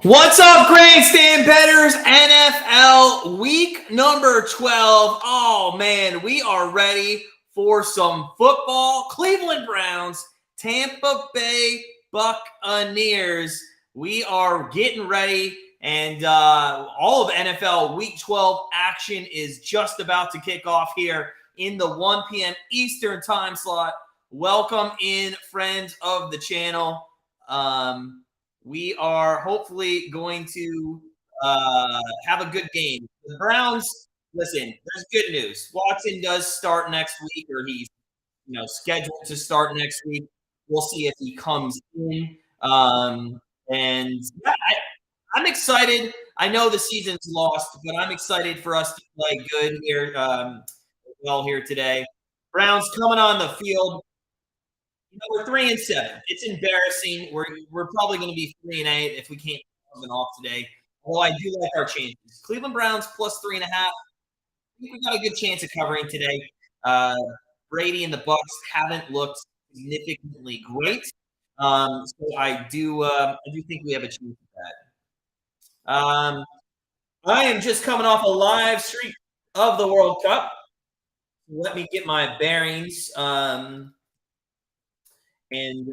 What's up, Grandstand Bettors? NFL week number 12. Oh, man, we are ready for some football. Cleveland Browns, Tampa Bay Buccaneers. We are getting ready, and all of NFL week 12 action is just about to kick off here in the 1 p.m. Eastern time slot. Welcome in, friends of the channel. We are hopefully going to have a good game. The Browns, listen, there's good news. Watson does start next week, or he's scheduled to start next week. We'll see if he comes in. And yeah, I'm excited. I know the season's lost, but I'm excited for us to play good here, here today. Browns coming on the field. We're 3-7. It's embarrassing. We're probably going to be 3-8 if we can't get something off today. Although I do like our chances. Cleveland Browns plus 3.5. I think we got a good chance of covering today. Brady and the Bucs haven't looked significantly great, so I do think we have a chance at that. I am just coming off a live stream of the World Cup. Let me get my bearings. And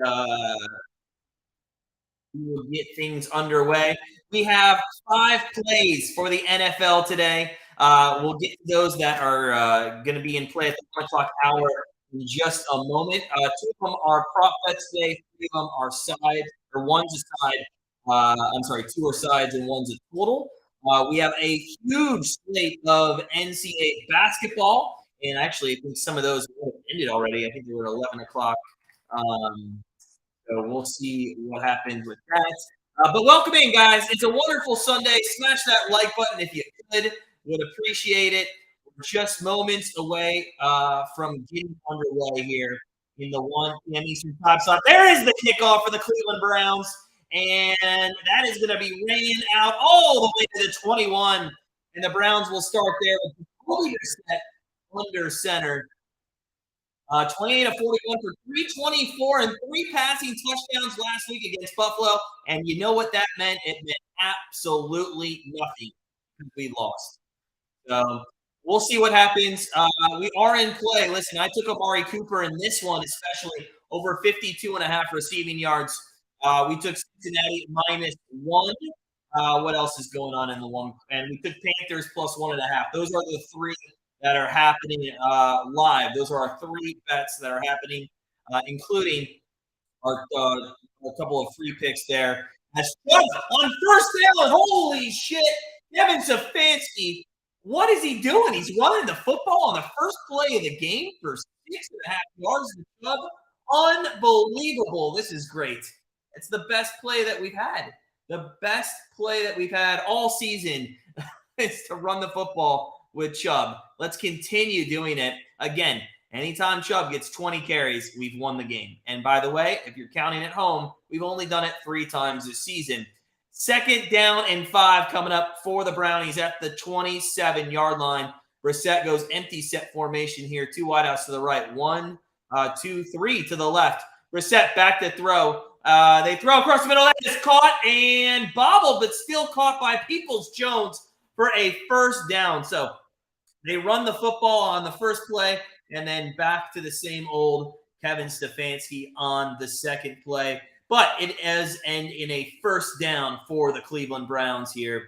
we will get things underway. We have 5 plays for the NFL today. We'll get to those that are going to be in play at the 1 o'clock hour in just a moment. 2 of them are prop bets today. 3 of them are sides, or one's a side. 2 are sides and one's a total. We have a huge slate of NCAA basketball, and actually I think some of those have ended already. I think they were at 11 o'clock. So we'll see what happens with that. But welcome in, guys. It's a wonderful Sunday. Smash that like button if you could. Would appreciate it. We're just moments away from getting underway here in the 1 p.m. Eastern time slot. There is the kickoff for the Cleveland Browns, and that is going to be ran out all the way to the 21. And the Browns will start there with the fully set under center. 28 of 41 for 324 and 3 passing touchdowns last week against Buffalo. And you know what that meant? It meant absolutely nothing because we lost. So we'll see what happens. We are in play. Listen, I took Amari Cooper in this one, especially over 52.5 receiving yards. We took Cincinnati -1. What else is going on in the one? And we took Panthers +1.5. Those are the 3 that are happening live. Those are our 3 bets that are happening, including our couple of free picks there. As on first down, holy shit, Kevin Stefanski, what is he doing? He's running the football on the first play of the game for 6.5 yards to Chubb. Unbelievable. This is great. It's the best play that we've had. The best play that we've had all season is to run the football with Chubb. Let's continue doing it. Again, anytime Chubb gets 20 carries, we've won the game. And by the way, if you're counting at home, we've only done it 3 times this season. 2nd down and 5 coming up for the Brownies at the 27-yard line. Brissett goes empty set formation here. 2 wideouts to the right. 1, 2, 3 to the left. Brissett back to throw. They throw across the middle. That is caught and bobbled, but still caught by Peoples-Jones for a first down. So they run the football on the first play, and then back to the same old Kevin Stefanski on the second play. But it does end in a first down for the Cleveland Browns here.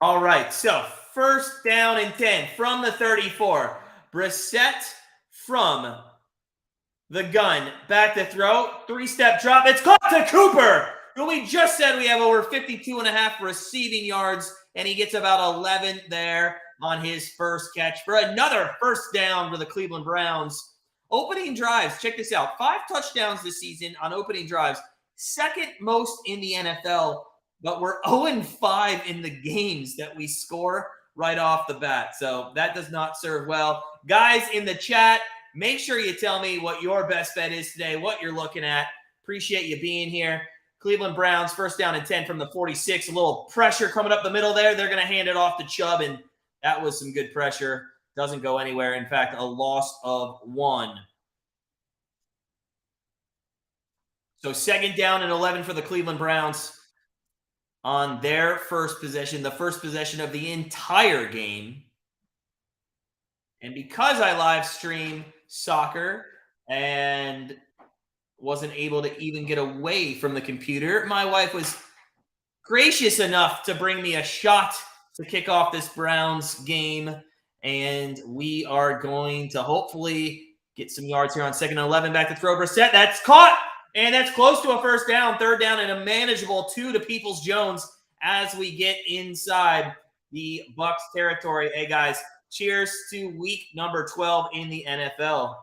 All right, so first down and 10 from the 34. Brissett from the gun, back to throw, 3-step drop. It's caught to Cooper, who we just said we have over 52.5 receiving yards, and he gets about 11 there on his first catch for another first down for the Cleveland Browns. Opening drives, check this out. 5 touchdowns this season on opening drives, 2nd most in the NFL, but we're 0-5 in the games that we score right off the bat. So that does not serve well. Guys in the chat, make sure you tell me what your best bet is today, what you're looking at. Appreciate you being here. Cleveland Browns, first down and 10 from the 46. A little pressure coming up the middle there. They're going to hand it off to Chubb, and that was some good pressure doesn't go anywhere. In fact, a loss of 1. So 2nd down and 11 for the Cleveland Browns on their first possession, the first possession of the entire game. And because I live stream soccer and wasn't able to even get away from the computer, my wife was gracious enough to bring me a shot to kick off this Browns game. And we are going to hopefully get some yards here on 2nd and 11. Back to throw. Brissett. That's caught. And that's close to a first down. 3rd down and a manageable 2 to Peoples-Jones as we get inside the Bucs territory. Hey, guys, cheers to week number 12 in the NFL.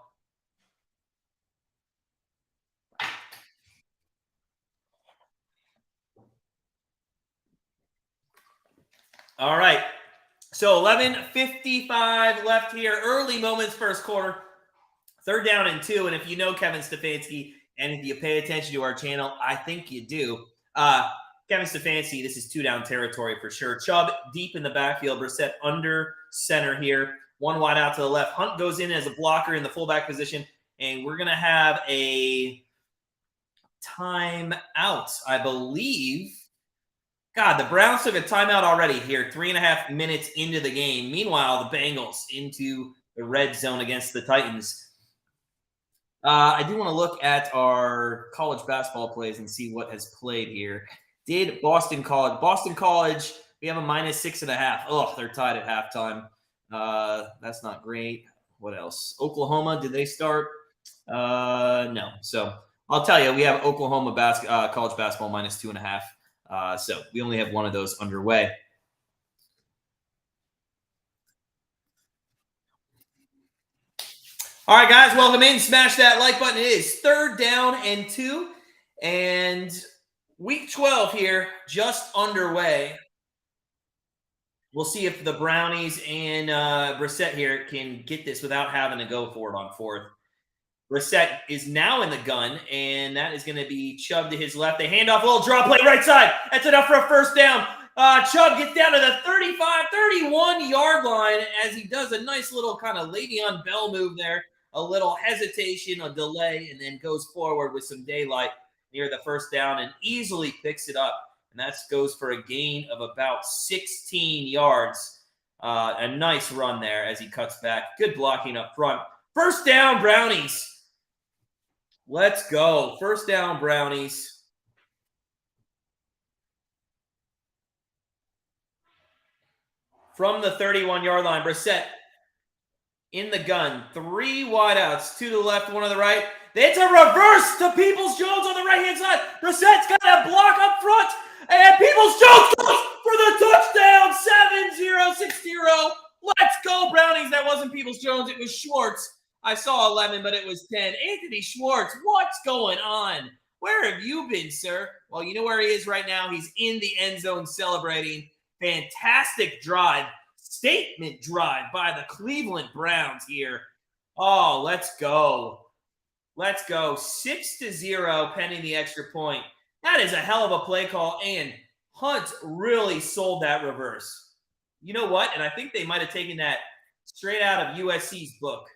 All right. So 11:55 left here. Early moments first quarter. 3rd down and 2. And if you know Kevin Stefanski, and if you pay attention to our channel, I think you do. Kevin Stefanski, this is 2-down territory for sure. Chubb deep in the backfield. Brissett under center here. 1 wide out to the left. Hunt goes in as a blocker in the fullback position. And we're going to have a timeout, I believe. God, the Browns took a timeout already here. 3.5 minutes into the game. Meanwhile, the Bengals into the red zone against the Titans. I do want to look at our college basketball plays and see what has played here. Did Boston College, we have a -6.5. Oh, they're tied at halftime. That's not great. What else? Oklahoma, did they start? No. So I'll tell you, we have Oklahoma college basketball -2.5. So we only have one of those underway. All right, guys, welcome in. Smash that like button. It is 3rd down and 2. And week 12 here, just underway. We'll see if the Brownies and Brissett here can get this without having to go for it on 4th. Brissett is now in the gun, and that is going to be Chubb to his left. They hand off a little draw play right side. That's enough for a first down. Chubb gets down to the 35, 31-yard line as he does a nice little kind of Le'Veon Bell move there. A little hesitation, a delay, and then goes forward with some daylight near the first down and easily picks it up. And that goes for a gain of about 16 yards. A nice run there as he cuts back. Good blocking up front. First down, Brownies. Let's go. First down, Brownies. From the 31-yard line, Brissett in the gun. 3 wideouts, 2 to the left, 1 to the right. It's a reverse to Peoples-Jones on the right-hand side. Brissett's got a block up front, and Peoples-Jones goes for the touchdown. 7-0, 6-0. Let's go, Brownies. That wasn't Peoples-Jones. It was Schwartz. I saw 11, but it was 10. Anthony Schwartz, what's going on? Where have you been, sir? Well, you know where he is right now. He's in the end zone celebrating. Fantastic drive. Statement drive by the Cleveland Browns here. Oh, let's go. Let's go. 6-0 pending the extra point. That is a hell of a play call, and Hunt really sold that reverse. You know what? And I think they might have taken that straight out of USC's book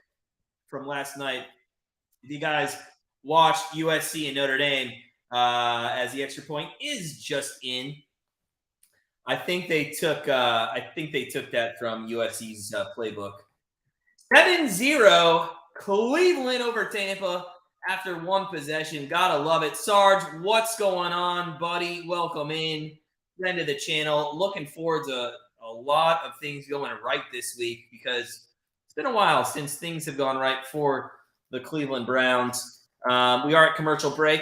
from last night. If you guys watched USC and Notre Dame, as the extra point is just in, I think they took that from USC's playbook. 7-0 Cleveland over Tampa after 1 possession. Gotta love it. Sarge, what's going on, buddy? Welcome in. Friend of the channel. Looking forward to a lot of things going right this week because it's been a while since things have gone right for the Cleveland Browns. We are at commercial break.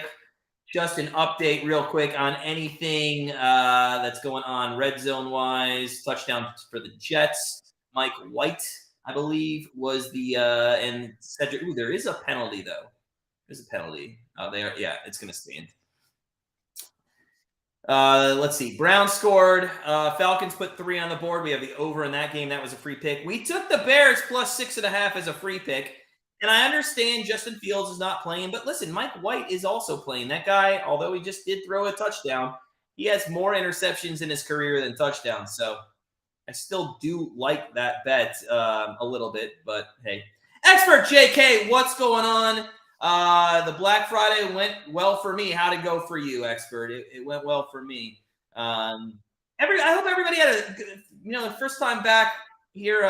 Just an update real quick on anything that's going on red zone-wise. Touchdown for the Jets. Mike White, I believe, was the and Cedric. Ooh, there is a penalty, though. There's a penalty. Yeah, it's going to stand. Let's see. Browns scored. Falcons put 3 on the board. We have the over in that game. That was a free pick. We took the Bears plus 6.5 as a free pick. And I understand Justin Fields is not playing, but listen, Mike White is also playing. That guy, although he just did throw a touchdown, he has more interceptions in his career than touchdowns. So I still do like that bet a little bit, but hey. Expert JK, what's going on? The Black Friday went well for me. How'd it go for you, Expert? It went well for me. I hope everybody had a good, the first time back here.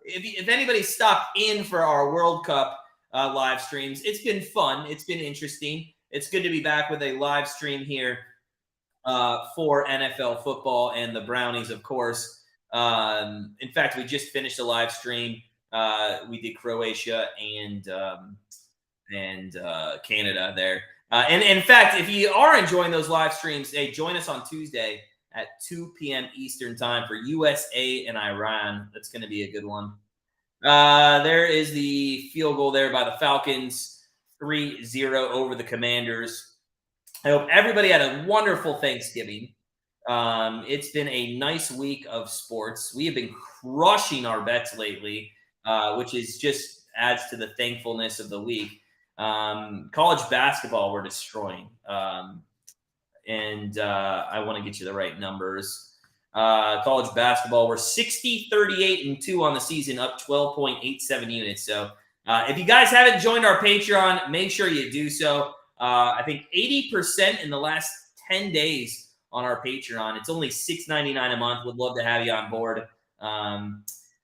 If anybody stopped in for our World Cup live streams, it's been fun. It's been interesting. It's good to be back with a live stream here for NFL football and the Brownies, of course. In fact, we just finished a live stream. We did Croatia and Canada there. And in fact, if you are enjoying those live streams, hey, join us on Tuesday at 2 p.m. Eastern time for USA and Iran. That's going to be a good one. There is the field goal there by the Falcons, 3-0 over the Commanders. I hope everybody had a wonderful Thanksgiving. It's been a nice week of sports. We have been crushing our bets lately, which is just adds to the thankfulness of the week. College basketball we're destroying. And I want to get you the right numbers. College basketball, we're 60, 38, and 2 on the season, up 12.87 units. So if you guys haven't joined our Patreon, make sure you do so. I think 80% in the last 10 days on our Patreon. It's only $6.99 a month. Would love to have you on board.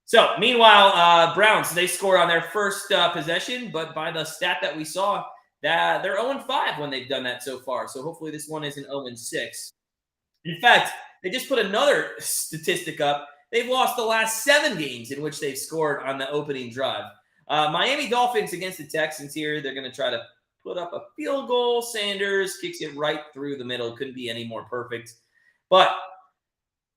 So meanwhile, Browns, they scored on their first possession, but by the stat that we saw, that they're 0-5 when they've done that so far. So hopefully this one isn't 0-6. In fact, they just put another statistic up. They've lost the last 7 games in which they've scored on the opening drive. Miami Dolphins against the Texans here. They're going to try to put up a field goal. Sanders kicks it right through the middle. Couldn't be any more perfect. But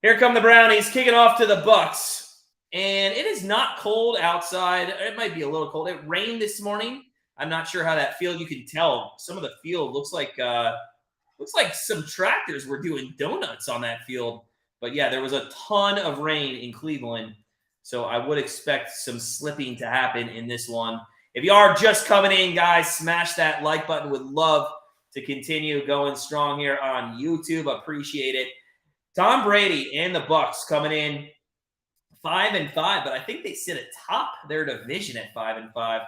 here come the Brownies kicking off to the Bucs. And it is not cold outside. It might be a little cold. It rained this morning. I'm not sure how that field. You can tell some of the field looks like some tractors were doing donuts on that field. But yeah, there was a ton of rain in Cleveland. So I would expect some slipping to happen in this one. If you are just coming in, guys, smash that like button. Would love to continue going strong here on YouTube. Appreciate it. Tom Brady and the Bucs coming in 5-5, but I think they sit atop their division at 5-5.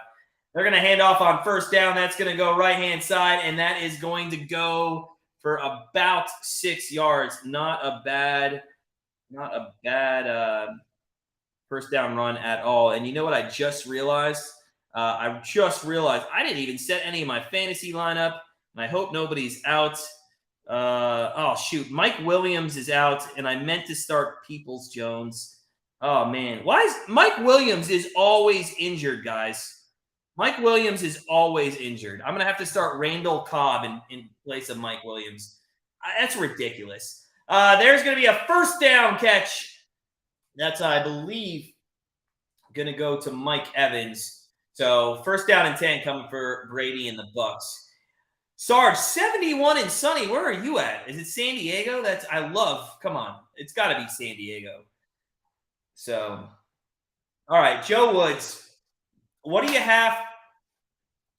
They're going to hand off on first down. That's going to go right-hand side, and that is going to go for about 6 yards. Not a bad first down run at all. And you know what I just realized? I didn't even set any of my fantasy lineup, and I hope nobody's out. Oh, shoot. Mike Williams is out, and I meant to start Peoples-Jones. Oh, man. Mike Williams is always injured, guys. Mike Williams is always injured. I'm going to have to start Randall Cobb in place of Mike Williams. That's ridiculous. There's going to be a first down catch. That's, I believe, going to go to Mike Evans. So first down and 10 coming for Brady and the Bucs. Sarge, 71 and sunny. Where are you at? Is it San Diego? Come on. It's got to be San Diego. So, all right, Joe Woods, what do you have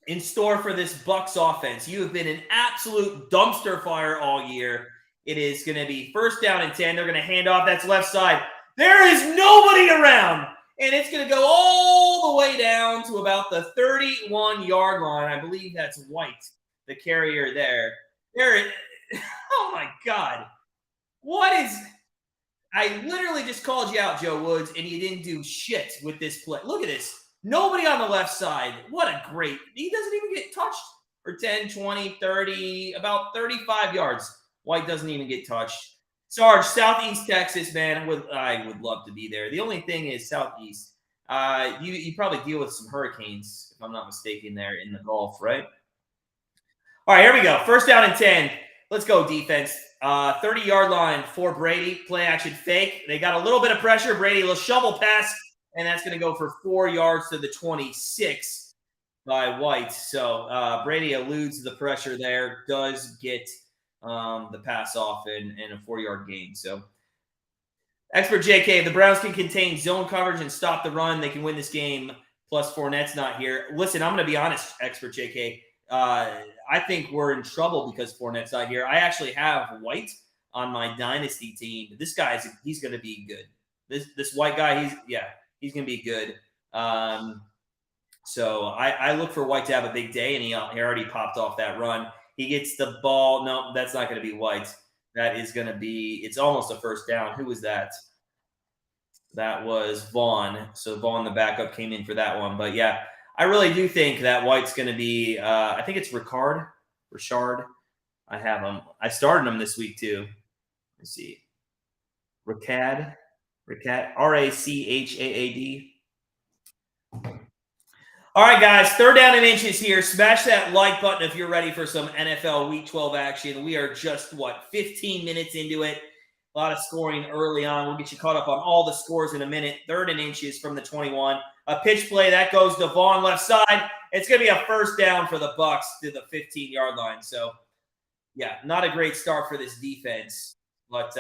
in store for this Bucs offense? You have been an absolute dumpster fire all year. It is going to be first down and 10. They're going to hand off. That's left side. There is nobody around. And it's going to go all the way down to about the 31-yard line. I believe that's White, the carrier there. Oh, my God. I literally just called you out, Joe Woods, and you didn't do shit with this play. Look at this. Nobody on the left side. He doesn't even get touched for 10, 20, 30, about 35 yards. White doesn't even get touched. Sarge, Southeast Texas, man, I would love to be there. The only thing is Southeast. You probably deal with some hurricanes, if I'm not mistaken, there in the Gulf, right? All right, here we go. First down and 10. Let's go, defense. 30-yard line for Brady. Play action fake. They got a little bit of pressure. Brady, a little shovel pass, and that's going to go for 4 yards to the 26 by White. So Brady eludes the pressure there, does get the pass off and a 4-yard gain. So expert JK, if the Browns can contain zone coverage and stop the run, they can win this game. Plus Fournette's not here. Listen, I'm going to be honest, expert JK. I think we're in trouble because Fournette's not here. I actually have White on my dynasty team. This he's going to be good. This white guy, he's gonna be good. So I look for White to have a big day, and he already popped off that run. He gets the ball. No, that's not going to be White. That is going to be. It's almost a first down. Who was that? That was Vaughn. So Vaughn, the backup, came in for that one. But yeah, I really do think that White's going to be. I think it's Richard. I have him. I started him this week too. Let's see. Racad. Rachaad. All right, guys, third down and inches here. Smash that like button if you're ready for some NFL Week 12 action. We are just, 15 minutes into it. A lot of scoring early on. We'll get you caught up on all the scores in a minute. Third and inches from the 21. A pitch play, that goes to Vaughn left side. It's going to be a first down for the Bucs to the 15-yard line. So, yeah, not a great start for this defense. But,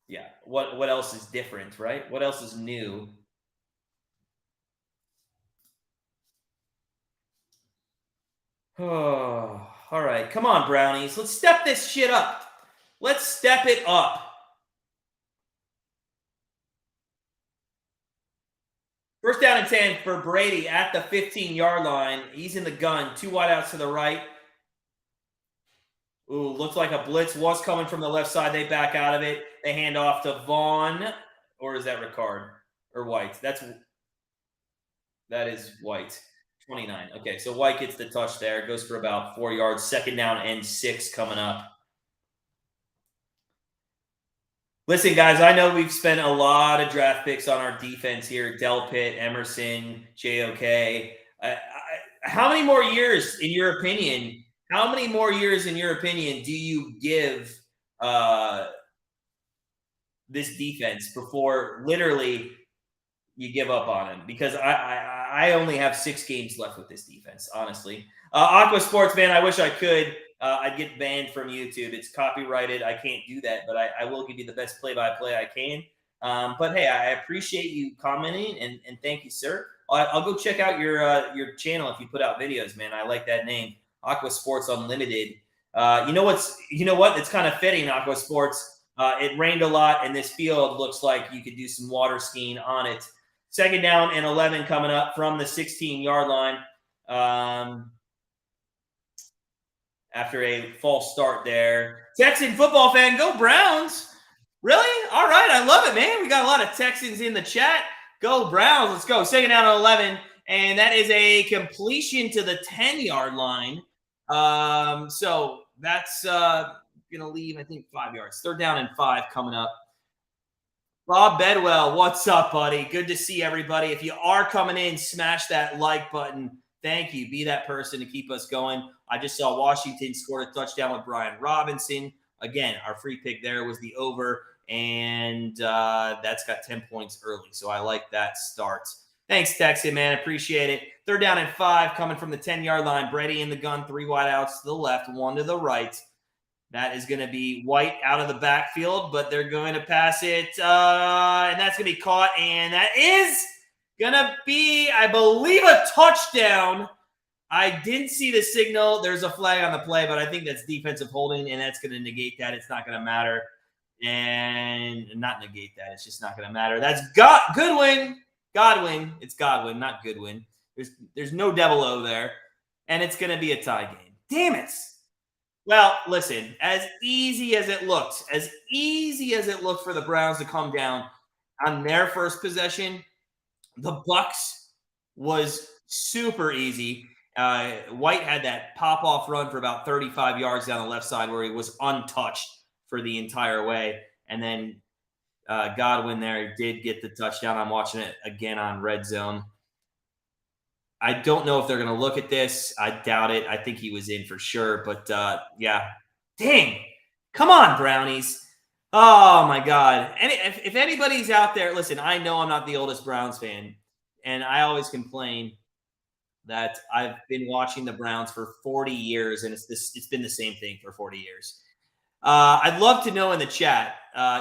yeah, what else is different, right? What else is new? Oh, all right. Come on, Brownies. Let's step this shit up. Let's step it up. First down and 10 for Brady at the 15-yard line. He's in the gun. 2 wideouts to the right. Ooh, looks like a blitz was coming from the left side. They back out of it. They hand off to Vaughn. Or is that Ricard? Or White? That is White. 29. Okay, so White gets the touch there. Goes for about 4 yards. Second down and 6 coming up. Listen, guys, I know we've spent a lot of draft picks on our defense here. Delpit, Emerson, JOK. How many more years, in your opinion, do you give this defense before literally you give up on him? Because I only have 6 games left with this defense, honestly. Aqua Sports, man, I wish I could. I'd get banned from YouTube. It's copyrighted. I can't do that, but I will give you the best play-by-play I can. But hey, I appreciate you commenting, and thank you, sir. I'll go check out your channel if you put out videos, man. I like that name, Aqua Sports Unlimited. You know what? It's kind of fitting, Aqua Sports. It rained a lot, and this field looks like you could do some water skiing on it. Second down and 11 coming up from the 16-yard line. After a false start there. Texan football fan, go Browns. Really? All right. I love it, man. We got a lot of Texans in the chat. Go Browns. Let's go. Second down and 11. And that is a completion to the 10-yard line. So that's going to leave, I think, 5 yards. Third down and 5 coming up. Bob Bedwell, what's up, buddy? Good to see everybody. If you are coming in, smash that like button. Thank you. Be that person to keep us going. I just saw Washington scored a touchdown with Brian Robinson. Again, our free pick there was the over, and that's got 10 points early. So I like that start. Thanks, Texan, man. Appreciate it. Third down and 5 coming from the 10-yard line. Brady in the gun, 3 wideouts to the left, 1 to the right. That is going to be White out of the backfield, but they're going to pass it, and that's going to be caught, and that is going to be, I believe, a touchdown. I didn't see the signal. There's a flag on the play, but I think that's defensive holding, and that's going to negate that. It's not going to matter. And not negate that. It's just not going to matter. That's Godwin. It's Godwin, not Goodwin. There's no double O there, and it's going to be a tie game. Damn it. Well, listen, as easy as it looked for the Browns to come down on their first possession, the Bucs was super easy. White had that pop-off run for about 35 yards down the left side where he was untouched for the entire way. And then Godwin there did get the touchdown. I'm watching it again on Red Zone. I don't know if they're going to look at this. I doubt it. I think he was in for sure. But, yeah. Dang. Come on, Brownies. Oh, my God. And if anybody's out there, listen, I know I'm not the oldest Browns fan. And I always complain that I've been watching the Browns for 40 years, and it's been the same thing for 40 years. I'd love to know in the chat.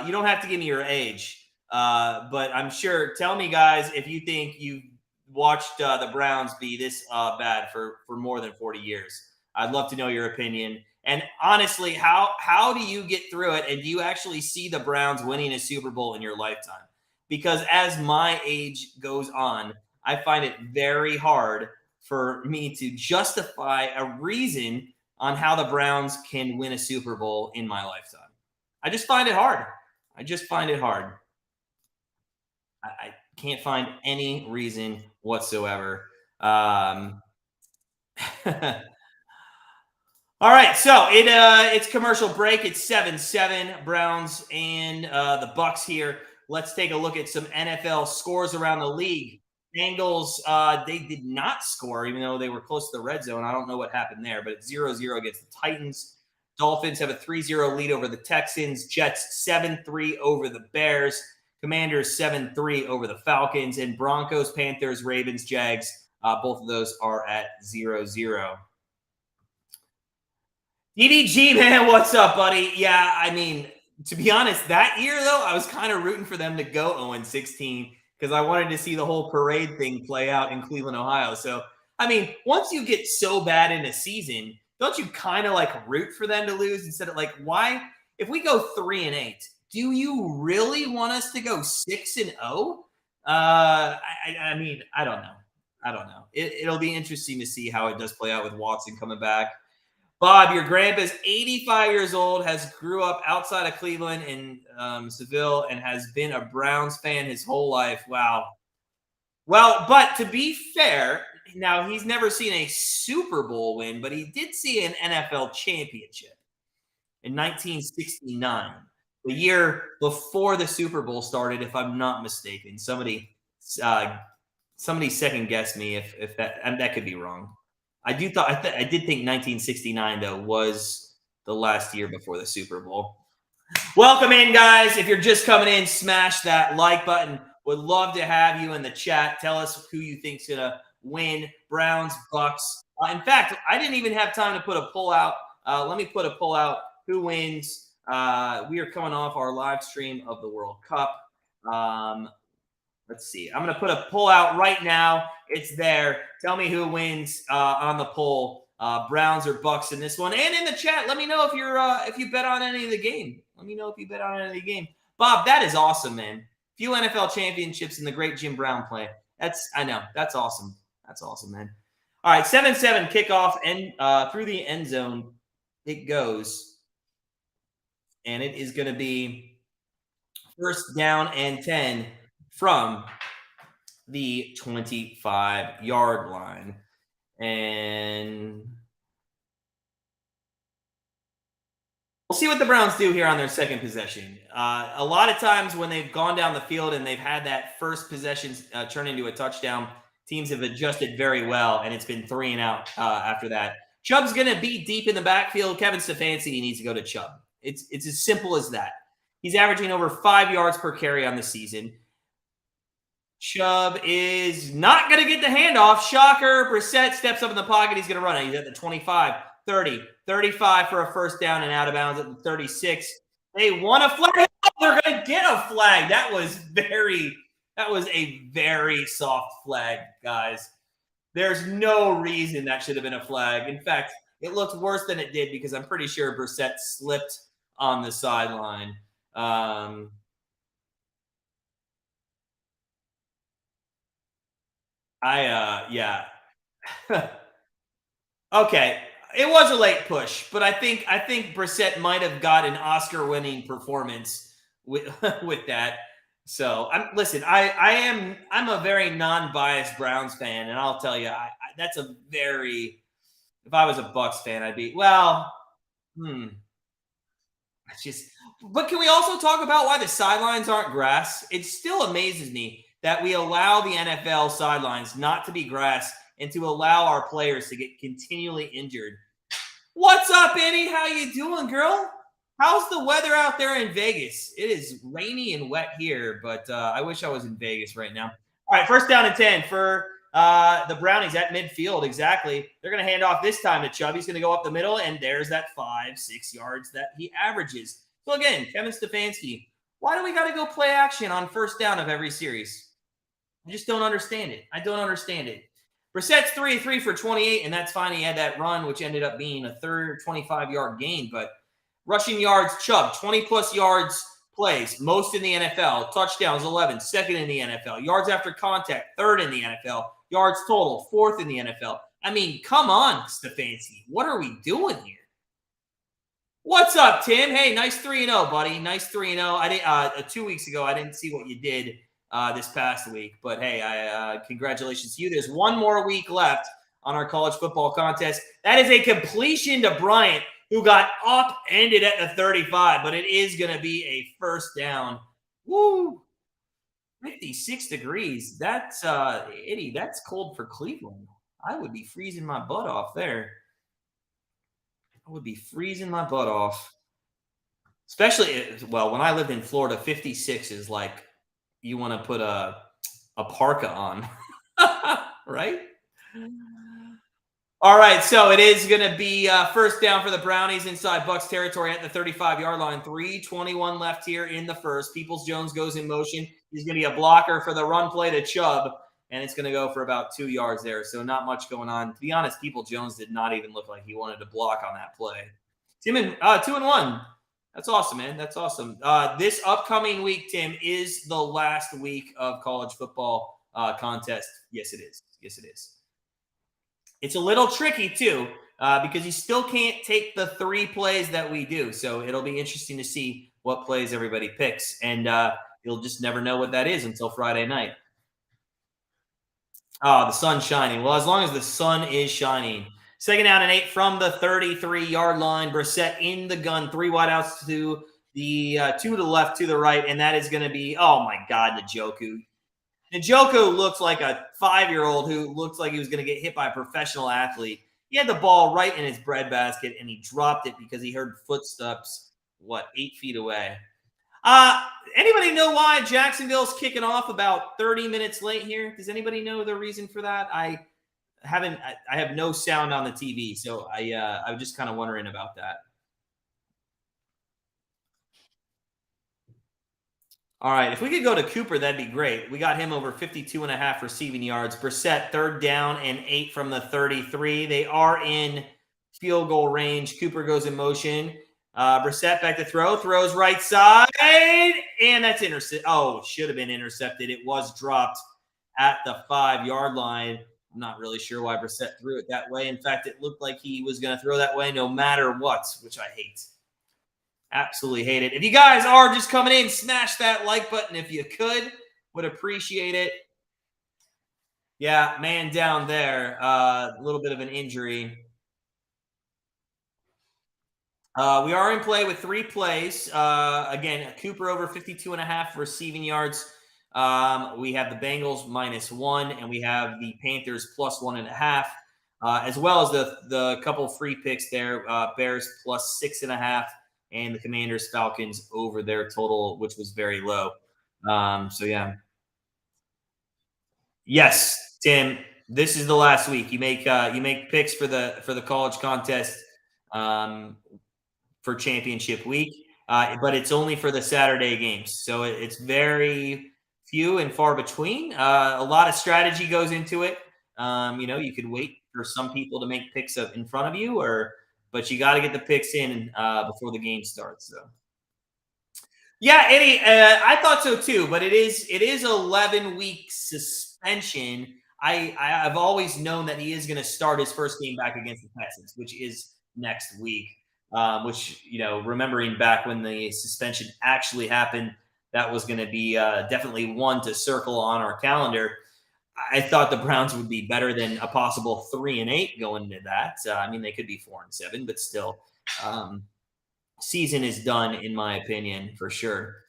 You don't have to give me your age, but I'm sure. Tell me, guys, if you think you've watched the Browns be this bad for more than 40 years. I'd love to know your opinion. And honestly, how do you get through it? And do you actually see the Browns winning a Super Bowl in your lifetime? Because as my age goes on, I find it very hard for me to justify a reason on how the Browns can win a Super Bowl in my lifetime. I just find it hard. I just find it hard. I can't find any reason whatsoever. All right, so it's commercial break. It's 7-7 Browns and the Bucs here. Let's take a look at some NFL scores around the league. Bengals, they did not score, even though they were close to the red zone. I don't know what happened there, but it's 0-0 against the Titans. Dolphins have a 3-0 lead over the Texans. Jets 7-3 over the Bears. Commanders 7-3 over the Falcons. And Broncos, Panthers, Ravens, Jags, both of those are at 0-0. DDG, man, what's up, buddy? Yeah, I mean, to be honest, that year, though, I was kind of rooting for them to go 0-16 because I wanted to see the whole parade thing play out in Cleveland, Ohio. So, I mean, once you get so bad in a season, don't you kind of like root for them to lose instead of like, why? If we go 3-8, do you really want us to go 6-0? I mean, I don't know. I don't know. It'll be interesting to see how it does play out with Watson coming back. Bob, your grandpa's 85 years old, has grew up outside of Cleveland in Seville, and has been a Browns fan his whole life. Wow. Well, but to be fair, now he's never seen a Super Bowl win, but he did see an NFL championship in 1969, the year before the Super Bowl started, if I'm not mistaken. Somebody second guessed me if that could be wrong. I did think 1969 though was the last year before the Super Bowl. Welcome in, guys. If you're just coming in, smash that like button. Would love to have you in the chat. Tell us who you think's gonna win. Browns, Bucs. In fact, I didn't even have time to put a poll out. Let me put a poll out. Who wins? We are coming off our live stream of the World Cup. Let's see. I'm going to put a poll out right now. It's there. Tell me who wins on the poll, Browns or Bucs in this one. And in the chat, let me know if you bet on any of the game. Let me know if you bet on any of the game. Bob, that is awesome, man. Few NFL championships in the great Jim Brown play. I know. That's awesome. That's awesome, man. All right, 7-7 kickoff and through the end zone it goes. And it is going to be first down and 10 from the 25-yard line. And we'll see what the Browns do here on their second possession. A lot of times when they've gone down the field and they've had that first possession turn into a touchdown, teams have adjusted very well, and it's been 3 and out after that. Chubb's going to be deep in the backfield. Kevin Stefanski needs to go to Chubb. It's as simple as that. He's averaging over 5 yards per carry on the season. Chubb is not going to get the handoff. Shocker. Brissett steps up in the pocket. He's going to run it. He's at the 25, 30, 35 for a first down and out of bounds at the 36. They want a flag. Oh, they're going to get a flag. That was a very soft flag, guys. There's no reason that should have been a flag. In fact, it looked worse than it did because I'm pretty sure Brissett slipped on the sideline. Yeah. Okay. It was a late push, but I think Brissett might have got an Oscar-winning performance with that. So listen, I'm a very non-biased Browns fan, and I'll tell you, that's a very. If I was a Bucs fan, I'd be But can we also talk about why the sidelines aren't grass? It still amazes me that we allow the NFL sidelines not to be grass and to allow our players to get continually injured. What's up, Annie? How you doing, girl? How's the weather out there in Vegas? It is rainy and wet here, but I wish I was in Vegas right now. All right, first down and 10 for the Brownies at midfield. Exactly. They're going to hand off this time to Chubb. He's going to go up the middle, and there's that 5-6 yards that he averages. So again, Kevin Stefanski, why do we got to go play action on first down of every series? I just don't understand it. I don't understand it. Brissett's 3 for 28, and that's fine. He had that run, which ended up being a third 25-yard gain. But rushing yards, Chubb, 20-plus yards plays, most in the NFL. Touchdowns, 11, second in the NFL. Yards after contact, third in the NFL. Yards total, fourth in the NFL. I mean, come on, Stefanski. What are we doing here? What's up, Tim? Hey, nice 3-0, buddy. Nice 3-0. I didn't 2 weeks ago. I didn't see what you did this past week, but hey, congratulations to you. There's one more week left on our college football contest. That is a completion to Bryant, who got upended at the 35, but it is going to be a first down. Woo! 56 degrees. That's Eddie. That's cold for Cleveland. I would be freezing my butt off there. I would be freezing my butt off. Especially, well, when I lived in Florida, 56 is like you want to put a parka on, right? All right, so it is going to be first down for the Brownies inside Bucs territory at the 35-yard line. 3:21 left here in the first. Peoples-Jones goes in motion. He's going to be a blocker for the run play to Chubb, and it's going to go for about 2 yards there. So not much going on. To be honest, Peoples-Jones did not even look like he wanted to block on that play. 2-1. That's awesome, man. That's awesome. This upcoming week, Tim, is the last week of college football contest. Yes, it is. Yes, it is. It's a little tricky, too, because you still can't take the 3 plays that we do. So it'll be interesting to see what plays everybody picks. And you'll just never know what that is until Friday night. Oh, the sun's shining. Well, as long as the sun is shining. 2nd down and 8 from the 33-yard line. Brissett in the gun. 3 wideouts to the 2 to the left, to the right. And that is going to be, oh, my God, Njoku. Njoku looks like a 5-year-old who looks like he was going to get hit by a professional athlete. He had the ball right in his breadbasket, and he dropped it because he heard footsteps, 8 feet away. Anybody know why Jacksonville's kicking off about 30 minutes late here? Does anybody know the reason for that? I have no sound on the TV, so I was just kind of wondering about that. All right, if we could go to Cooper, that'd be great. We got him over 52.5 receiving yards. Brissett, 3rd down and 8 from the 33. They are in field goal range. Cooper goes in motion. Brissett back to throw. Throws right side. And that's intercepted. Oh, should have been intercepted. It was dropped at the 5-yard line. I'm not really sure why Brissett threw it that way. In fact, it looked like he was going to throw that way no matter what, which I hate. Absolutely hate it. If you guys are just coming in, smash that like button if you could. Would appreciate it. Yeah, man down there. A little bit of an injury. We are in play with 3 plays. Again, Cooper over 52.5 receiving yards. We have the Bengals -1, and we have the Panthers +1.5, as well as the couple free picks there. Bears +6.5. And the Commanders, Falcons over their total, which was very low. So yeah. Yes, Tim. This is the last week. You make picks for the college contest for championship week, but it's only for the Saturday games. So it's very few and far between. A lot of strategy goes into it. You could wait for some people to make picks in front of you, but you got to get the picks in before the game starts. So, yeah, Eddie, I thought so too. But it is 11-week suspension. I've always known that he is going to start his first game back against the Texans, which is next week. Which remembering back when the suspension actually happened, that was going to be definitely one to circle on our calendar. I thought the Browns would be better than a possible 3-8 going into that. They could be 4-7, but still, season is done in my opinion for sure.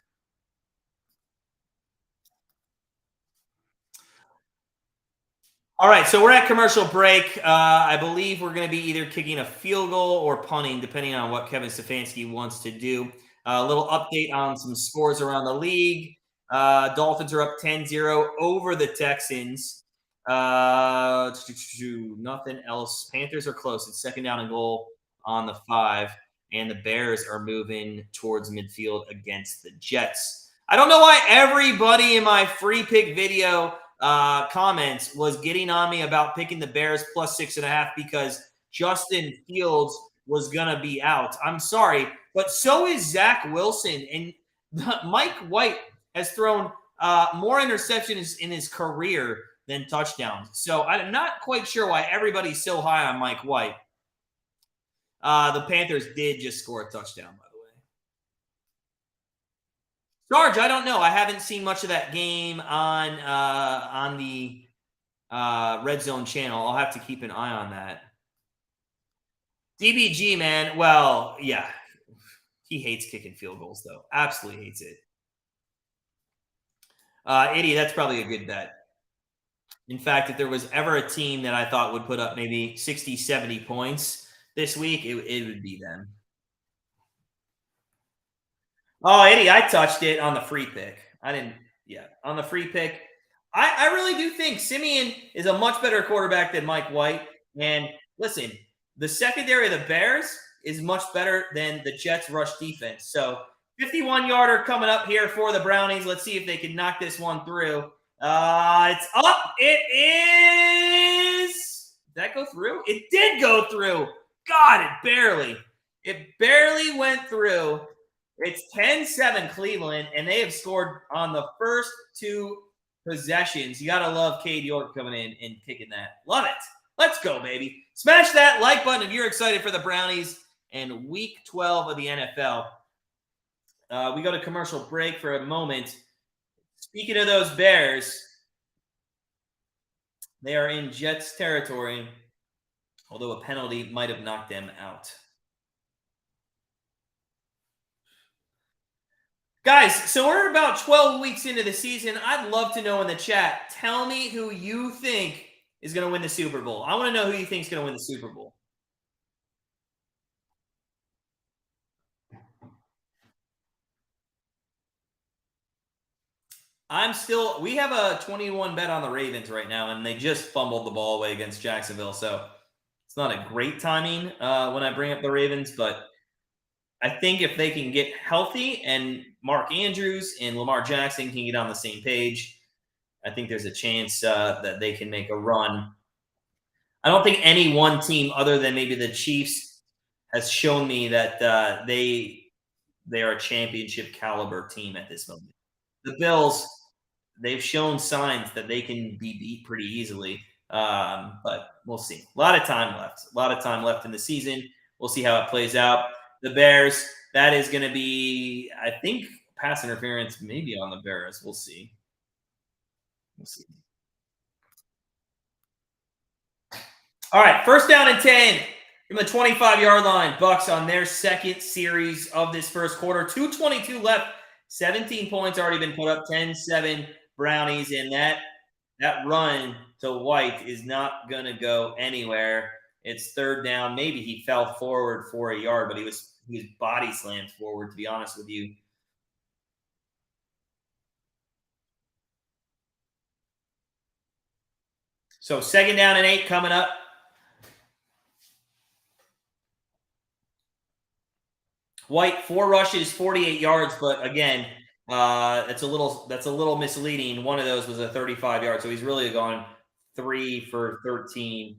All right, so we're at commercial break. I believe we're going to be either kicking a field goal or punting, depending on what Kevin Stefanski wants to do. A little update on some scores around the league. Dolphins are up 10-0 over the Texans. Nothing else. Panthers are close. It's 2nd down and goal on the 5. And the Bears are moving towards midfield against the Jets. I don't know why everybody in my free pick video comments was getting on me about picking the Bears plus 6.5 because Justin Fields was going to be out. I'm sorry, but so is Zach Wilson. And Mike White has thrown more interceptions in his career than touchdowns. So I'm not quite sure why everybody's so high on Mike White. The Panthers did just score a touchdown, by the way. Sarge, I don't know. I haven't seen much of that game on the Red Zone channel. I'll have to keep an eye on that. DBG, man. Well, yeah. He hates kicking field goals, though. Absolutely hates it. Idiot, that's probably a good bet. In fact, if there was ever a team that I thought would put up maybe 60, 70 points this week, it would be them. Oh, Eddie, I touched it on the free pick. I didn't, yeah, on the free pick. I really do think Simeon is a much better quarterback than Mike White. And listen, the secondary of the Bears is much better than the Jets' rush defense. So 51-yarder coming up here for the Brownies. Let's see if they can knock this one through. It's up. It is. Did that go through? It did go through. God, it barely went through. It's 10-7 Cleveland, and they have scored on the first two possessions. You got to love Cade York coming in and kicking that. Love it. Let's go, baby. Smash that like button if you're excited for the Brownies and Week 12 of the NFL. We go to commercial break for a moment. Speaking of those Bears, they are in Jets territory, although a penalty might have knocked them out. Guys, so we're about 12 weeks into the season. I'd love to know in the chat, tell me who you think is going to win the Super Bowl. I want to know who you think is going to win the Super Bowl. We have a 21 bet on the Ravens right now, and they just fumbled the ball away against Jacksonville. So it's not a great timing when I bring up the Ravens, but I think if they can get healthy and Mark Andrews and Lamar Jackson can get on the same page, I think there's a chance that they can make a run. I don't think any one team other than maybe the Chiefs has shown me that they are a championship caliber team at this moment. The Bills, they've shown signs that they can be beat pretty easily, but we'll see. A lot of time left in the season. We'll see how it plays out. The Bears, that is going to be, I think, pass interference maybe on the Bears. We'll see. All right, first down and 10 from the 25-yard line. Bucs on their second series of this first quarter. 2:22 left. 17 points already been put up. 10-7 Brownies, and that run to White is not going to go anywhere. It's third down. Maybe he fell forward for a yard, but he was body slammed forward, to be honest with you. So second down and 8 coming up. White, 4 rushes, 48 yards, but again, that's a little misleading. One of those was a 35-yard, so he's really gone 3 for 13.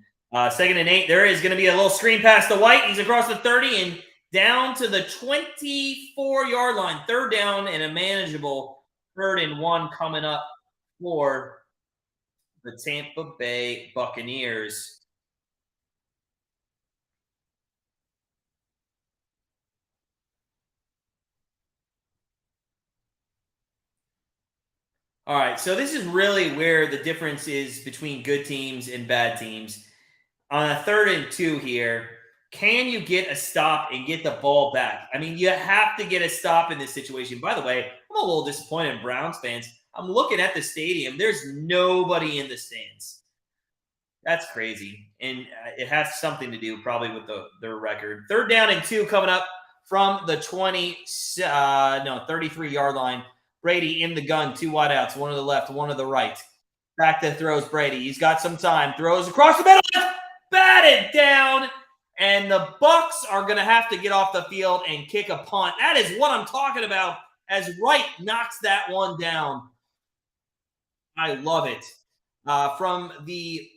Second and 8, there is going to be a little screen pass to White. He's across the 30 and down to the 24-yard line. Third down and a manageable 3rd and 1 coming up for the Tampa Bay Buccaneers. All right, so this is really where the difference is between good teams and bad teams. On a 3rd and 2 here, can you get a stop and get the ball back? I mean, you have to get a stop in this situation. By the way, I'm a little disappointed in Browns fans. I'm looking at the stadium. There's nobody in the stands. That's crazy. And it has something to do probably with their record. 3rd down and 2 coming up from the 33-yard line. Brady in the gun, 2 wideouts, one to the left, one to the right. Back to throws Brady. He's got some time. Throws across the middle. Batted down. And the Bucs are going to have to get off the field and kick a punt. That is what I'm talking about as Wright knocks that one down. I love it. From the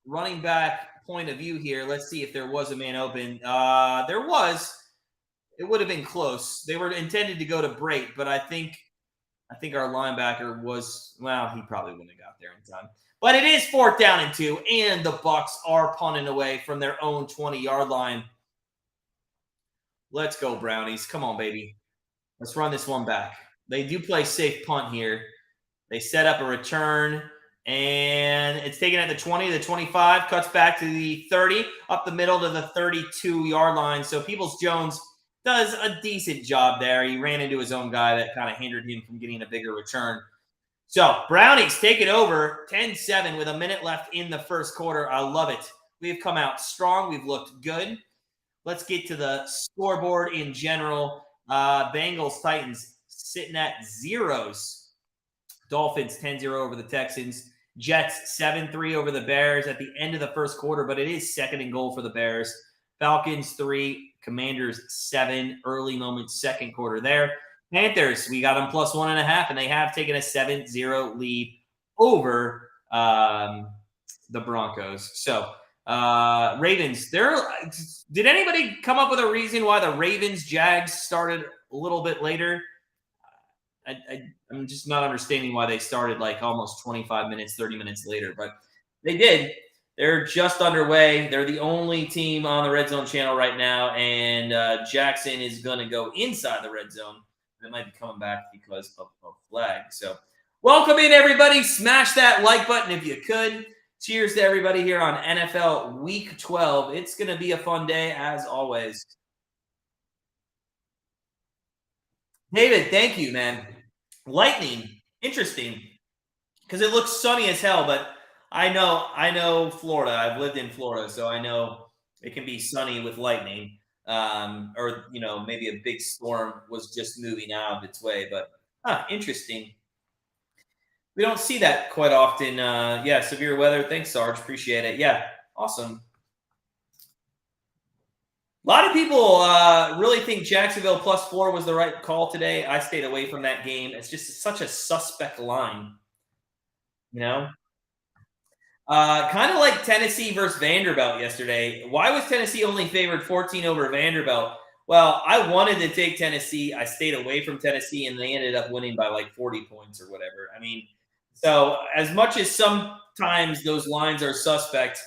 running back point of view here, let's see if there was a man open. There was. It would have been close. They were intended to go to Brate, but I think our linebacker was, well, he probably wouldn't have got there in time. But it is 4th down and 2, and the Bucs are punting away from their own 20-yard line. Let's go, Brownies. Come on, baby. Let's run this one back. They do play safe punt here. They set up a return, and it's taken at the 20, the 25, cuts back to the 30, up the middle to the 32-yard line. So Peoples-Jones does a decent job there. He ran into his own guy that kind of hindered him from getting a bigger return. So Brownies take it over 10-7 with a minute left in the first quarter. I love it. We've come out strong. We've looked good. Let's get to the scoreboard in general. Bengals, Titans sitting at zeros. Dolphins 10-0 over the Texans. Jets 7-3 over the Bears at the end of the first quarter, but it is 2nd and goal for the Bears. Falcons 3, Commanders 7, early moment, second quarter there. Panthers, we got them plus 1.5, and they have taken a 7-0 lead over the Broncos. So Ravens, did anybody come up with a reason why the Ravens-Jags started a little bit later? I'm just not understanding why they started like almost 25 minutes, 30 minutes later, but they did. They're just underway. They're the only team on the Red Zone channel right now, and Jackson is going to go inside the Red Zone. It might be coming back because of a flag. So welcome in, everybody. Smash that like button if you could. Cheers to everybody here on NFL Week 12. It's going to be a fun day, as always. David, thank you, man. Lightning, interesting, because it looks sunny as hell, but I know Florida. I've lived in Florida, so I know it can be sunny with lightning. Or maybe a big storm was just moving out of its way, but interesting. We don't see that quite often. Severe weather. Thanks, Sarge. Appreciate it. Yeah, awesome. A lot of people really think Jacksonville plus 4 was the right call today. I stayed away from that game. It's just such a suspect line, kind of like Tennessee versus Vanderbilt yesterday. Why was Tennessee only favored 14 over Vanderbilt? Well, I wanted to take Tennessee. I stayed away from Tennessee, and they ended up winning by like 40 points or whatever. I mean, so as much as sometimes those lines are suspect,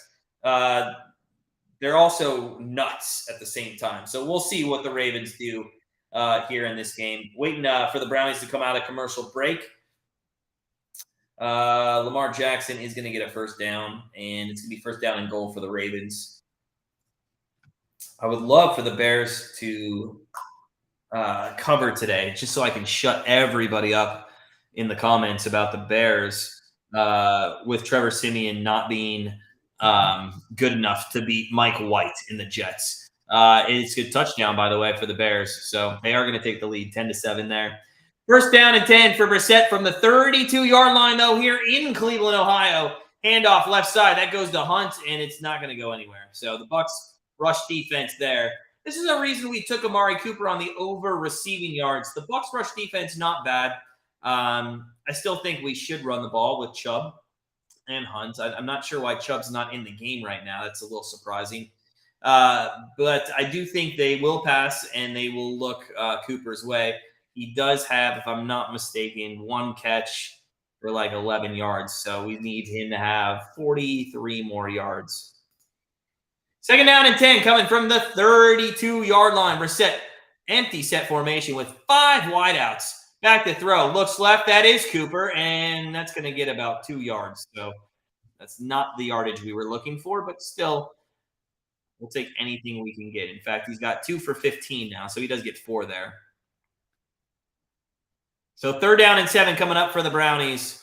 they're also nuts at the same time. So we'll see what the Ravens do here in this game. Waiting for the Brownies to come out of commercial break. Lamar Jackson is going to get a first down, and it's going to be first down and goal for the Ravens. I would love for the Bears to cover today, just so I can shut everybody up in the comments about the Bears with Trevor Siemian not being good enough to beat Mike White in the Jets. It's a good touchdown, by the way, for the Bears. So they are going to take the lead 10-7 there. First down and 10 for Brissett from the 32-yard line, though, here in Cleveland, Ohio. Handoff left side. That goes to Hunt, and it's not going to go anywhere. So the Bucs rush defense there. This is a reason we took Amari Cooper on the over receiving yards. The Bucs rush defense, not bad. I still think we should run the ball with Chubb and Hunt. I'm not sure why Chubb's not in the game right now. That's a little surprising. But I do think they will pass, and they will look Cooper's way. He does have, if I'm not mistaken, one catch for like 11 yards. So we need him to have 43 more yards. Second down and 10 coming from the 32-yard line. Brissett, empty set formation with 5 wideouts. Back to throw. Looks left. That is Cooper, and that's going to get about 2 yards. So that's not the yardage we were looking for, but still, we'll take anything we can get. In fact, he's got 2 for 15 now, so he does get 4 there. So third down and 7 coming up for the Brownies.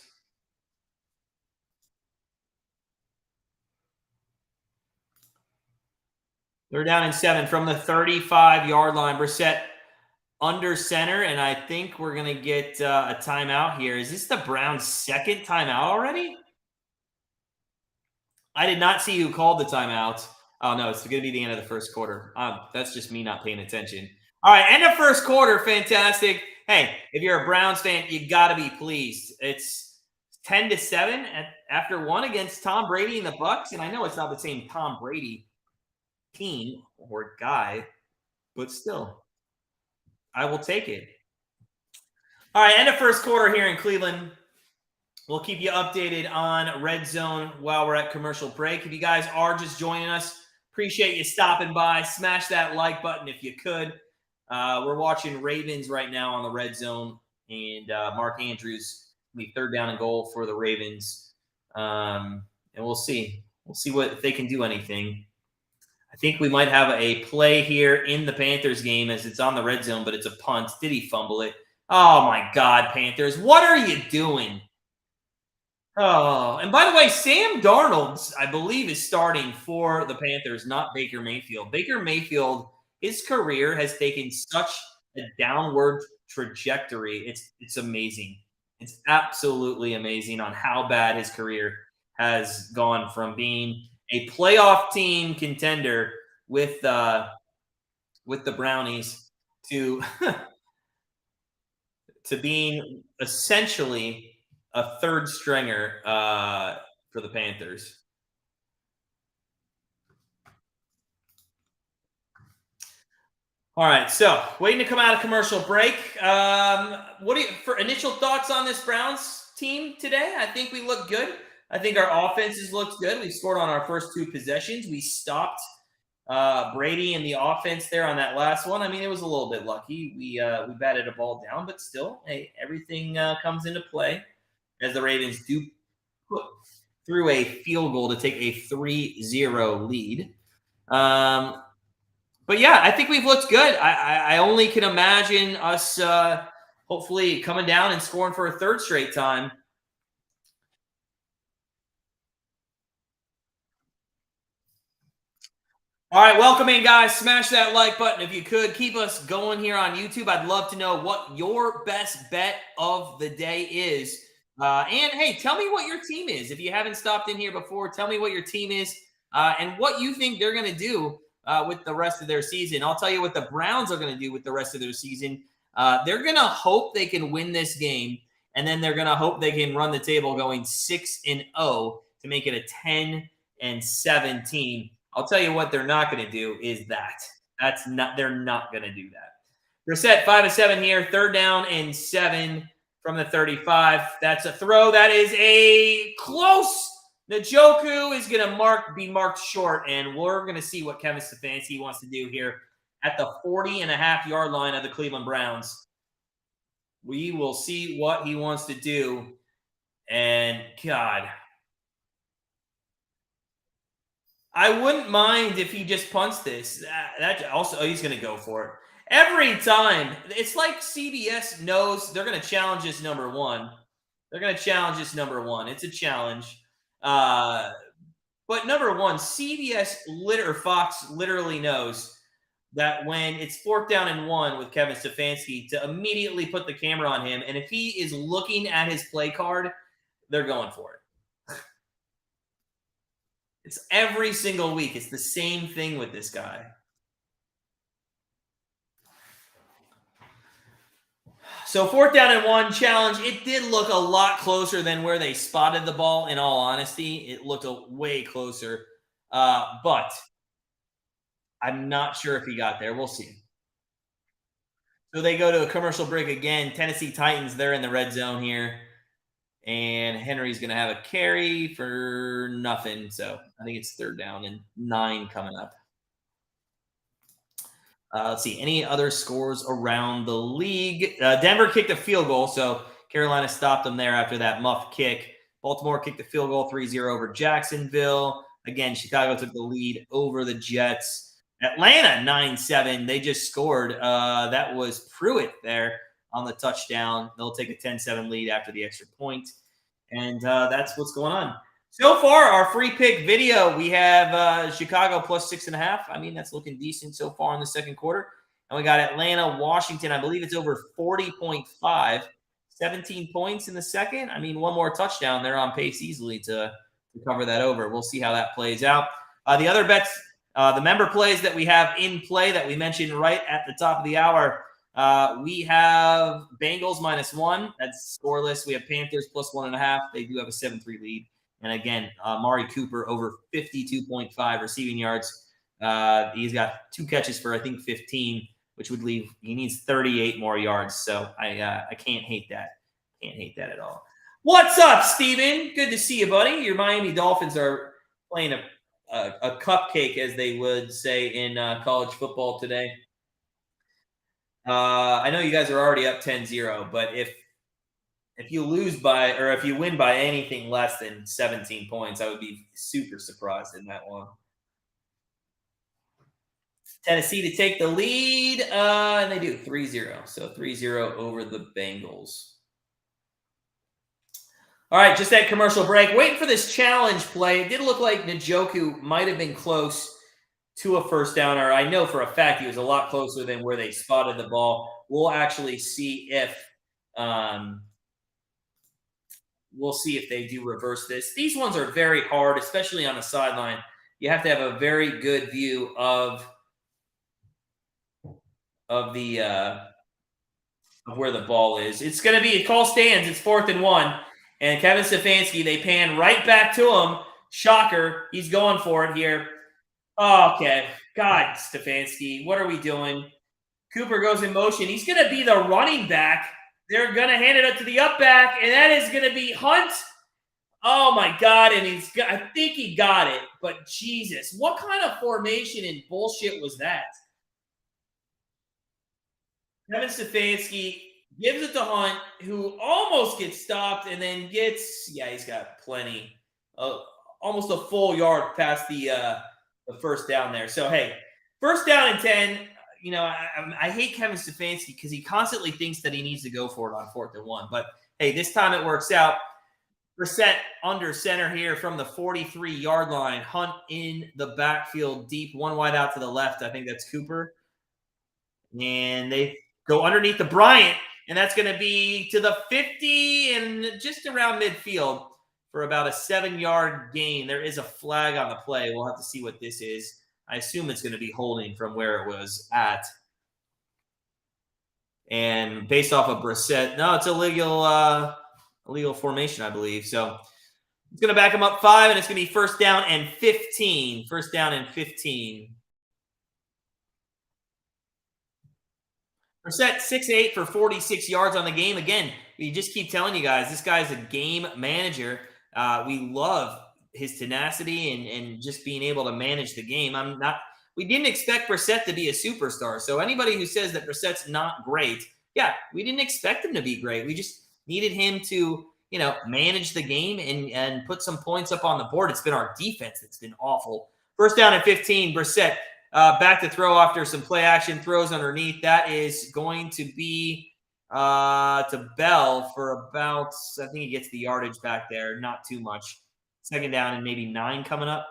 Third down and 7 from the 35-yard line. Brissett under center, and I think we're going to get a timeout here. Is this the Browns' second timeout already? I did not see who called the timeout. Oh, no, it's going to be the end of the first quarter. That's just me not paying attention. All right, end of first quarter. Fantastic. Hey, if you're a Browns fan, you got to be pleased. It's 10-7 after one against Tom Brady and the Bucs. And I know it's not the same Tom Brady team or guy, but still, I will take it. All right, end of first quarter here in Cleveland. We'll keep you updated on Red Zone while we're at commercial break. If you guys are just joining us, appreciate you stopping by. Smash that like button if you could. We're watching Ravens right now on the Red Zone, and Mark Andrews will be third down and goal for the Ravens. And we'll see. We'll see if they can do anything. I think we might have a play here in the Panthers game as it's on the Red Zone, but it's a punt. Did he fumble it? Oh, my God, Panthers. What are you doing? Oh, and by the way, Sam Darnold, I believe, is starting for the Panthers, not Baker Mayfield. Baker Mayfield, his career has taken such a downward trajectory. It's amazing. It's absolutely amazing on how bad his career has gone from being a playoff team contender with the Brownies to to being essentially a third stringer for the Panthers. All right, so waiting to come out of commercial break. What do you for initial thoughts on this Browns team today? I think we look good. I think our offenses looked good. We scored on our first two possessions. We stopped Brady and the offense there on that last one. I mean, it was a little bit lucky. We batted a ball down, but still, hey, everything comes into play as the Ravens do put through a field goal to take a 3-0 lead. But yeah, I think we've looked good. I only can imagine us hopefully coming down and scoring for a third straight time. All right, welcome in, guys. Smash that like button if you could. Keep us going here on YouTube. I'd love to know what your best bet of the day is. And hey, tell me what your team is. If you haven't stopped in here before, tell me what your team is and what you think they're going to do with the rest of their season. I'll tell you what the Browns are going to do with the rest of their season. They're going to hope they can win this game, and then they're going to hope they can run the table going 6-0 to make it a 10-17. I'll tell you what they're not going to do is that. They're not going to do that. They're set 5-7 here, third down and 7 from the 35. That's a throw. That is a close. Njoku is going to be marked short, and we're going to see what Kevin Stefanski wants to do here at the 40.5-yard line of the Cleveland Browns. We will see what he wants to do, and God, I wouldn't mind if he just punts this. That also, he's going to go for it. Every time. It's like CBS knows they're going to challenge this number one. They're going to challenge this number one. It's a challenge. But number one, CBS or Fox literally knows that when it's fourth down and 1 with Kevin Stefanski to immediately put the camera on him. And if he is looking at his play card, they're going for it. It's every single week. It's the same thing with this guy. So fourth down and 1 challenge. It did look a lot closer than where they spotted the ball, in all honesty. It looked way closer. But I'm not sure if he got there. We'll see. So they go to a commercial break again. Tennessee Titans, they're in the red zone here. And Henry's going to have a carry for nothing. So I think it's third down and 9 coming up. Let's see. Any other scores around the league? Denver kicked a field goal, so Carolina stopped them there after that muff kick. Baltimore kicked the field goal 3-0 over Jacksonville. Again, Chicago took the lead over the Jets. Atlanta 9-7. They just scored. That was Pruitt there on the touchdown. They'll take a 10-7 lead after the extra point. And that's what's going on. So far, our free pick video, we have Chicago plus 6.5. I mean, that's looking decent so far in the second quarter. And we got Atlanta, Washington. I believe it's over 40.5. 17 points in the second. I mean, one more touchdown. They're on pace easily to cover that over. We'll see how that plays out. The other bets, the member plays that we have in play that we mentioned right at the top of the hour. We have Bengals -1. That's scoreless. We have Panthers +1.5. They do have a 7-3 lead. And again, Mari Cooper over 52.5 receiving yards. He's got 2 catches for, I think, 15, which would leave, he needs 38 more yards. So I can't hate that. Can't hate that at all. What's up, Steven? Good to see you, buddy. Your Miami Dolphins are playing a cupcake, as they would say in college football today. I know you guys are already up 10-0, but if you lose by, or if you win by anything less than 17 points, I would be super surprised in that one. Tennessee to take the lead, and they do 3-0. So 3-0 over the Bengals. All right, just that commercial break. Waiting for this challenge play. It did look like Njoku might have been close to a first down, or I know for a fact he was a lot closer than where they spotted the ball. We'll actually see if they do reverse this. These ones are very hard, especially on the sideline. You have to have a very good view of where the ball is. It's going to be a call stands. It's 4th and 1. And Kevin Stefanski, they pan right back to him. Shocker. He's going for it here. Oh, okay. God, Stefanski, what are we doing? Cooper goes in motion. He's going to be the running back. They're going to hand it up to the up back, and that is going to be Hunt. Oh, my God. And I think he got it. But, Jesus, what kind of formation and bullshit was that? Kevin Stefanski gives it to Hunt, who almost gets stopped and then he's got plenty. Almost a full yard past the first down there. So, hey, first down and 10. You know, I hate Kevin Stefanski because he constantly thinks that he needs to go for it on 4th and 1. But, hey, this time it works out. Brissett under center here from the 43-yard line. Hunt in the backfield deep. One wide out to the left. I think that's Cooper. And they go underneath the Bryant, and that's going to be to the 50 and just around midfield for about a 7-yard gain. There is a flag on the play. We'll have to see what this is. I assume it's going to be holding from where it was at. And based off of Brissett, no, it's illegal formation, I believe. So it's going to back him up 5, and it's going to be 1st down and 15. 1st down and 15. Brissett 6'8" for 46 yards on the game. Again, we just keep telling you guys, this guy's a game manager. We love his tenacity and just being able to manage the game. We didn't expect Brissett to be a superstar. So anybody who says that Brissett's not great, yeah, we didn't expect him to be great. We just needed him to, manage the game and put some points up on the board. It's been our defense that's been awful. 1st down and 15, Brissett. Back to throw after some play action throws underneath. That is going to be to Bell for about, I think he gets the yardage back there. Not too much. 2nd down and maybe 9 coming up.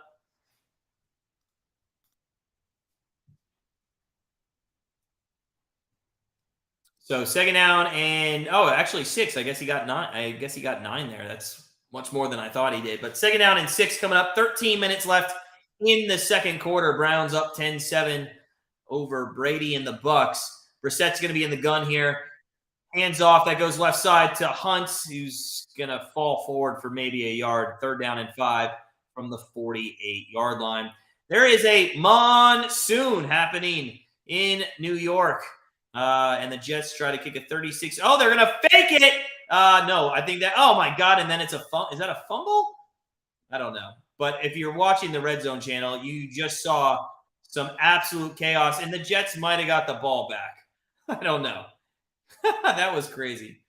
So 2nd down and, actually 6. I guess he got 9. I guess he got 9 there. That's much more than I thought he did. But 2nd down and 6 coming up. 13 minutes left in the second quarter. Browns up 10-7 over Brady and the Bucs. Brissett's going to be in the gun here. Hands off. That goes left side to Hunt, who's going to fall forward for maybe a yard. 3rd down and 5 from the 48-yard line. There is a monsoon happening in New York. And the Jets try to kick a 36. Oh, they're going to fake it. No, I think that, oh my God. And then it's is that a fumble? I don't know. But if you're watching the Red Zone channel, you just saw some absolute chaos, and the Jets might have got the ball back. I don't know. That was crazy.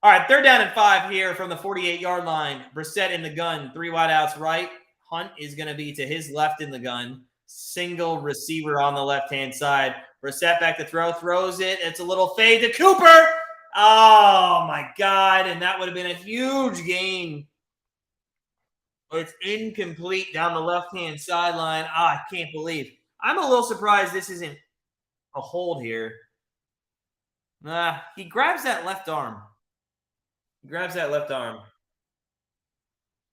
All right, 3rd down and 5 here from the 48-yard line. Brissett in the gun, 3 wide outs right. Hunt is going to be to his left in the gun. Single receiver on the left-hand side. Brissett back to throw, throws it. It's a little fade to Cooper. Oh, my God, and that would have been a huge gain. It's incomplete down the left-hand sideline. I can't believe. I'm a little surprised this isn't a hold here. He grabs that left arm.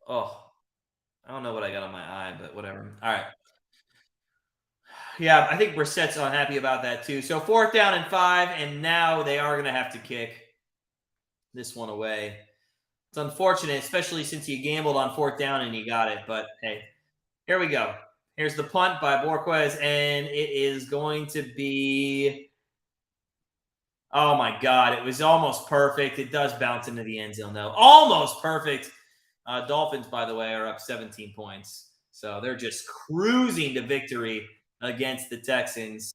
Oh, I don't know what I got on my eye, but whatever. All right. Yeah, I think Brissett's unhappy about that too. So 4th down and 5, and now they are going to have to kick this one away. It's unfortunate, especially since you gambled on 4th down and you got it. But hey, here we go. Here's the punt by Borquez, and it is going to be. Oh my God! It was almost perfect. It does bounce into the end zone, though. Almost perfect. Dolphins, by the way, are up 17 points, so they're just cruising to victory against the Texans.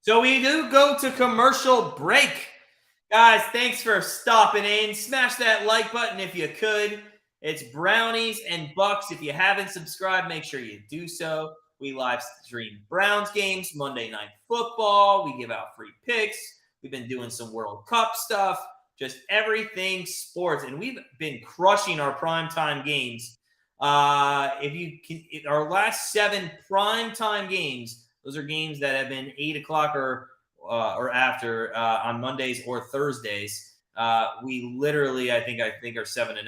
So we do go to commercial break. Guys, thanks for stopping in. Smash that like button if you could. It's Brownies and Bucks. If you haven't subscribed, make sure you do so. We live stream Browns games, Monday Night Football. We give out free picks. We've been doing some World Cup stuff, just everything sports. And we've been crushing our primetime games. If you can, our last 7 primetime games, those are games that have been 8 o'clock or after on Mondays or Thursdays. We literally, I think, are 7-0.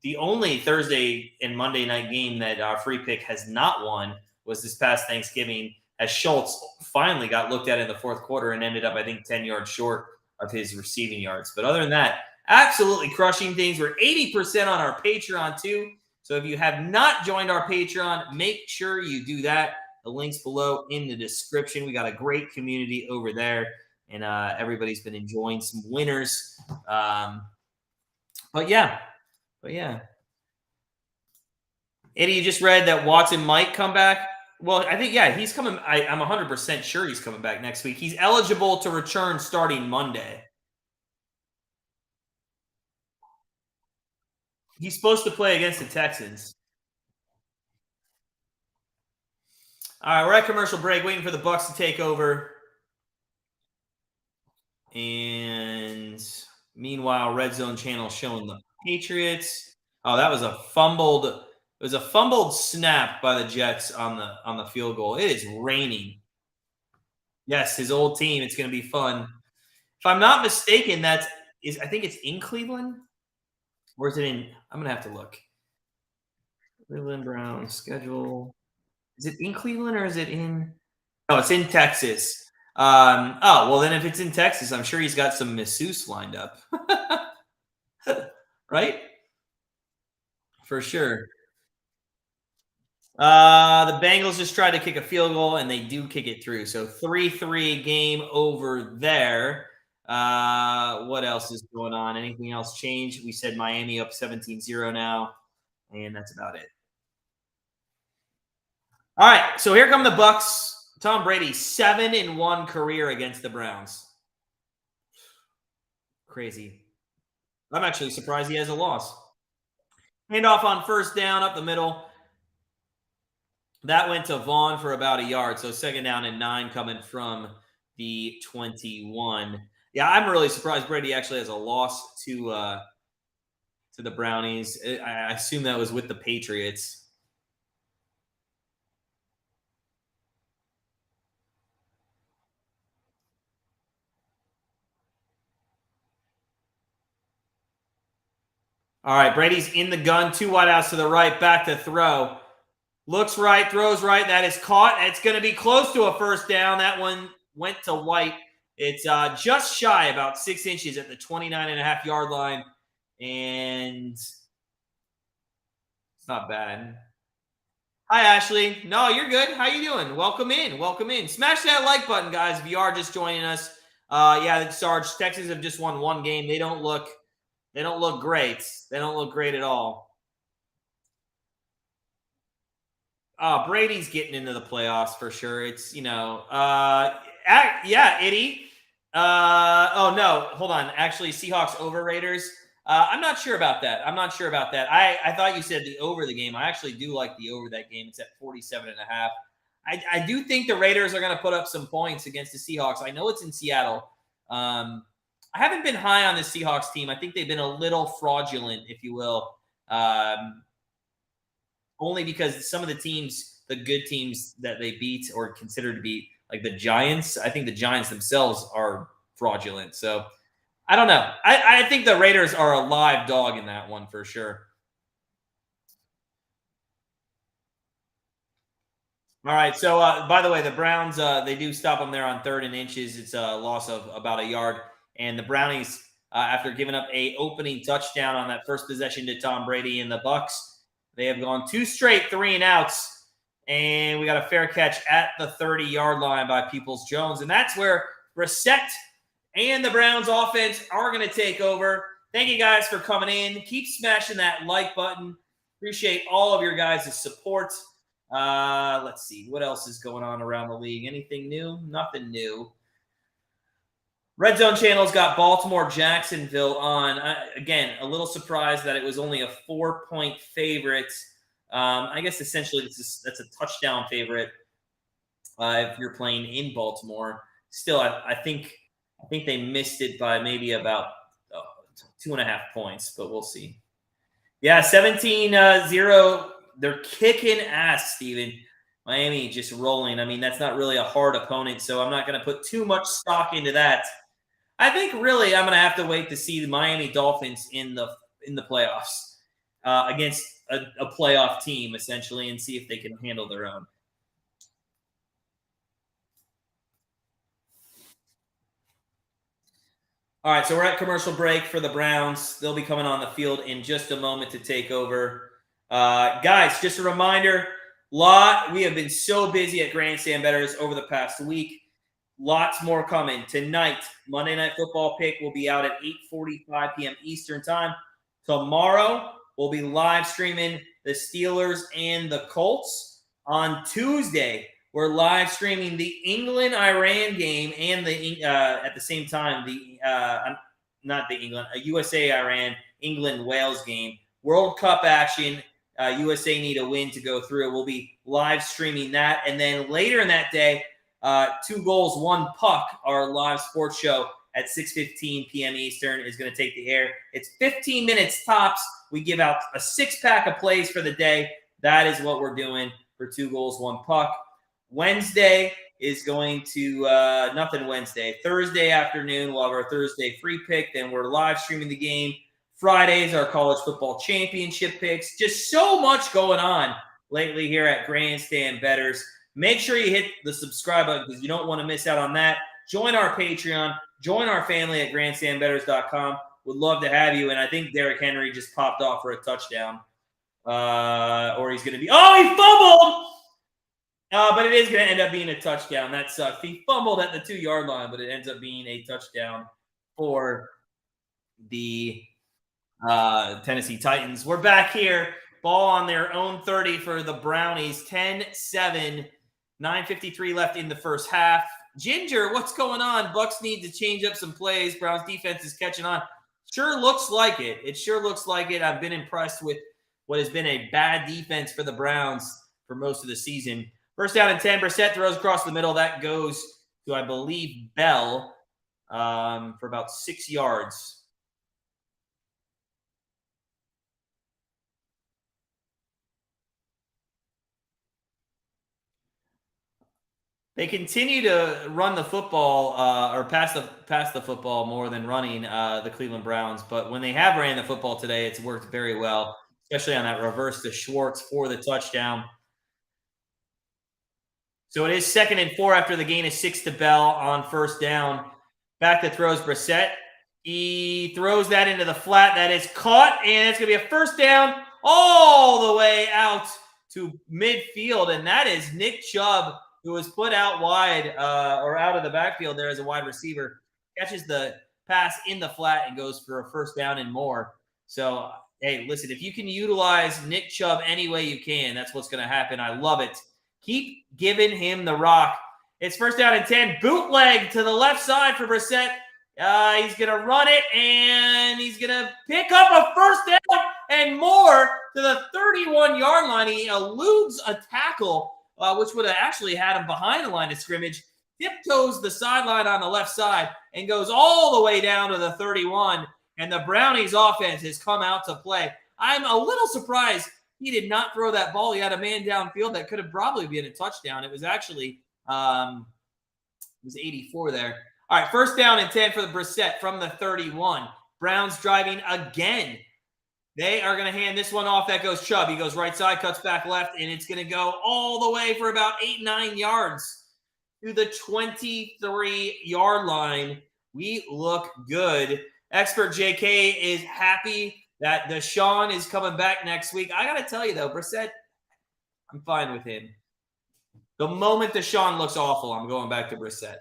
The only Thursday and Monday night game that our free pick has not won was this past Thanksgiving, as Schultz finally got looked at in the 4th quarter and ended up, I think, 10 yards short of his receiving yards. But other than that, absolutely crushing things. We're 80% on our Patreon too. So if you have not joined our Patreon, make sure you do that. The link's below in the description. We got a great community over there, and everybody's been enjoying some winners. But yeah. Eddie, you just read that Watson might come back. Well, I think, yeah, he's coming. I'm 100% sure he's coming back next week. He's eligible to return starting Monday. He's supposed to play against the Texans. All right, we're at commercial break, waiting for the Bucs to take over. And meanwhile, Red Zone channel showing the Patriots. Oh, that was a fumbled. It was a fumbled snap by the Jets on the field goal. It is raining. Yes, his old team. It's going to be fun. If I'm not mistaken, I think it's in Cleveland. Or is it in? I'm going to have to look. Cleveland Browns schedule. Is it in Cleveland or is it in? No, it's in Texas. Oh, well, then if it's in Texas, I'm sure he's got some masseuse lined up. Right? For sure. The Bengals just tried to kick a field goal, and they do kick it through. So 3-3 game over there. What else is going on? Anything else change? We said Miami up 17-0 now, and that's about it. All right, so here come the Bucs. Tom Brady, 7-1 career against the Browns. Crazy. I'm actually surprised he has a loss. Handoff on 1st down up the middle. That went to Vaughn for about a yard. So 2nd down and 9 coming from the 21. Yeah, I'm really surprised Brady actually has a loss to the Brownies. I assume that was with the Patriots. All right, Brady's in the gun. 2 wideouts to the right, back to throw. Looks right, throws right. That is caught. It's going to be close to a 1st down. That one went to White. It's just shy, about 6 inches at the 29.5-yard line. And it's not bad. Hi, Ashley. No, you're good. How you doing? Welcome in. Welcome in. Smash that like button, guys, if you are just joining us. Yeah, Sarge, Texans have just won 1 game. They don't look great. They don't look great at all. Brady's getting into the playoffs for sure. It's, yeah, Eddie. Oh, no, hold on. Actually, Seahawks over Raiders. I'm not sure about that. I thought you said the over the game. I actually do like the over that game. It's at 47.5. I do think the Raiders are going to put up some points against the Seahawks. I know it's in Seattle. I haven't been high on the Seahawks team. I think they've been a little fraudulent, if you will. Only because some of the teams, the good teams that they beat or consider to be like the Giants, I think the Giants themselves are fraudulent. So I don't know. I think the Raiders are a live dog in that one for sure. All right. So, by the way, the Browns, they do stop them there on 3rd and inches. It's a loss of about a yard. And the Brownies, after giving up a opening touchdown on that first possession to Tom Brady and the Bucs, they have gone 2 straight 3-and-outs. And we got a fair catch at the 30-yard line by Peoples-Jones. And that's where Brissett and the Browns offense are going to take over. Thank you guys for coming in. Keep smashing that like button. Appreciate all of your guys' support. Let's see. What else is going on around the league? Anything new? Nothing new. Red Zone Channel's got Baltimore-Jacksonville on. Again, a little surprised that it was only a 4-point favorite. I guess essentially that's a touchdown favorite if you're playing in Baltimore. Still, I think they missed it by maybe about 2.5 points, but we'll see. Yeah, 17-0. They're kicking ass, Steven. Miami just rolling. I mean, that's not really a hard opponent, so I'm not going to put too much stock into that. I think really I'm going to have to wait to see the Miami Dolphins in the playoffs against a playoff team, essentially, and see if they can handle their own. All right, so we're at commercial break for the Browns. They'll be coming on the field in just a moment to take over. Guys, just a reminder, we have been so busy at Grandstand Bettors over the past week. Lots more coming. Tonight, Monday Night Football pick will be out at 8:45 p.m. Eastern Time. Tomorrow, we'll be live streaming the Steelers and the Colts. On Tuesday, we're live streaming the England-Iran game and at the same time, a USA-Iran, England-Wales game. World Cup action. USA need a win to go through. We'll be live streaming that. And then later in that day, 2 Goals, 1 Puck, our live sports show at 6:15 p.m. Eastern is going to take the air. It's 15 minutes tops. We give out a 6-pack of plays for the day. That is what we're doing for 2 Goals, 1 Puck. Wednesday is going to nothing Wednesday. Thursday afternoon, we'll have our Thursday free pick. Then we're live streaming the game. Fridays, our college football championship picks. Just so much going on lately here at Grandstand Bettors. Make sure you hit the subscribe button because you don't want to miss out on that. Join our Patreon. Join our family at grandstandbettors.com. Would love to have you. And I think Derrick Henry just popped off for a touchdown. Or he's going to be – oh, he fumbled! But it is going to end up being a touchdown. That sucks. He fumbled at the 2-yard line, but it ends up being a touchdown for the Tennessee Titans. We're back here. Ball on their own 30 for the Brownies. 10-7. 9:53 left in the first half. Ginger, what's going on? Bucs need to change up some plays. Browns defense is catching on. Sure looks like it. It sure looks like it. I've been impressed with what has been a bad defense for the Browns for most of the season. First down and 10. Brissett throws across the middle. That goes to, I believe, Bell for about 6 yards. They continue to run the football or pass the football more than running the Cleveland Browns. But when they have ran the football today, it's worked very well, especially on that reverse to Schwartz for the touchdown. So it is 2nd and 4 after the gain of 6 to Bell on first down. Back to throws Brissett. He throws that into the flat. That is caught, and it's going to be a first down all the way out to midfield. And that is Nick Chubb, who was put out wide or out of the backfield there as a wide receiver, catches the pass in the flat and goes for a first down and more. So, hey, listen, if you can utilize Nick Chubb any way you can, that's what's going to happen. I love it. Keep giving him the rock. It's first down and 10. Bootleg to the left side for Brissett. He's going to run it, and he's going to pick up a first down and more to the 31-yard line. He eludes a tackle, which would have actually had him behind the line of scrimmage, tiptoes the sideline on the left side, and goes all the way down to the 31. And the Brownies offense has come out to play. I'm a little surprised he did not throw that ball. He had a man downfield that could have probably been a touchdown. It was actually it was 84 there. All right, first down and 10 for the Brissett from the 31. Browns driving again. They are going to hand this one off. That goes Chubb. He goes right side, cuts back left, and it's going to go all the way for about 8-9 yards to the 23-yard line. We look good. Expert JK is happy that Deshaun is coming back next week. I got to tell you, though, Brissett, I'm fine with him. The moment Deshaun looks awful, I'm going back to Brissett.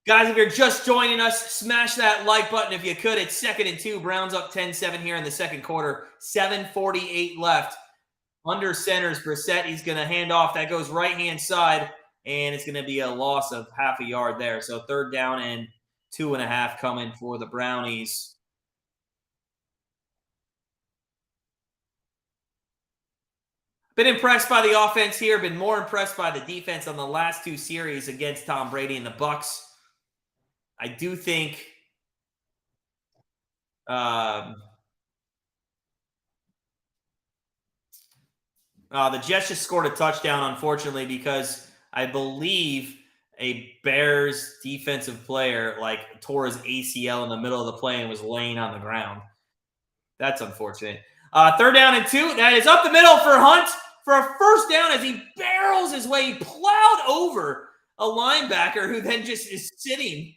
Guys, if you're just joining us, smash that like button if you could. It's 2nd and 2. Browns up 10-7 here in the second quarter. 7:48 left. Under centers, Brissett. He's going to hand off. That goes right-hand side, and it's going to be a loss of half a yard there. So 3rd down and 2.5 coming for the Brownies. Been impressed by the offense here. Been more impressed by the defense on the last 2 series against Tom Brady and the Bucs. I do think the Jets just scored a touchdown, unfortunately, because I believe a Bears defensive player tore his ACL in the middle of the play and was laying on the ground. That's unfortunate. 3rd down and 2. That is up the middle for Hunt for a 1st down as he barrels his way. He plowed over a linebacker who then just is sitting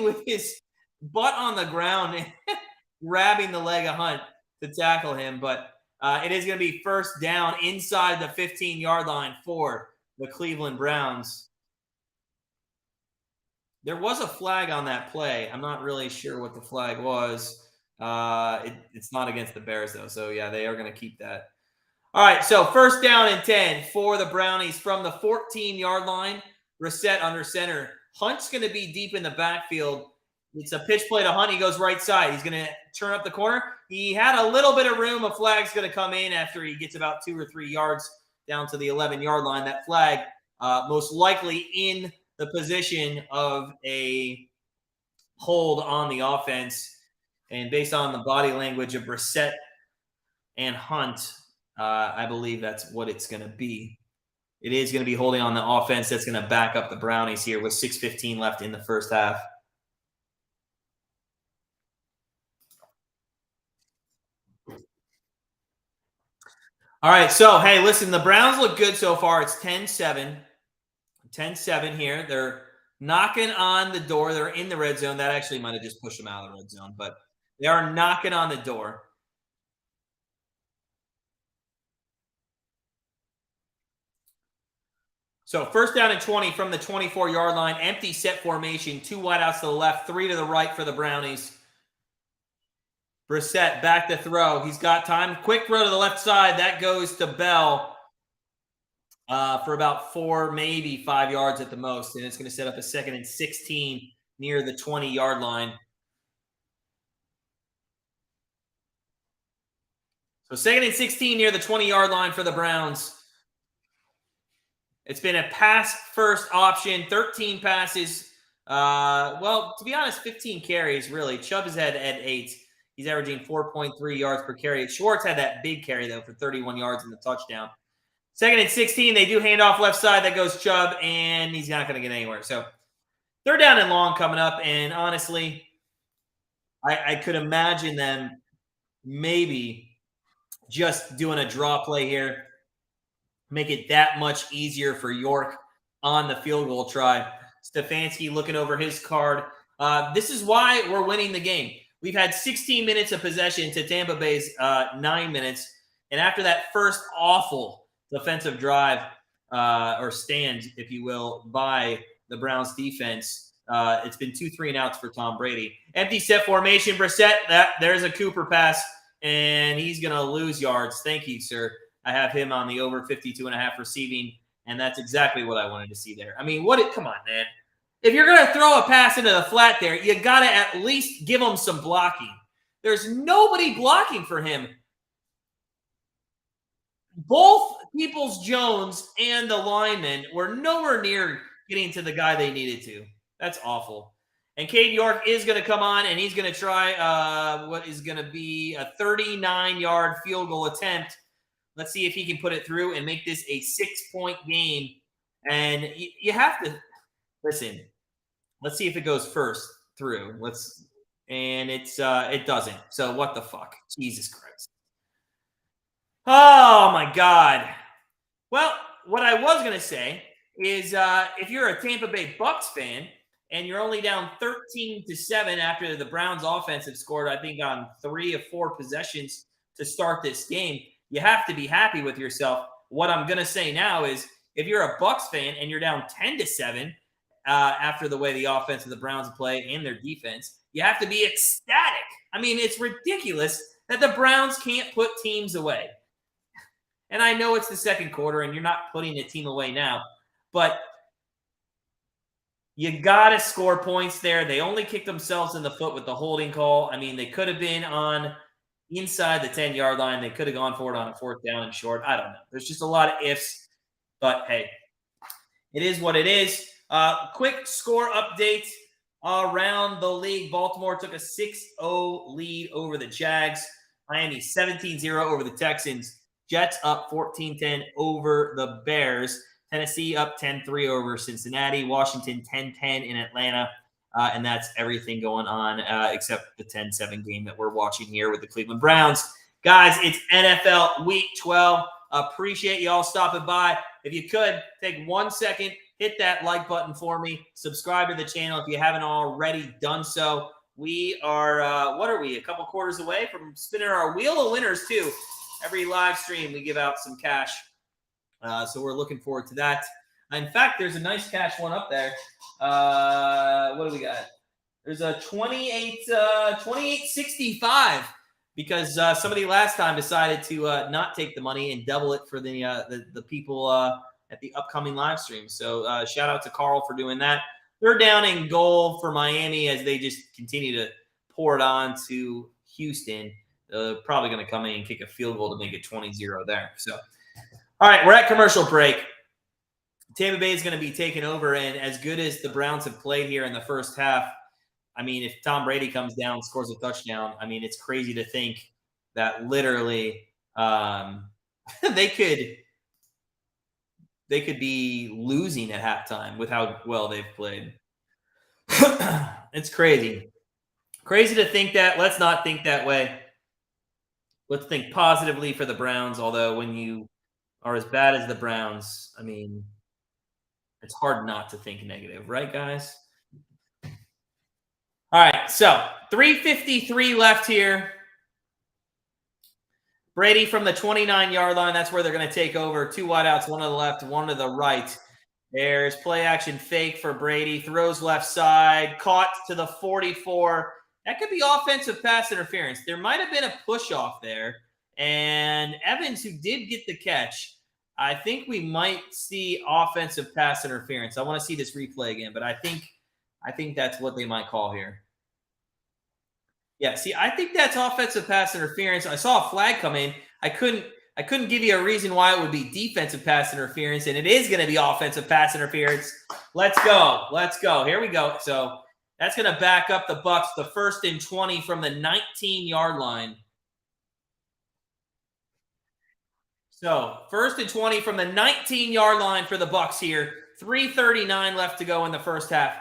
with his butt on the ground and grabbing the leg of Hunt to tackle him. But it is going to be 1st down inside the 15-yard line for the Cleveland Browns. There was a flag on that play. I'm not really sure what the flag was. It's not against the Bears, though. So, yeah, they are going to keep that. All right, so 1st down and 10 for the Brownies from the 14-yard line. Brissett under center. Hunt's going to be deep in the backfield. It's a pitch play to Hunt. He goes right side. He's going to turn up the corner. He had a little bit of room. A flag's going to come in after he gets about 2 or 3 yards down to the 11-yard line. That flag most likely in the position of a hold on the offense. And based on the body language of Brissett and Hunt, I believe that's what it's going to be. It is going to be holding on the offense. That's going to back up the Brownies here with 6:15 left in the first half. All right, so, hey, listen, the Browns look good so far. It's 10-7. 10-7 here. They're knocking on the door. They're in the red zone. That actually might have just pushed them out of the red zone, but they are knocking on the door. So 1st down and 20 from the 24-yard line. Empty set formation. 2 wideouts to the left, 3 to the right for the Brownies. Brissett back to throw. He's got time. Quick throw to the left side. That goes to Bell for about 4, maybe 5 yards at the most. And it's going to set up a 2nd and 16 near the 20-yard line. So 2nd and 16 near the 20-yard line for the Browns. It's been a pass-first option, 13 passes. Well, to be honest, 15 carries, really. Chubb has had 8. He's averaging 4.3 yards per carry. Schwartz had that big carry, though, for 31 yards in the touchdown. 2nd and 16, they do hand off left side. That goes Chubb, and he's not going to get anywhere. So 3rd down and long coming up, and honestly, I could imagine them maybe just doing a draw play here. Make it that much easier for York on the field goal try. Stefanski looking over his card. This is why we're winning the game. We've had 16 minutes of possession to Tampa Bay's 9 minutes. And after that first awful defensive drive or stand, if you will, by the Browns defense, it's been 2 3-and-outs for Tom Brady. Empty set formation, Brissett. There's a Cooper pass, and he's going to lose yards. Thank you, sir. I have him on the over 52.5 receiving, and that's exactly what I wanted to see there. I mean, come on, man. If you're going to throw a pass into the flat there, you got to at least give him some blocking. There's nobody blocking for him. Both Peoples-Jones and the linemen were nowhere near getting to the guy they needed to. That's awful. And Cade York is going to come on, and he's going to try what is going to be a 39-yard field goal attempt. Let's see if he can put it through and make this a 6-point game. And you have to – listen, let's see if it goes first through. and it doesn't. So what the fuck? Jesus Christ. Oh my God. Well, what I was gonna say is if you're a Tampa Bay Bucs fan and you're only down 13-7 after the Browns offense have scored, I think, on 3 of 4 possessions to start this game, you have to be happy with yourself. What I'm gonna say now is if you're a Bucs fan and you're down 10-7 after the way the offense of the Browns play and their defense, you have to be ecstatic. I mean, it's ridiculous that the Browns can't put teams away. And I know it's the second quarter and you're not putting the team away now, but you got to score points there. They only kicked themselves in the foot with the holding call. I mean, they could have been on inside the 10-yard line. They could have gone for it on a 4th down and short. I don't know. There's just a lot of ifs, but hey, it is what it is. Quick score update around the league. Baltimore took a 6-0 lead over the Jags. Miami 17-0 over the Texans. Jets up 14-10 over the Bears. Tennessee up 10-3 over Cincinnati. Washington 10-10 in Atlanta. And that's everything going on except the 10-7 game that we're watching here with the Cleveland Browns. Guys, it's NFL Week 12. Appreciate you all stopping by. If you could, take 1 second, hit that like button for me. Subscribe to the channel if you haven't already done so. We are, what are we, a couple quarters away from spinning our wheel of winners, too. Every live stream, we give out some cash. So we're looking forward to that. In fact, there's a nice cash one up there. What do we got? There's a 28.65 because somebody last time decided to not take the money and double it for the people at the upcoming live stream. So shout out to Carl for doing that. They're down in goal for Miami as they just continue to pour it on to Houston. Probably going to come in and kick a field goal to make it 20-0 there. So, all right, we're at commercial break. Tampa Bay is going to be taken over, and as good as the Browns have played here in the first half, I mean, if Tom Brady comes down and scores a touchdown, I mean, it's crazy to think that literally they could be losing at halftime with how well they've played. It's crazy. Crazy to think that. Let's not think that way. Let's think positively for the Browns, although when you are as bad as the Browns, I mean, it's hard not to think negative, right, guys? All right, so 3:53 left here. Brady from the 29-yard line. That's where they're going to take over. 2 wideouts, 1 to the left, 1 to the right. There's play action fake for Brady. Throws left side. Caught to the 44. That could be offensive pass interference. There might have been a push off there. And Evans, who did get the catch, I think we might see offensive pass interference. I want to see this replay again, but I think that's what they might call here. Yeah, see, I think that's offensive pass interference. I saw a flag come in. I couldn't give you a reason why it would be defensive pass interference, and it is going to be offensive pass interference. Let's go. Let's go. Here we go. So that's going to back up the Bucs. The 1st and 20 from the 19-yard line. So 1st and 20 from the 19-yard line for the Bucs here. 3:39 left to go in the first half.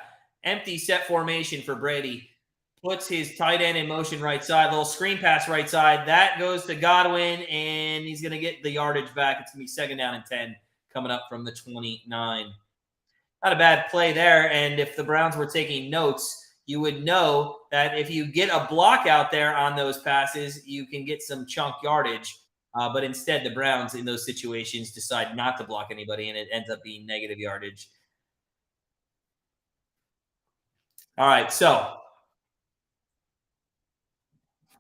Empty set formation for Brady. Puts his tight end in motion right side. Little screen pass right side. That goes to Godwin, and he's going to get the yardage back. It's going to be 2nd down and 10 coming up from the 29. Not a bad play there. And if the Browns were taking notes, you would know that if you get a block out there on those passes, you can get some chunk yardage. But instead, the Browns in those situations decide not to block anybody, and it ends up being negative yardage. All right, so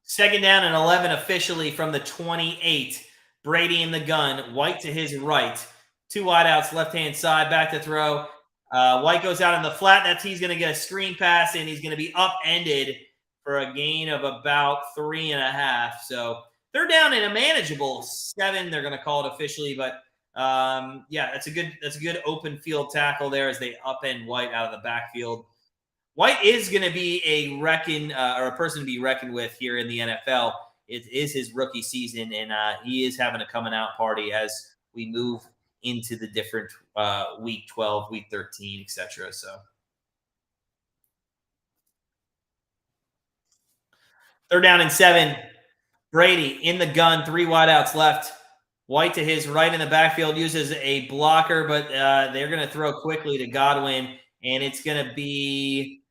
2nd down and 11 officially from the 28. Brady in the gun. White to his right. 2 wideouts, left-hand side, back to throw. White goes out in the flat. He's going to get a screen pass, and he's going to be upended for a gain of about 3.5. So they're down in a manageable 7. They're going to call it officially, but yeah, that's a good open field tackle there as they upend White out of the backfield. White is going to be a person to be reckoned with here in the NFL. It is his rookie season, and he is having a coming out party as we move into the different week 12, week 13, etc. So Third down and 7. Brady in the gun, 3 wideouts left. White to his right in the backfield uses a blocker, but they're going to throw quickly to Godwin, and it's going to be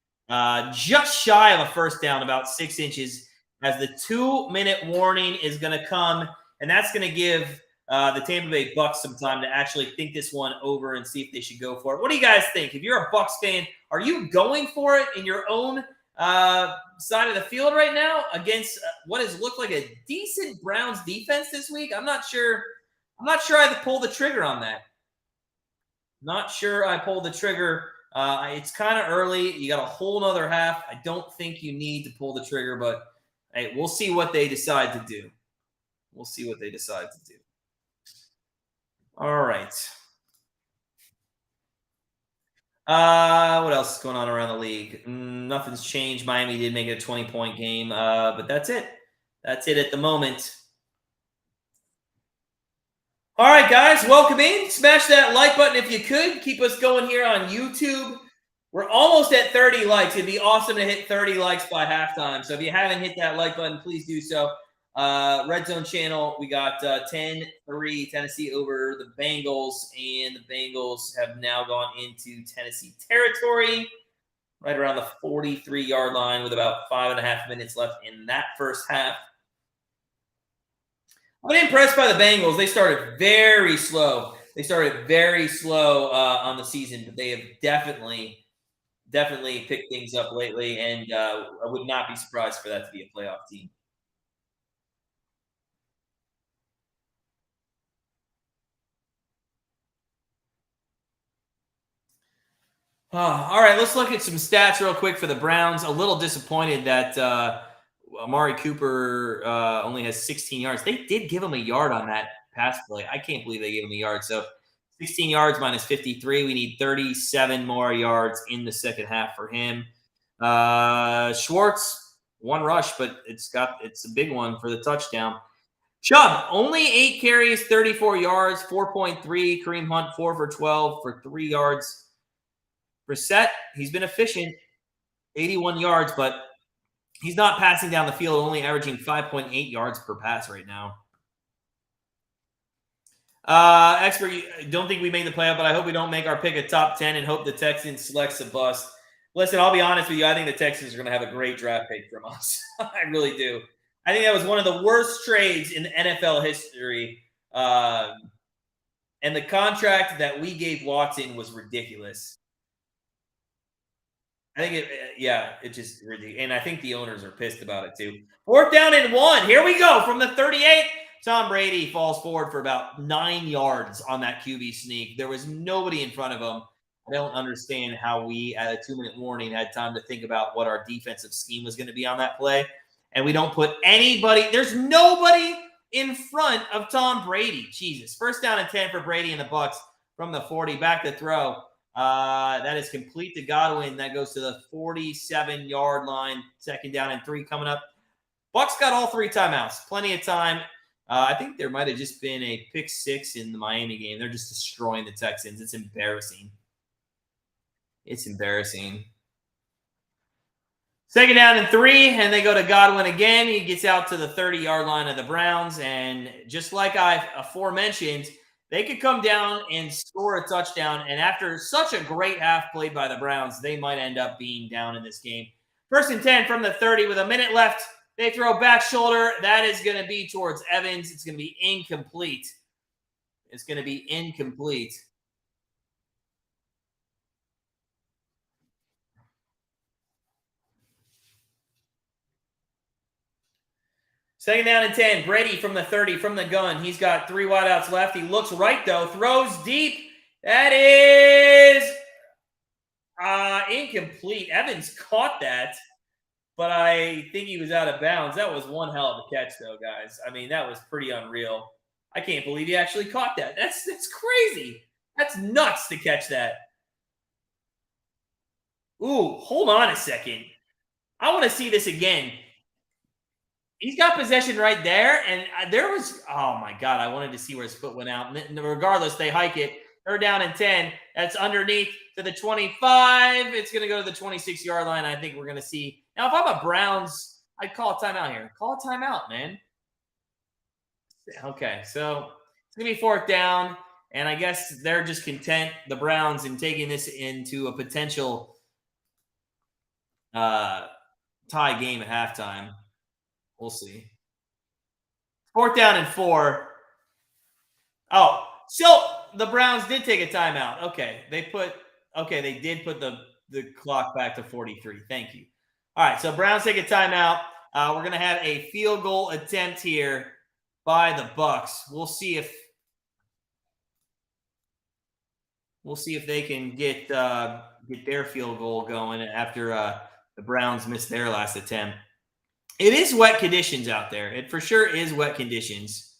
just shy of a first down, about 6 inches, as the 2-minute warning is going to come, and that's going to give the Tampa Bay Bucs some time to actually think this one over and see if they should go for it. What do you guys think? If you're a Bucs fan, are you going for it in your own side of the field right now against what has looked like a decent Browns defense this week? I'm not sure I pull the trigger on that. Not sure I pulled the trigger. It's kind of early. You got a whole nother half. I don't think you need to pull the trigger, but hey, we'll see what they decide to do. We'll see what they decide to do. All right. What else is going on around the league? Nothing's changed. Miami did make it a 20-point game, but that's it. That's it at the moment. All right, guys, welcome in. Smash that like button if you could. Keep us going here on YouTube. We're almost at 30 likes. It'd be awesome to hit 30 likes by halftime. So if you haven't hit that like button, please do so. Red Zone channel, we got 10-3 Tennessee over the Bengals, and the Bengals have now gone into Tennessee territory right around the 43-yard line with about 5.5 minutes left in that first half. I've been impressed by the Bengals. They started very slow. On the season, but they have definitely picked things up lately, and I would not be surprised for that to be a playoff team. All right, let's look at some stats real quick for the Browns. A little disappointed that Amari Cooper only has 16 yards. They did give him a yard on that pass play. I can't believe they gave him a yard. So 16 yards minus 53. We need 37 more yards in the second half for him. Schwartz, 1 rush, but it's a big one for the touchdown. Chubb, only 8 carries, 34 yards, 4.3. Kareem Hunt, 4 for 12 for 3 yards. Brissett, he's been efficient, 81 yards, but he's not passing down the field, only averaging 5.8 yards per pass right now. Expert, don't think we made the playoff, but I hope we don't make our pick a top 10 and hope the Texans selects a bust. Listen, I'll be honest with you. I think the Texans are going to have a great draft pick from us. I really do. I think that was one of the worst trades in NFL history. And the contract that we gave Watson was ridiculous. I think it just ridiculous. And I think the owners are pissed about it too. 4th down and 1. Here we go from the 38. Tom Brady falls forward for about 9 yards on that QB sneak. There was nobody in front of him. I don't understand how we, at a 2-minute warning, had time to think about what our defensive scheme was going to be on that play. And we don't put anybody. There's nobody in front of Tom Brady. Jesus. 1st down and 10 for Brady and the Bucs from the 40. Back to throw. That is complete to Godwin. That goes to the 47-yard line. 2nd down and 3 coming up. Bucs got all 3 timeouts. Plenty of time. I think there might have just been a pick 6 in the Miami game. They're just destroying the Texans. It's embarrassing. It's embarrassing. 2nd down and 3, and they go to Godwin again. He gets out to the 30-yard line of the Browns, and just like I aforementioned, they could come down and score a touchdown, and after such a great half played by the Browns, they might end up being down in this game. 1st and 10 from the 30 with a minute left. They throw back shoulder. That is going to be towards Evans. It's going to be incomplete. It's going to be incomplete. Second down and 10. Brady from the 30, from the gun. He's got 3 wideouts left. He looks right, though. Throws deep. That is incomplete. Evans caught that, but I think he was out of bounds. That was one hell of a catch, though, guys. I mean, that was pretty unreal. I can't believe he actually caught that. That's crazy. That's nuts to catch that. Ooh, hold on a second. I want to see this again. He's got possession right there, and there was, oh my God, I wanted to see where his foot went out. Regardless, they hike it. 3rd down and 10. That's underneath to the 25. It's going to go to the 26-yard line. I think we're going to see. Now, if I'm a Browns, I'd call a timeout here. Call a timeout, man. Okay, so it's gonna be fourth down, and I guess they're just content, the Browns, in taking this into a potential uh, tie game at halftime. We'll see. Fourth down and 4. Oh, so the Browns did take a timeout. Okay, they did put the clock back to 43. Thank you. All right, so Browns take a timeout. We're gonna have a field goal attempt here by the Bucs. We'll see if they can get their field goal going after the Browns missed their last attempt. It is wet conditions out there. It for sure is wet conditions.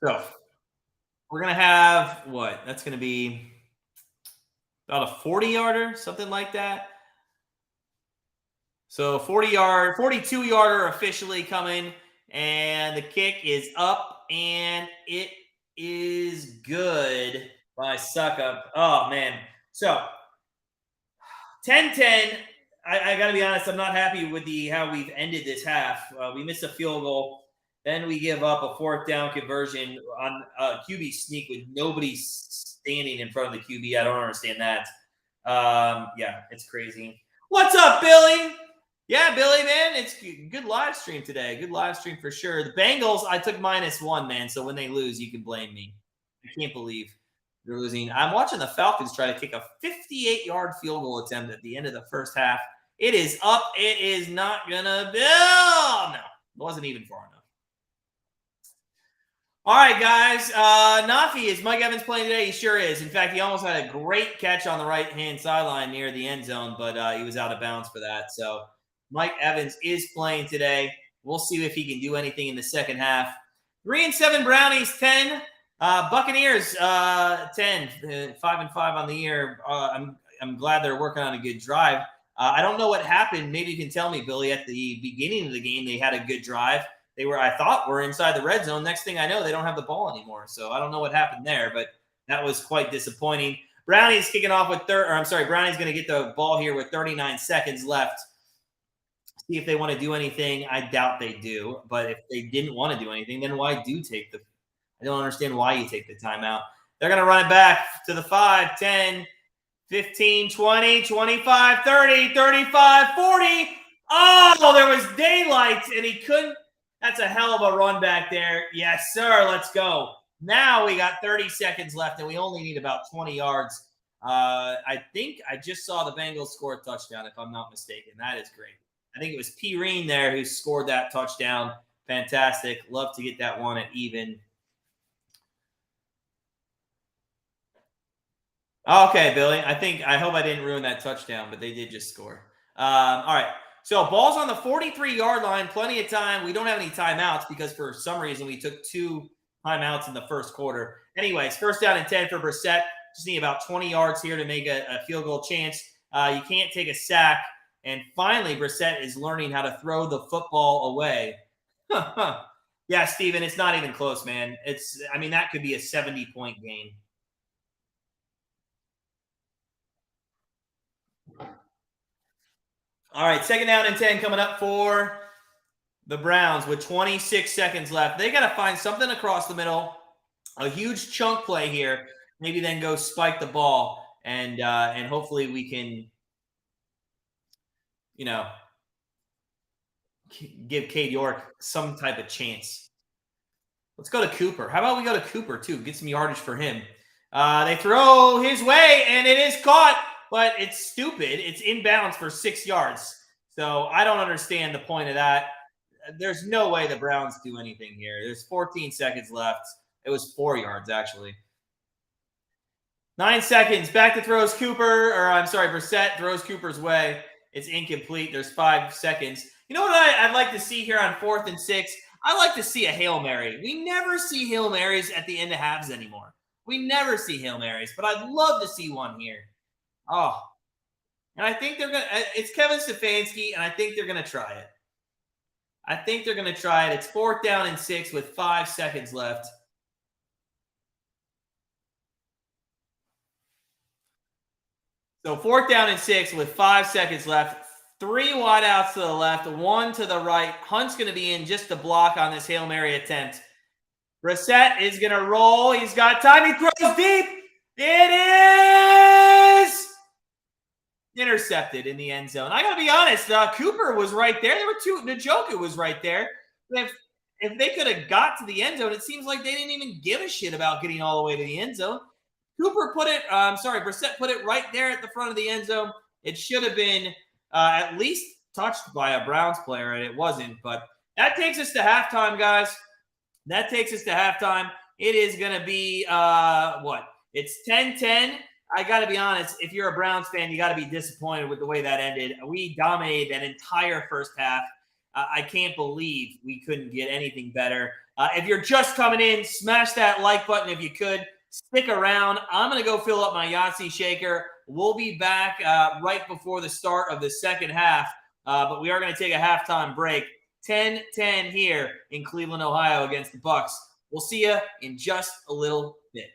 So we're gonna have what? That's gonna be about a 40-yarder, something like that. So 42-yarder officially coming, and the kick is up, and it is good by Suckup. Oh man. So 10-10. I got to be honest, I'm not happy with how we've ended this half. We missed a field goal. Then we give up a fourth down conversion on a QB sneak with nobody standing in front of the QB. I don't understand that. Yeah, it's crazy. What's up, Billy? Yeah, Billy, man, it's good live stream today. Good live stream for sure. The Bengals, I took -1, man. So when they lose, you can blame me. I can't believe they're losing. I'm watching the Falcons try to kick a 58-yard field goal attempt at the end of the first half. It is up. It is not gonna be. Oh, no, it wasn't even far enough. All right, guys. Nafi, is Mike Evans playing today? He sure is. In fact, he almost had a great catch on the right-hand sideline near the end zone, but he was out of bounds for that. So Mike Evans is playing today. We'll see if he can do anything in the second half. 3-7 Brownies, 10. Buccaneers, 10. 5-5 on the year. I'm glad they're working on a good drive. I don't know what happened. Maybe you can tell me, Billy. At the beginning of the game, they had a good drive. I thought, were inside the red zone. Next thing I know, they don't have the ball anymore. So I don't know what happened there, but that was quite disappointing. Brownies kicking off with Brownies going to get the ball here with 39 seconds left. See if they want to do anything. I doubt they do. But if they didn't want to do anything, then why I don't understand why you take the timeout. They're going to run it back to the 5, 10, 15, 20, 25, 30, 35, 40. Oh, there was daylight, and he couldn't. That's a hell of a run back there. Yes, sir. Let's go. Now we got 30 seconds left, and we only need about 20 yards. I think I just saw the Bengals score a touchdown, if I'm not mistaken. That is great. I think it was P. Reen there who scored that touchdown. Fantastic. Love to get that one at even. Okay, Billy. I hope I didn't ruin that touchdown, but they did just score. All right. So ball's on the 43-yard line. Plenty of time. We don't have any timeouts because for some reason we took 2 timeouts in the first quarter. Anyways, first down and 10 for Brissett. Just need about 20 yards here to make a field goal chance. You can't take a sack. And finally, Brissett is learning how to throw the football away. Yeah, Steven, it's not even close, man. That could be a 70-point game. All right, second down and 10 coming up for the Browns with 26 seconds left. They got to find something across the middle, a huge chunk play here, maybe then go spike the ball, and hopefully we can, give Cade York some type of chance. Let's go to Cooper. How about we go to Cooper, too? Get some yardage for him. They throw his way, and it is caught. But it's stupid. It's inbounds for 6 yards. So I don't understand the point of that. There's no way the Browns do anything here. There's 14 seconds left. It was 4 yards, actually. 9 seconds. Back to throws Brissett throws Cooper's way. It's incomplete. There's 5 seconds. You know what I'd like to see here on 4th and 6? I like to see a Hail Mary. We never see Hail Marys at the end of halves anymore. We never see Hail Marys, but I'd love to see one here. Oh, and I think it's Kevin Stefanski, and I think they're going to try it. It's 4th down and 6 with 5 seconds left. So 4th down and 6 with 5 seconds left. 3 wideouts to the left, 1 to the right. Hunt's going to be in just to block on this Hail Mary attempt. Brissett is going to roll. He's got time. He throws deep. It is intercepted in the end zone. I got to be honest. Cooper was right there. There were two. Njoku was right there. If they could have got to the end zone, it seems like they didn't even give a shit about getting all the way to the end zone. Brissett put it right there at the front of the end zone. It should have been at least touched by a Browns player, and it wasn't. But that takes us to halftime, guys. That takes us to halftime. It is going to be, It's 10-10. I got to be honest, if you're a Browns fan, you got to be disappointed with the way that ended. We dominated that entire first half. I can't believe we couldn't get anything better. If you're just coming in, smash that like button if you could. Stick around. I'm going to go fill up my Yahtzee shaker. We'll be back right before the start of the second half, but we are going to take a halftime break. 10-10 here in Cleveland, Ohio against the Bucs. We'll see you in just a little bit.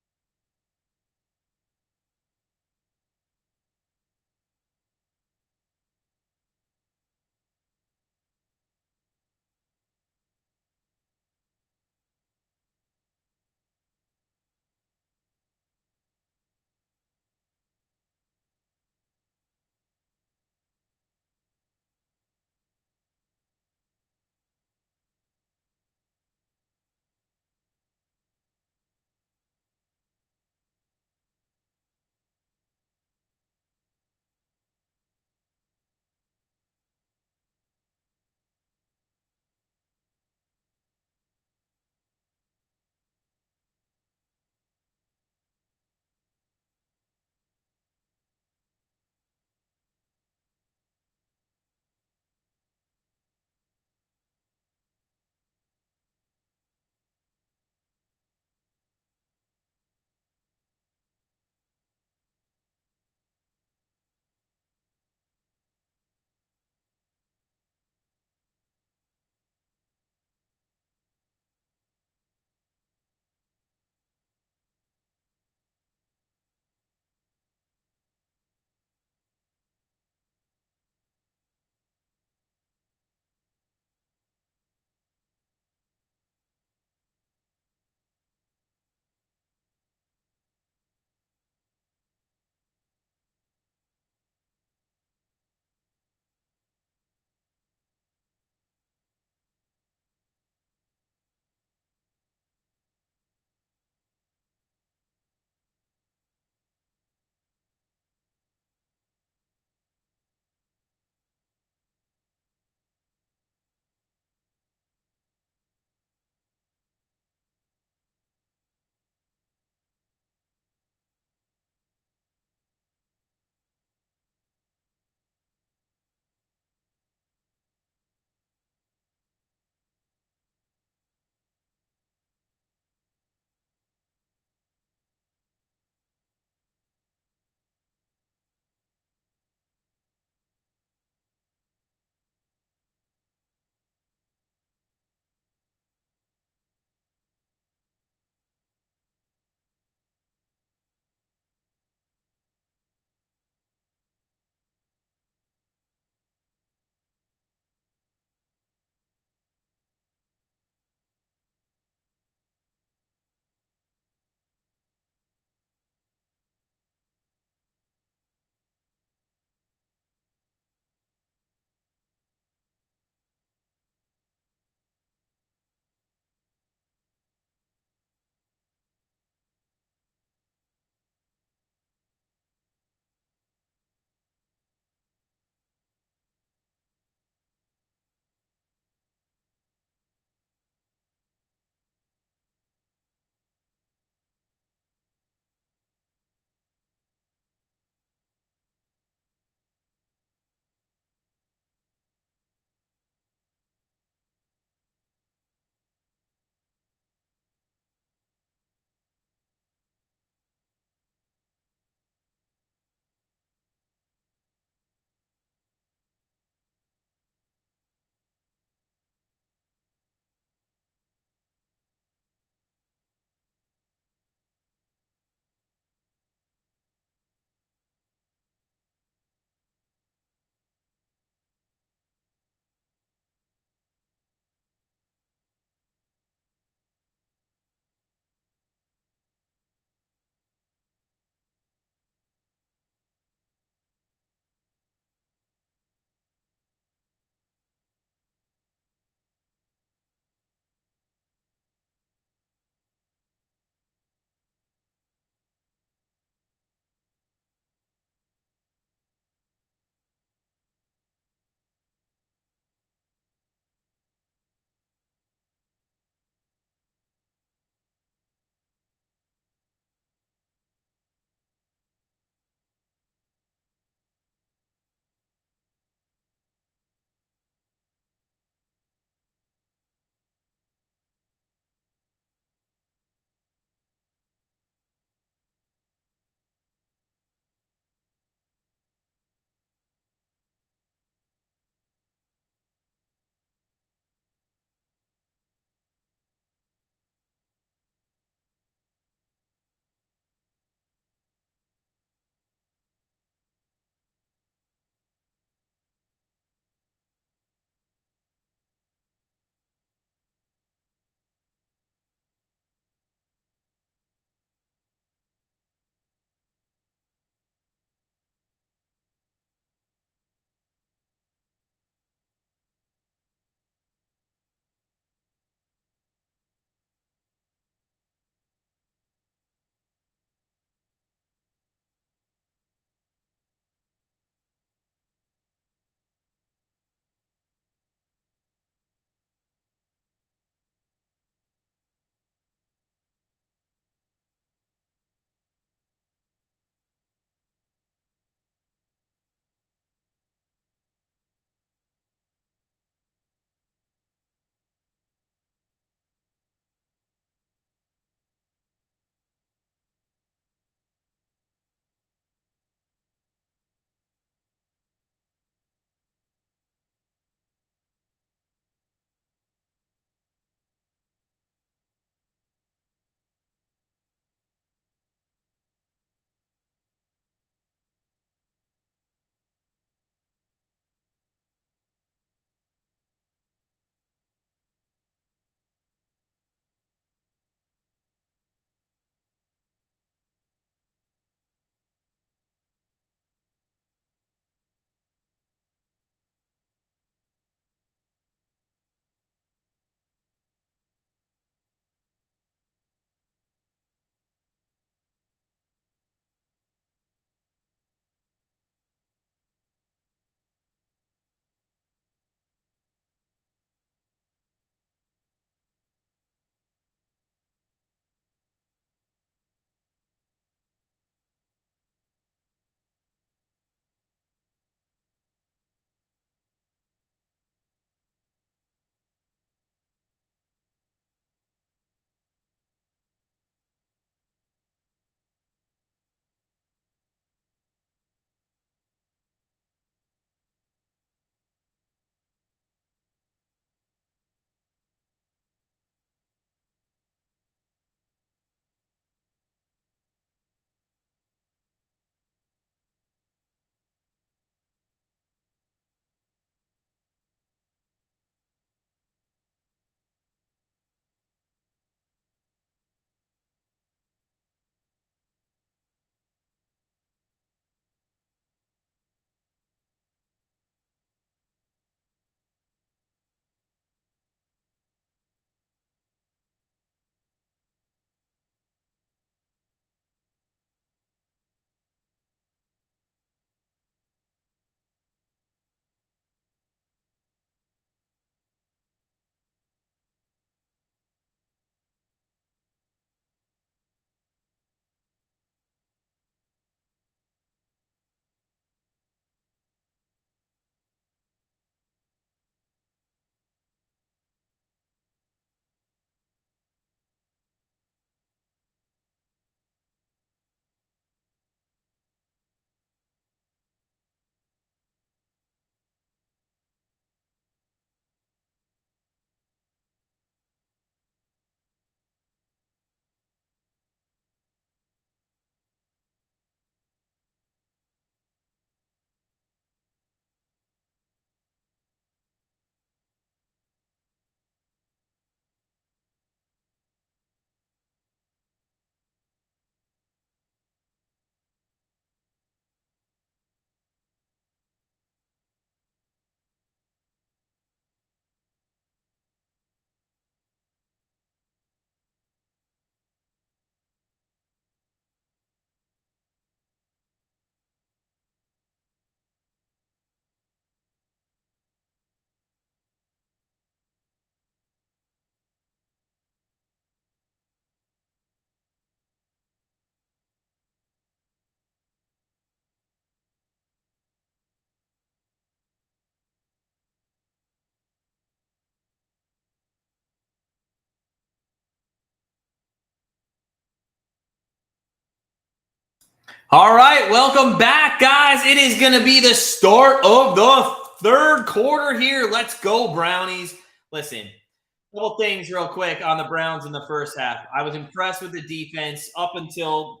All right, welcome back, guys. It is going to be the start of the third quarter here. Let's go, Brownies. Listen, a couple things real quick on the Browns in the first half. I was impressed with the defense up until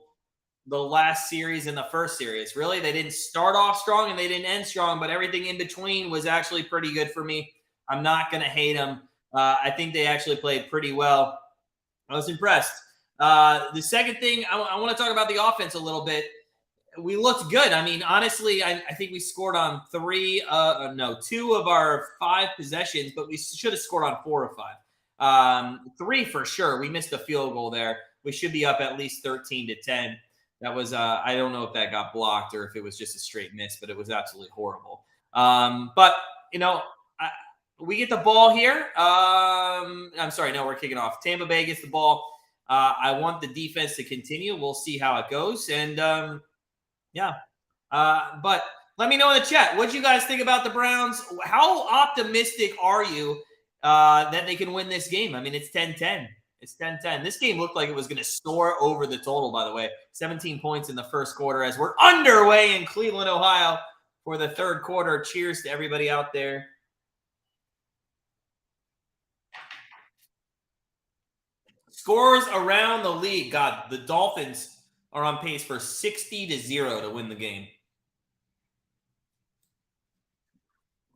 the last series and the first series. Really, they didn't start off strong and they didn't end strong, but everything in between was actually pretty good for me. I'm not going to hate them. I think they actually played pretty well. I was impressed. The second thing, I want to talk about the offense a little bit. We looked good. I mean, honestly, I think we scored on two of our 5 possessions, but we should have scored on 4 or 5. 3 for sure. We missed a field goal there. We should be up at least 13-10. That was, I don't know if that got blocked or if it was just a straight miss, but it was absolutely horrible. But, we get the ball here. I'm sorry, no, we're kicking off. Tampa Bay gets the ball. I want the defense to continue. We'll see how it goes. And, yeah. But let me know in the chat. What do you guys think about the Browns? How optimistic are you that they can win this game? I mean, it's 10-10. It's 10-10. This game looked like it was going to soar over the total, by the way. 17 points in the first quarter as we're underway in Cleveland, Ohio for the third quarter. Cheers to everybody out there. Scores around the league. God, the Dolphins are on pace for 60-0 to win the game.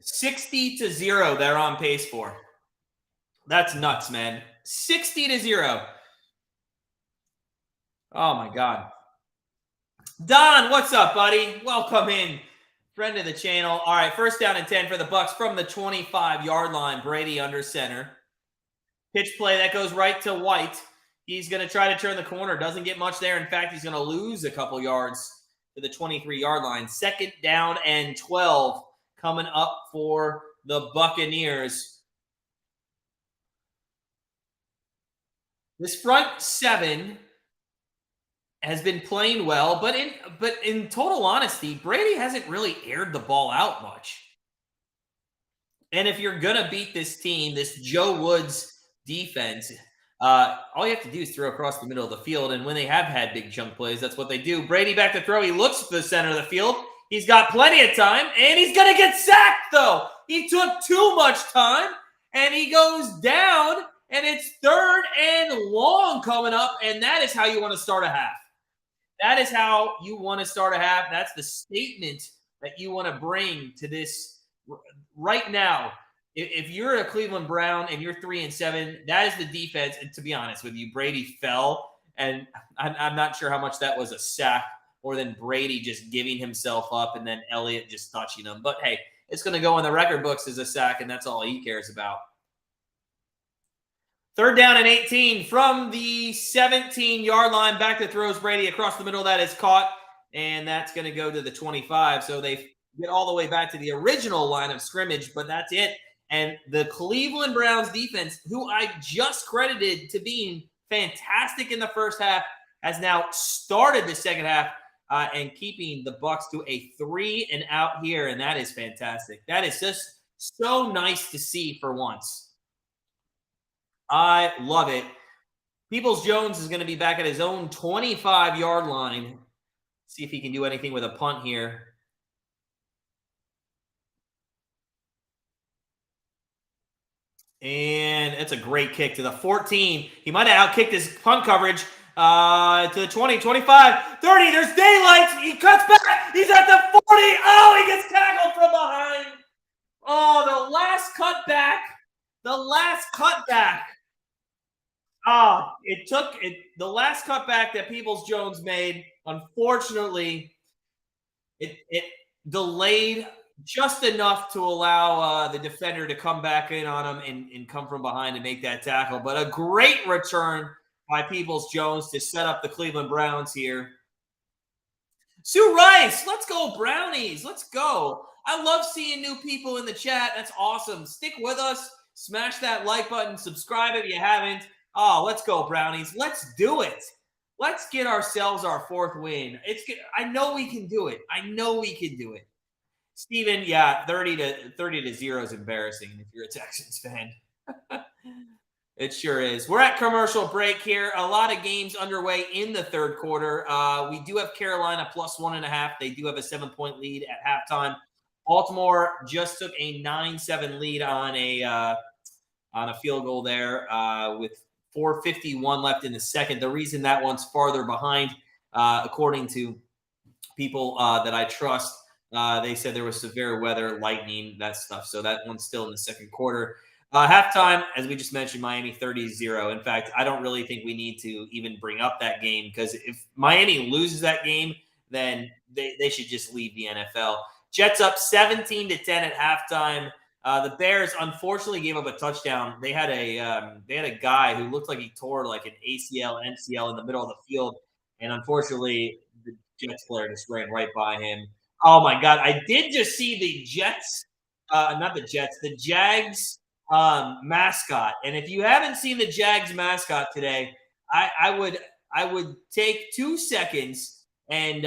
60-0 they're on pace for. That's nuts, man. 60-0. Oh, my God. Don, what's up, buddy? Welcome in. Friend of the channel. All right, first down and 10 for the Bucs from the 25-yard line. Brady under center. Pitch play that goes right to White. He's going to try to turn the corner. Doesn't get much there. In fact, he's going to lose a couple yards to the 23-yard line. Second down and 12 coming up for the Buccaneers. This front 7 has been playing well, but in total honesty, Brady hasn't really aired the ball out much. And if you're going to beat this team, this Joe Woods defense, all you have to do is throw across the middle of the field. And when they have had big chunk plays, that's what they do. Brady back to throw. He looks to the center of the field. He's got plenty of time, and he's going to get sacked, though. He took too much time, and he goes down, and it's third and long coming up, and that is how you want to start a half. That is how you want to start a half. That's the statement that you want to bring to this right now. If you're a Cleveland Brown and you're 3-7, that is the defense. And to be honest with you, Brady fell, and I'm not sure how much that was a sack or then Brady just giving himself up and then Elliott just touching him. But hey, it's going to go in the record books as a sack, and that's all he cares about. Third down and 18 from the 17-yard line. Back to throws Brady across the middle. That is caught, and that's going to go to the 25. So they get all the way back to the original line of scrimmage, but that's it. And the Cleveland Browns defense, who I just credited to being fantastic in the first half, has now started the second half and keeping the Bucs to a 3-and-out here, and that is fantastic. That is just so nice to see for once. I love it. Peoples-Jones is going to be back at his own 25-yard line. See if he can do anything with a punt here. And it's a great kick to the 14. He might have outkicked his punt coverage to the 20, 25, 30. There's daylight. He cuts back. He's at the 40. Oh, he gets tackled from behind. Oh, the last cutback. The last cutback. Oh, it took it. The last cutback that Peoples-Jones made, unfortunately, it delayed just enough to allow the defender to come back in on him and come from behind and make that tackle. But a great return by Peoples-Jones to set up the Cleveland Browns here. Sue Rice, let's go Brownies. Let's go. I love seeing new people in the chat. That's awesome. Stick with us. Smash that like button. Subscribe if you haven't. Oh, let's go Brownies. Let's do it. Let's get ourselves our 4th win. I know we can do it. I know we can do it. Steven, yeah, 30-0 is embarrassing if you're a Texans fan. It sure is. We're at commercial break here. A lot of games underway in the third quarter. We do have Carolina plus 1.5. They do have a 7-point lead at halftime. Baltimore just took a 9-7 lead on a field goal there with 4:51 left in the second. The reason that one's farther behind, according to people that I trust, they said there was severe weather, lightning, that stuff. So that one's still in the second quarter. Halftime, as we just mentioned, Miami 30-0. In fact, I don't really think we need to even bring up that game because if Miami loses that game, then they should just leave the NFL. Jets up 17-10 at halftime. The Bears unfortunately gave up a touchdown. They had a guy who looked like he tore like an ACL, MCL in the middle of the field, and unfortunately, the Jets player just ran right by him. Oh my God! I did just see the Jets, not the Jets, the Jags mascot. And if you haven't seen the Jags mascot today, I would take 2 seconds and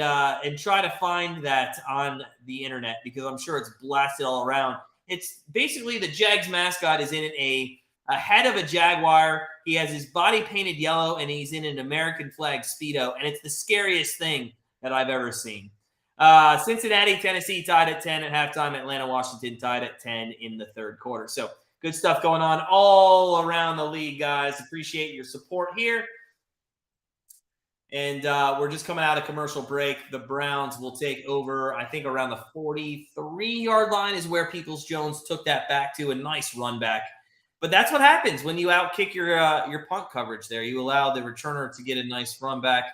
try to find that on the internet because I'm sure it's blasted all around. It's basically the Jags mascot is in a head of a jaguar. He has his body painted yellow and he's in an American flag Speedo. And it's the scariest thing that I've ever seen. Cincinnati, Tennessee tied at 10 at halftime. Atlanta, Washington tied at 10 in the third quarter. So good stuff going on all around the league, guys. Appreciate your support here. And we're just coming out of commercial break. The Browns will take over, I think, around the 43-yard line is where Peoples-Jones took that back to. A nice run back. But that's what happens when you outkick your punt coverage there. You allow the returner to get a nice run back.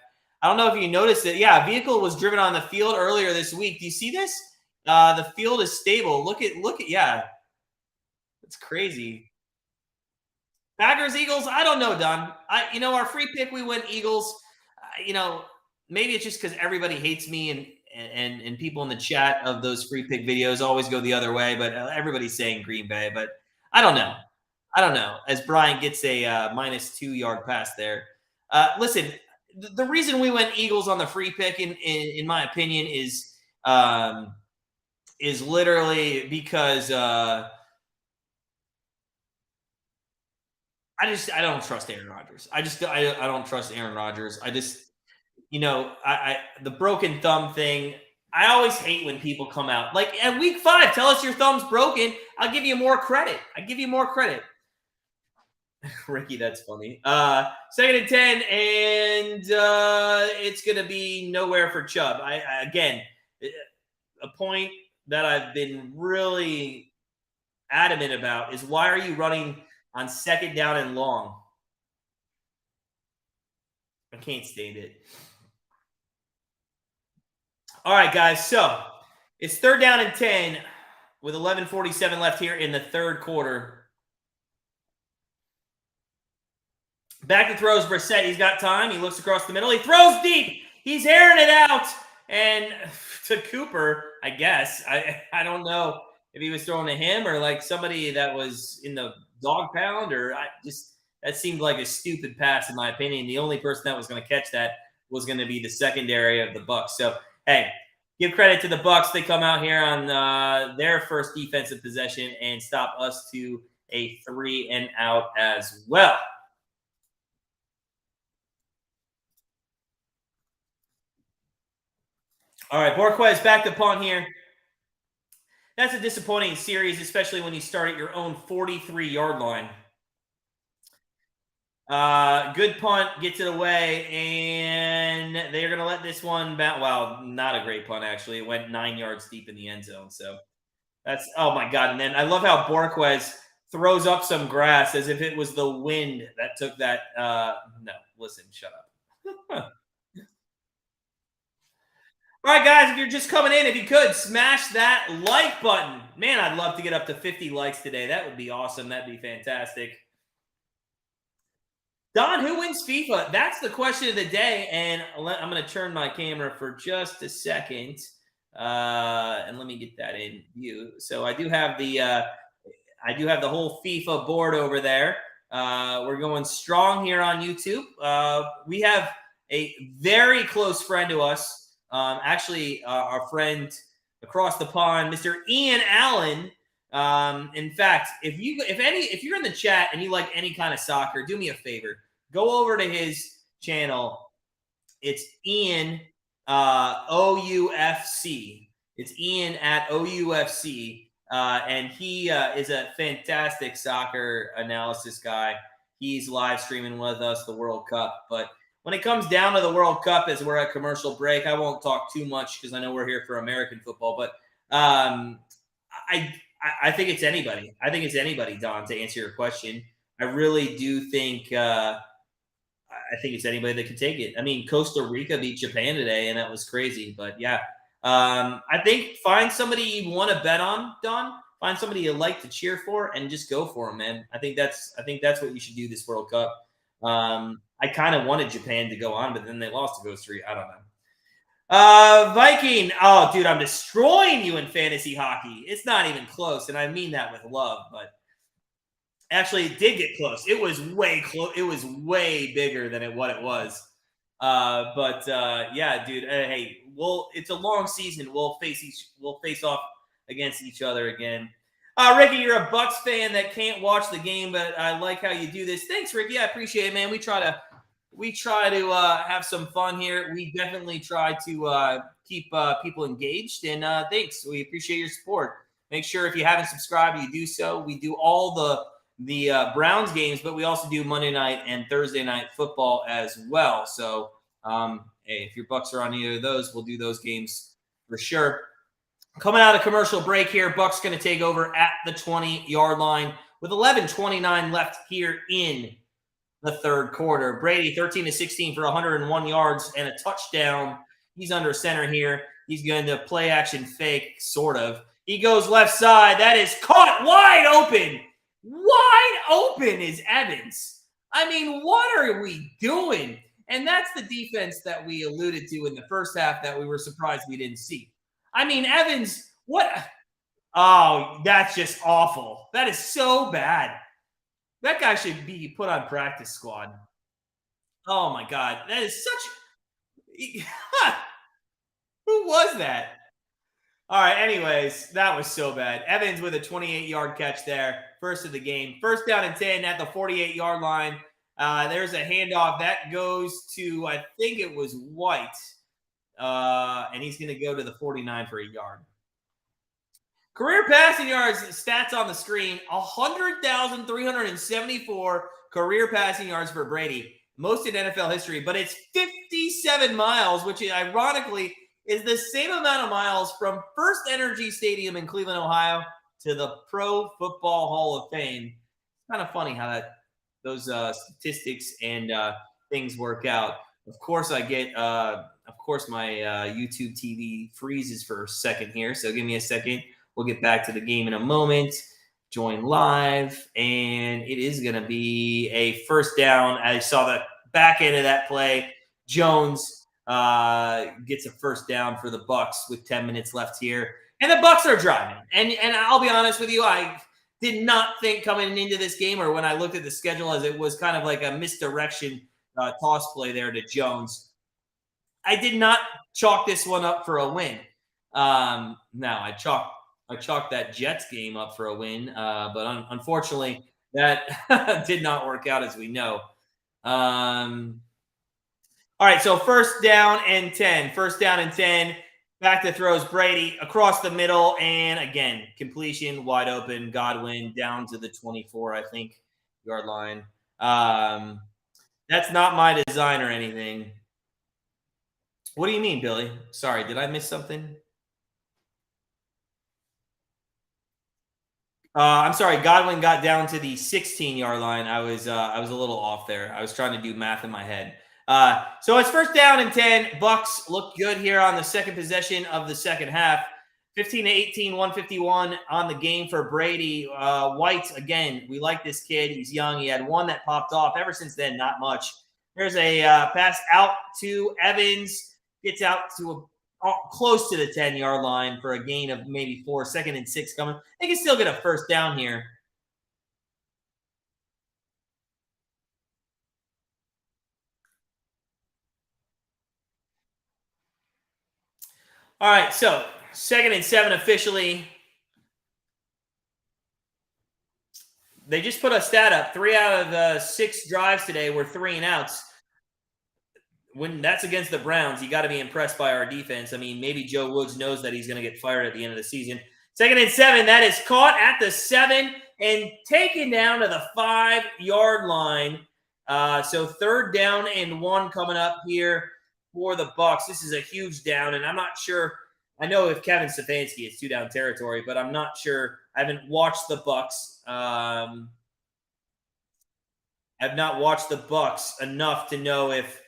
I don't know if you noticed it. Yeah, a vehicle was driven on the field earlier this week. Do you see this? The field is stable. Look at, yeah. It's crazy. Packers, Eagles, I don't know, Don. Our free pick, we went Eagles. Maybe it's just because everybody hates me and people in the chat of those free pick videos always go the other way, but everybody's saying Green Bay. But I don't know. As Brian gets a -2 yard pass there. Listen, the reason we went Eagles on the free pick, in my opinion, is literally because I don't trust Aaron Rodgers. I don't trust Aaron Rodgers. The broken thumb thing. I always hate when people come out like at week 5, tell us your thumb's broken. I'll give you more credit. Ricky, that's funny. 2nd and 10, and it's going to be nowhere for Chubb. Again, a point that I've been really adamant about is why are you running on 2nd down and long? I can't stand it. All right, guys. So it's 3rd down and 10 with 11:47 left here in the third quarter. Back to throws, Brissett. He's got time. He looks across the middle. He throws deep. He's airing it out. And to Cooper, I guess. I don't know if he was throwing to him or like somebody that was in the dog pound that seemed like a stupid pass in my opinion. The only person that was going to catch that was going to be the secondary of the Bucs. So, hey, give credit to the Bucs. They come out here on their first defensive possession and stop us to a 3-and-out as well. All right, Borquez back to punt here. That's a disappointing series, especially when you start at your own 43-yard line. Good punt, gets it away, and they're going to let this one bounce. Well, not a great punt, actually. It went 9 yards deep in the end zone. So that's, oh my God. And then I love how Borquez throws up some grass as if it was the wind that took that. No, listen, shut up. All right, guys, if you're just coming in, if you could, smash that like button. Man, I'd love to get up to 50 likes today. That would be awesome. That'd be fantastic. Don, who wins FIFA? That's the question of the day, and I'm going to turn my camera for just a second, and let me get that in view. So I do have the whole FIFA board over there. We're going strong here on YouTube. We have a very close friend to us. Actually, our friend across the pond, Mr. Ian Allen, In fact, if you're in the chat and you like any kind of soccer, do me a favor. Go over to his channel. It's Ian OUFC. It's Ian at OUFC. And he is a fantastic soccer analysis guy. He's live streaming with us the World Cup. But when it comes down to the World Cup, as we're at commercial break, I won't talk too much because I know we're here for American football. But I I think it's anybody. I think it's anybody, Don, to answer your question. I really do think I think it's anybody that can take it. I mean, Costa Rica beat Japan today, and that was crazy. But yeah, I think find somebody you want to bet on, Don. Find somebody you like to cheer for, and just go for them, man. I think that's what you should do this World Cup. I kind of wanted Japan to go on, but then they lost to Costa Rica. I don't know. Viking. Oh, dude, I'm destroying you in fantasy hockey. It's not even close, and I mean that with love. But actually, it did get close. It was way close. It was way bigger than what it was. Yeah, dude. Hey, it's a long season. We'll face off against each other again. Ricky, you're a Bucs fan that can't watch the game, but I like how you do this. Thanks, Ricky. I appreciate it, man. We try to have some fun here. We definitely try to keep people engaged, and thanks. We appreciate your support. Make sure if you haven't subscribed, you do so. We do all the Browns games, but we also do Monday night and Thursday night football as well. So, hey, if your Bucs are on either of those, we'll do those games for sure. Coming out of commercial break here, Bucs going to take over at the 20-yard line with 11:29 left here in the third quarter. Brady 13-16 for 101 yards and a touchdown. He's under center here. He's going to play action fake, sort of. He goes left side. That is caught wide open. Wide open is Evans. I mean, what are we doing? And that's the defense that we alluded to in the first half that we were surprised we didn't see. I mean, Evans, what? Oh, that's just awful. That is so bad. That guy should be put on practice squad. Oh, my God. That is such – who was that? All right, anyways, that was so bad. Evans with a 28-yard catch there, first of the game. First down and 10 at the 48-yard line. There's a handoff. That goes to, I think it was White. And he's going to go to the 49 for a yard. Career passing yards, stats on the screen, 100,374 career passing yards for Brady. Most in NFL history, but it's 57 miles, which ironically is the same amount of miles from First Energy Stadium in Cleveland, Ohio to the Pro Football Hall of Fame. It's kind of funny how those statistics and things work out. Of course, my YouTube TV freezes for a second here, so give me a second. We'll get back to the game in a moment. Join live, and it is going to be a first down. I saw the back end of that play. Jones gets a first down for the Bucs with 10 minutes left here, and the Bucs are driving. And I'll be honest with you, I did not think coming into this game, or when I looked at the schedule, as it was kind of like a misdirection toss play there to Jones. I did not chalk this one up for a win. No, I chalked that Jets game up for a win, but unfortunately, that did not work out, as we know. All right, so first down and 10. First down and 10. Back to throws Brady across the middle, and again, completion, wide open. Godwin down to the 24, I think, yard line. That's not my design or anything. What do you mean, Billy? Sorry, did I miss something? I'm sorry. Godwin got down to the 16-yard line. I was a little off there. I was trying to do math in my head. So it's first down and 10. Bucs look good here on the second possession of the second half. 15-18, 151 on the game for Brady. White, again, we like this kid. He's young. He had one that popped off. Ever since then, not much. There's a pass out to Evans. Gets out to close to the 10-yard line for a gain of maybe 4. Second and 6 coming. They can still get a first down here. All right, so 2nd and 7 officially. They just put a stat up. 3 out of the 6 drives today were 3 and outs. When that's against the Browns, you got to be impressed by our defense. I mean, maybe Joe Woods knows that he's going to get fired at the end of the season. 2nd and 7. That is caught at the 7 and taken down to the 5-yard line. So 3rd down and 1 coming up here for the Bucs. This is a huge down, and I'm not sure. I know if Kevin Stefanski is 2-down territory, but I'm not sure. I haven't watched the Bucs. I've not watched the Bucs enough to know if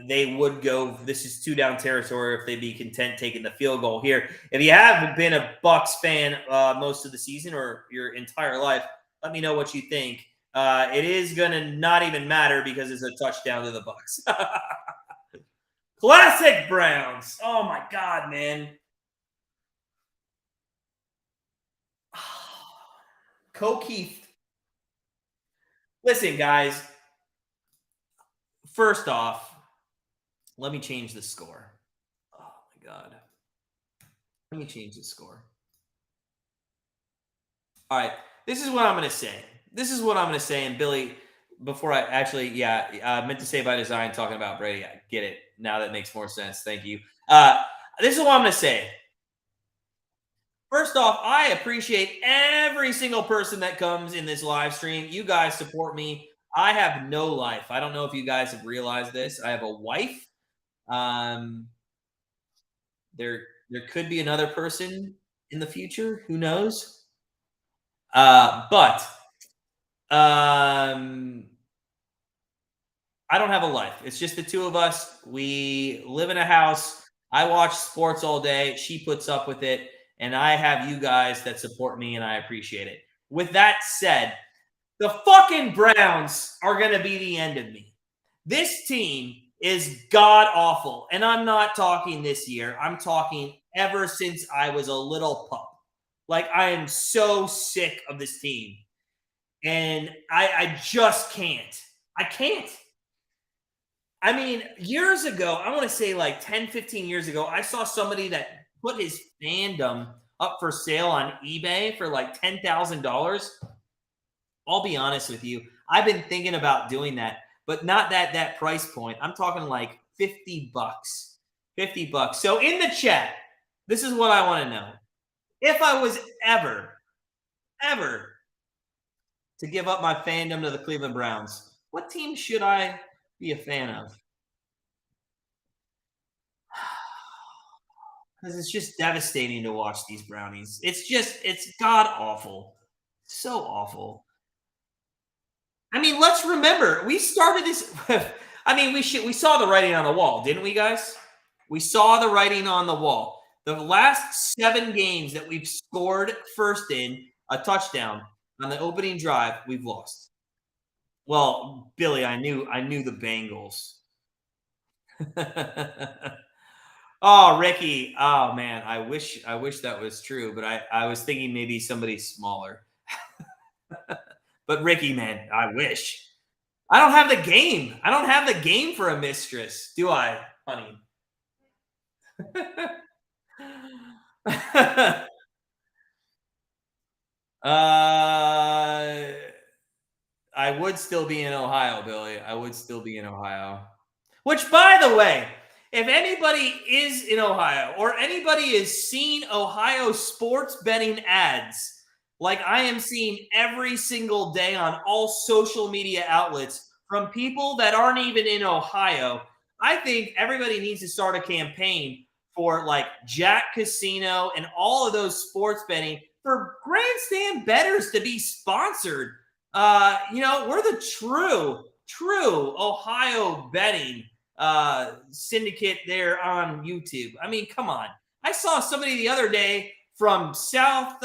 they would go, this is 2-down territory, if they'd be content taking the field goal here. If you have been a Bucs fan most of the season or your entire life, let me know what you think. It is going to not even matter because it's a touchdown to the Bucs. Classic Browns. Oh, my God, man. Keith. Listen, guys. First off, let me change the score. Oh, my God. Let me change the score. All right. This is what I'm going to say. And Billy, before I actually, meant to say by design talking about Brady. I get it. Now that makes more sense. Thank you. This is what I'm going to say. First off, I appreciate every single person that comes in this live stream. You guys support me. I have no life. I don't know if you guys have realized this. I have a wife. There could be another person in the future. Who knows? But I don't have a life. It's just the two of us. We live in a house. I watch sports all day. She puts up with it. And I have you guys that support me, and I appreciate it. With that said, the fucking Browns are going to be the end of me. This team is god-awful. And I'm not talking this year. I'm talking ever since I was a little pup. Like, I am so sick of this team. And I just can't. I can't. I mean, years ago, I want to say like 10, 15 years ago, I saw somebody that put his fandom up for sale on eBay for like $10,000. I'll be honest with you. I've been thinking about doing that, but not that price point. I'm talking like $50. $50. So in the chat, this is what I want to know. If I was ever to give up my fandom to the Cleveland Browns, what team should I be a fan of? Because it's just devastating to watch these Brownies. It's god awful. So awful. I mean, let's remember, we started this. I mean, we saw the writing on the wall, didn't we, guys? We saw the writing on the wall. The last 7 games that we've scored first in a touchdown on the opening drive, we've lost. Well, Billy, I knew the Bengals. Oh, Ricky. Oh man, I wish that was true, but I was thinking maybe somebody smaller. But Ricky, man, I wish. I don't have the game. I don't have the game for a mistress, do I, honey? I would still be in Ohio, Billy. I would still be in Ohio. Which, by the way, if anybody is in Ohio or anybody has seen Ohio sports betting ads, like I am seeing every single day on all social media outlets from people that aren't even in Ohio, I think everybody needs to start a campaign for like Jack Casino and all of those sports betting for Grandstand Bettors to be sponsored. We're the true Ohio betting syndicate there on YouTube. I mean, come on. I saw somebody the other day from South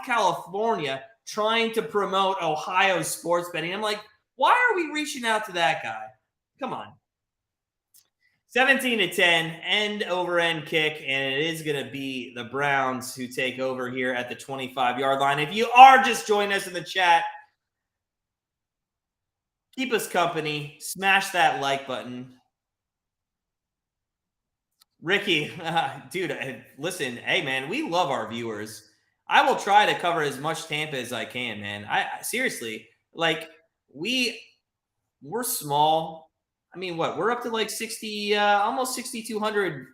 California trying to promote Ohio sports betting. I'm like, why are we reaching out to that guy? Come on. 17-10, end over end kick, and it is going to be the Browns who take over here at the 25-yard line. If you are just joining us in the chat, keep us company. Smash that like button. Ricky, dude, listen, hey, man, we love our viewers. I will try to cover as much Tampa as I can, man. I seriously, like, we're small. I mean, what? We're up to like 60, almost 6,200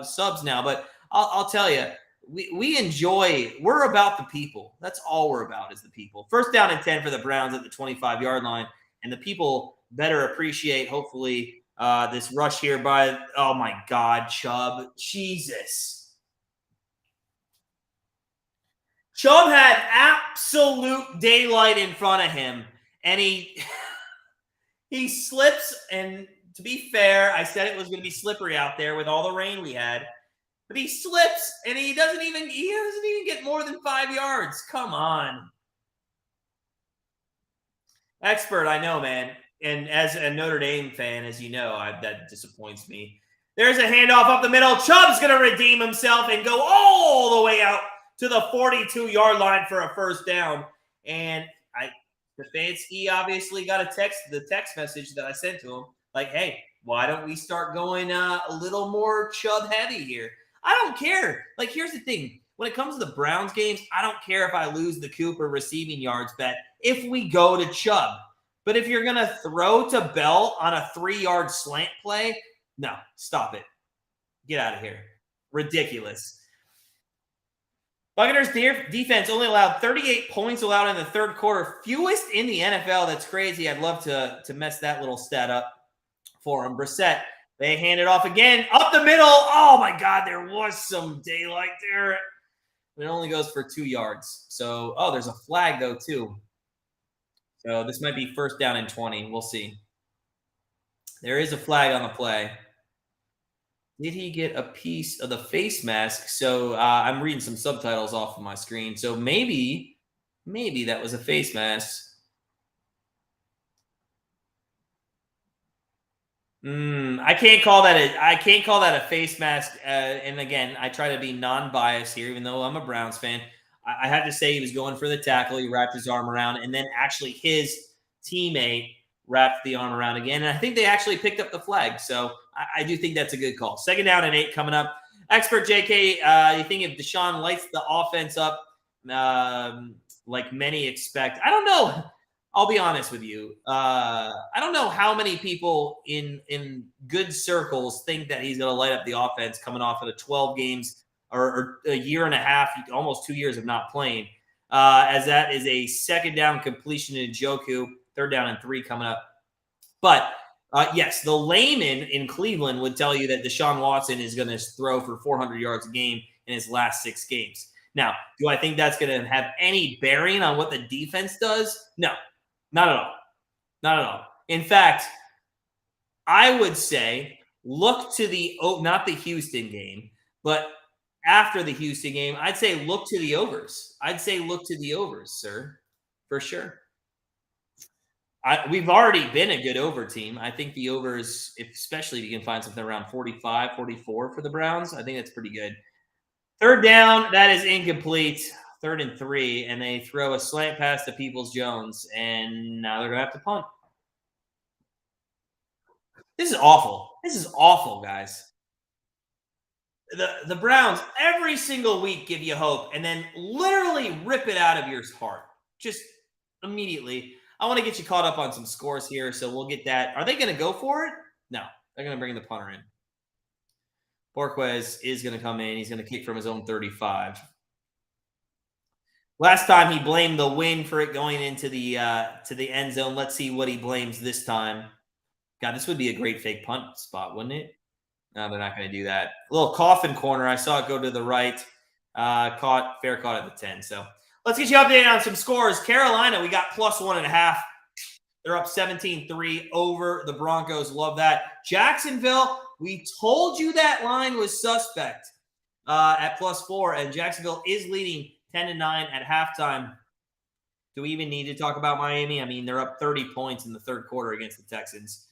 subs now. But I'll tell you, we enjoy. We're about the people. That's all we're about is the people. First down and 10 for the Browns at the 25-yard line, and the people better appreciate, hopefully, this rush here by. Oh my God, Chubb, Jesus. Chubb had absolute daylight in front of him, and he slips. And to be fair, I said it was going to be slippery out there with all the rain we had, but he slips and he doesn't even get more than 5 yards. Come on, expert. I know, man. And as a Notre Dame fan, as you know, that disappoints me. There's a handoff up the middle. Chubb's going to redeem himself and go all the way out to the 42-yard line for a first down. And Stefanski obviously got the text message that I sent to him, like, hey, why don't we start going a little more Chubb heavy here? I don't care. Like, here's the thing. When it comes to the Browns games, I don't care if I lose the Cooper receiving yards bet if we go to Chubb. But if you're going to throw to Bell on a 3-yard slant play, no, stop it. Get out of here. Ridiculous. Buccaneers defense only allowed 38 points allowed in the third quarter, fewest in the NFL. That's crazy. I'd love to mess that little stat up for him. Brissett, they hand it off again, up the middle. Oh my God, there was some daylight there. It only goes for 2 yards. So, there's a flag though too. So this might be first down and 20. We'll see. There is a flag on the play. Did he get a piece of the face mask? So I'm reading some subtitles off of my screen. So maybe that was a face mask. I can't call that a face mask. And again, I try to be non-biased here, even though I'm a Browns fan. I have to say he was going for the tackle. He wrapped his arm around, and then actually his teammate wrapped the arm around again. And I think they actually picked up the flag. So I do think that's a good call. Second down and 8 coming up. Expert JK, you think if Deshaun lights the offense up like many expect? I don't know. I'll be honest with you. I don't know how many people in good circles think that he's going to light up the offense coming off of the 12 games or a year and a half, almost 2 years of not playing, as that is a second down completion to Njoku, third down and 3 coming up. But yes, the layman in Cleveland would tell you that Deshaun Watson is going to throw for 400 yards a game in his last 6 games. Now, do I think that's going to have any bearing on what the defense does? No, not at all. Not at all. In fact, I would say look to not the Houston game, but after the Houston game, I'd say look to the overs. Sir, for sure. We've already been a good over team. I think the overs, especially if you can find something around 45, 44 for the Browns, I think that's pretty good. Third down, that is incomplete. 3rd and 3, and they throw a slant pass to Peoples-Jones, and now they're going to have to punt. This is awful, guys. The Browns every single week give you hope and then literally rip it out of your heart. Just immediately. I want to get you caught up on some scores here, so we'll get that. Are they going to go for it? No. They're going to bring the punter in. Borquez is going to come in. He's going to kick from his own 35. Last time he blamed the wind for it going into the end zone. Let's see what he blames this time. God, this would be a great fake punt spot, wouldn't it? No, they're not going to do that. A little coffin corner. I saw it go to the right. Fair caught at the 10. So let's get you updated on some scores. Carolina, we got plus 1.5. They're up 17-3 over the Broncos. Love that. Jacksonville, we told you that line was suspect at plus 4, and Jacksonville is leading 10-9 at halftime. Do we even need to talk about Miami? I mean, they're up 30 points in the third quarter against the Texans.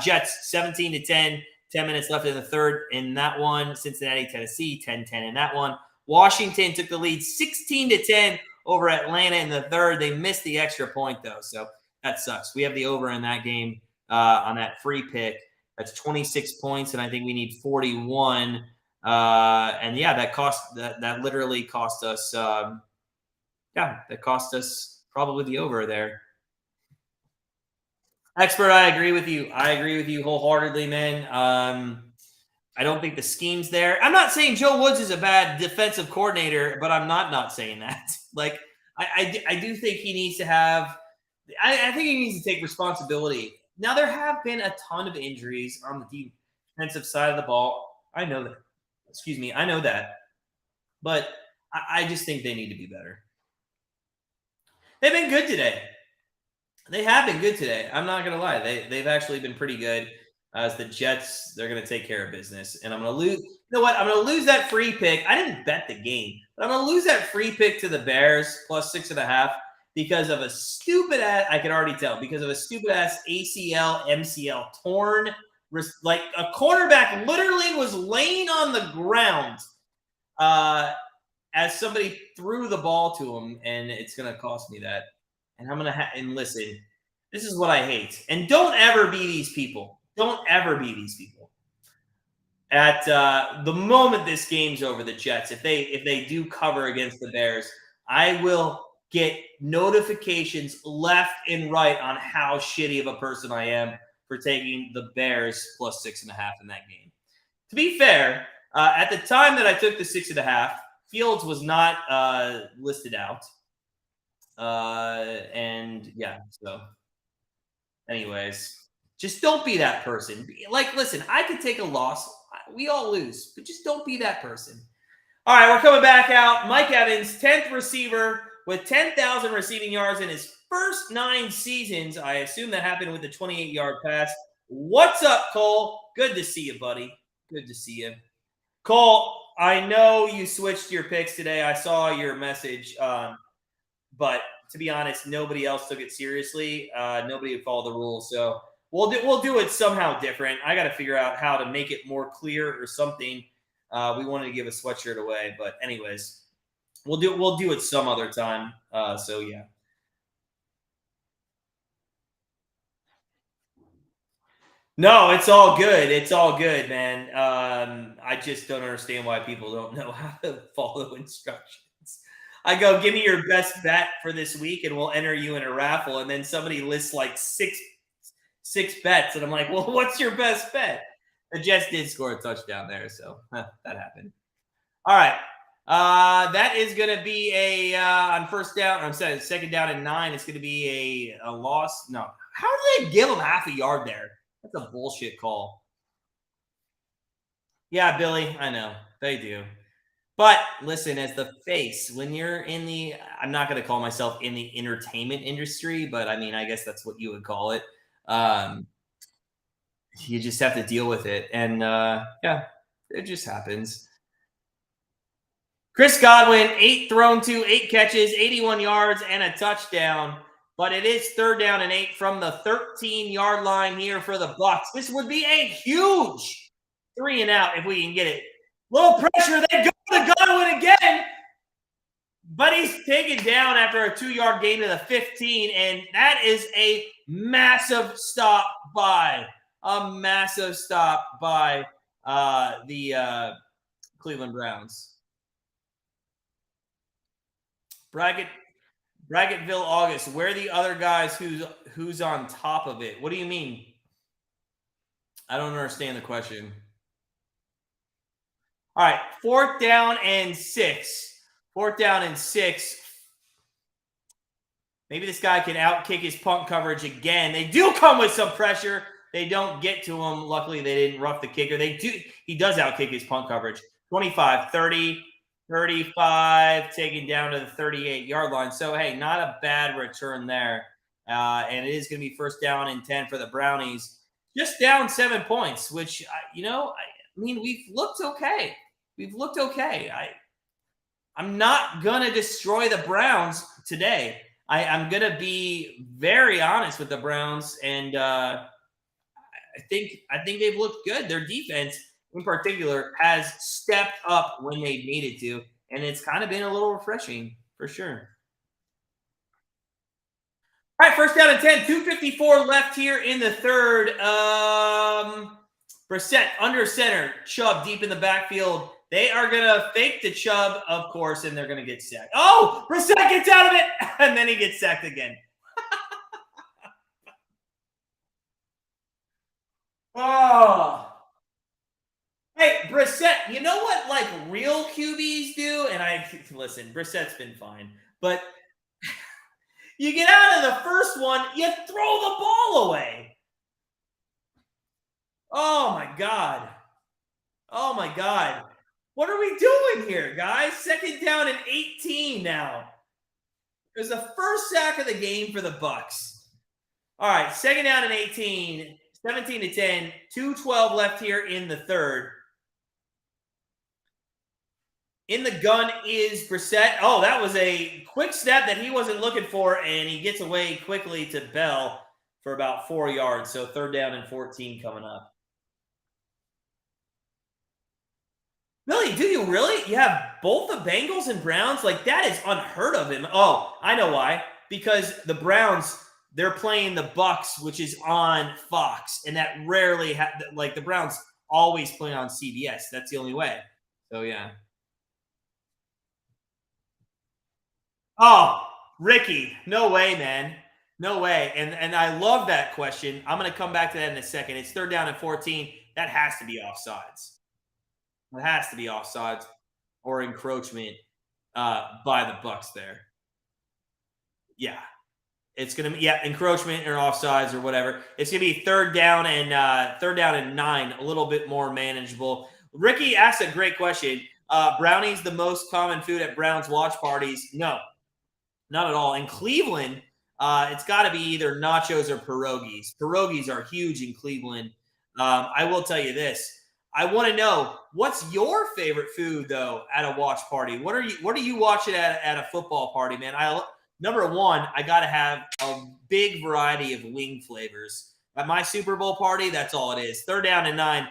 Jets, 17-10. 10 minutes left in the third in that one. Cincinnati, Tennessee, 10-10 in that one. Washington took the lead 16-10 over Atlanta in the third. They missed the extra point, though, so that sucks. We have the over in that game on that free pick. That's 26 points, and I think we need 41. And yeah, that literally cost us. That cost us probably the over there. Expert, I agree with you. I agree with you wholeheartedly, man. I don't think the scheme's there. I'm not saying Joe Woods is a bad defensive coordinator, but I'm not saying that. Like, I do think he needs to have. I think he needs to take responsibility. Now, there have been a ton of injuries on the defensive side of the ball. I know that. Excuse me. I know that. But I just think they need to be better. They've been good today. They have been good today. I'm not gonna lie. They've actually been pretty good. As the Jets, they're gonna take care of business, and I'm gonna lose. You know what? I'm gonna lose that free pick. I didn't bet the game, but I'm gonna lose that free pick to the Bears plus 6.5 because of a stupid ass. I can already tell because of a stupid ass ACL MCL torn. Like a cornerback literally was laying on the ground as somebody threw the ball to him, and it's gonna cost me that. And I'm gonna and listen, this is what I hate. And don't ever be these people. Don't ever be these people. At the moment this game's over, the Jets, if they do cover against the Bears, I will get notifications left and right on how shitty of a person I am for taking the Bears plus 6.5 in that game. To be fair, at the time that I took the 6.5, Fields was not listed out. And yeah, so anyways, just don't be that person. Like, listen, I could take a loss. We all lose, but just don't be that person. All right, we're coming back out. Mike Evans, 10th receiver with 10,000 receiving yards in his first 9 seasons. I assume that happened with the 28-yard pass. What's up, Cole? Good to see you, buddy. Good to see you. Cole, I know you switched your picks today. I saw your message. But to be honest, nobody else took it seriously. Nobody would follow the rules, so we'll do it somehow different. I got to figure out how to make it more clear or something. We wanted to give a sweatshirt away, but anyways, we'll do it some other time. So yeah. No, it's all good. It's all good, man. I just don't understand why people don't know how to follow instructions. I go, give me your best bet for this week, and we'll enter you in a raffle. And then somebody lists like six bets, and I'm like, well, what's your best bet? The Jets did score a touchdown there, so that happened. All right, that is going to be a on first down. I'm sorry, second down and 9. It's going to be a loss. No, how do they give them half a yard there? That's a bullshit call. Yeah, Billy, I know they do. But listen, as the face, when you're in I'm not going to call myself in the entertainment industry, but I mean, I guess that's what you would call it. You just have to deal with it. And yeah, it just happens. Chris Godwin, 8 thrown to, 8 catches, 81 yards, and a touchdown. But it is 3rd down and 8 from the 13-yard line here for the Bucs. This would be a huge 3 and out if we can get it. Little pressure. They go to Godwin again. But he's taken down after a 2-yard gain to the 15. And that is a massive stop by. A massive stop by the Cleveland Browns. Bracketville August. Where are the other guys who's on top of it? What do you mean? I don't understand the question. All right, 4th down and 6. 4th down and 6. Maybe this guy can outkick his punt coverage again. They do come with some pressure. They don't get to him. Luckily, they didn't rough the kicker. He does outkick his punt coverage. 25, 30, 35, taken down to the 38-yard line. So, hey, not a bad return there. And it is going to be 1st down and 10 for the Brownies. Just down 7 points, which, I mean, we've looked okay. I'm not going to destroy the Browns today. I'm going to be very honest with the Browns, and I think they've looked good. Their defense, in particular, has stepped up when they needed to, and it's kind of been a little refreshing for sure. All right, 1st down and 10, 2:54 left here in the 3rd. Brissett under center, Chubb deep in the backfield. They are going to fake the Chubb, of course, and they're going to get sacked. Oh, Brissett gets out of it, and then he gets sacked again. Oh. Hey, Brissett, you know what like real QBs do? And listen, Brissett's been fine. But you get out of the first one, you throw the ball away. Oh my God. Oh my God. What are we doing here, guys? Second down and 18 now. It was the first sack of the game for the Bucs. All right, second down and 18, 17-10, 2:12 left here in the third. In the gun is Brissett. Oh, that was a quick snap that he wasn't looking for, and he gets away quickly to Bell for about 4 yards. So third down and 14 coming up. Billy, do you really? You have both the Bengals and Browns? Like, that is unheard of. Oh, I know why. Because the Browns, they're playing the Bucs, which is on Fox. And that rarely, the Browns always play on CBS. That's the only way. So, yeah. Oh, Ricky. No way, man. No way. And I love that question. I'm going to come back to that in a second. It's third down and 14. That has to be offsides. It has to be offsides or encroachment by the Bucs there. Yeah. It's going to be, encroachment or offsides or whatever. It's going to be third down and 9, a little bit more manageable. Ricky asked a great question. Brownies the most common food at Browns watch parties? No, not at all. In Cleveland, it's got to be either nachos or pierogies. Pierogies are huge in Cleveland. I will tell you this. I want to know, what's your favorite food though at a watch party? What are you watching at a football party, man? Number one, I got to have a big variety of wing flavors. At my Super Bowl party, that's all it is. Third down and 9.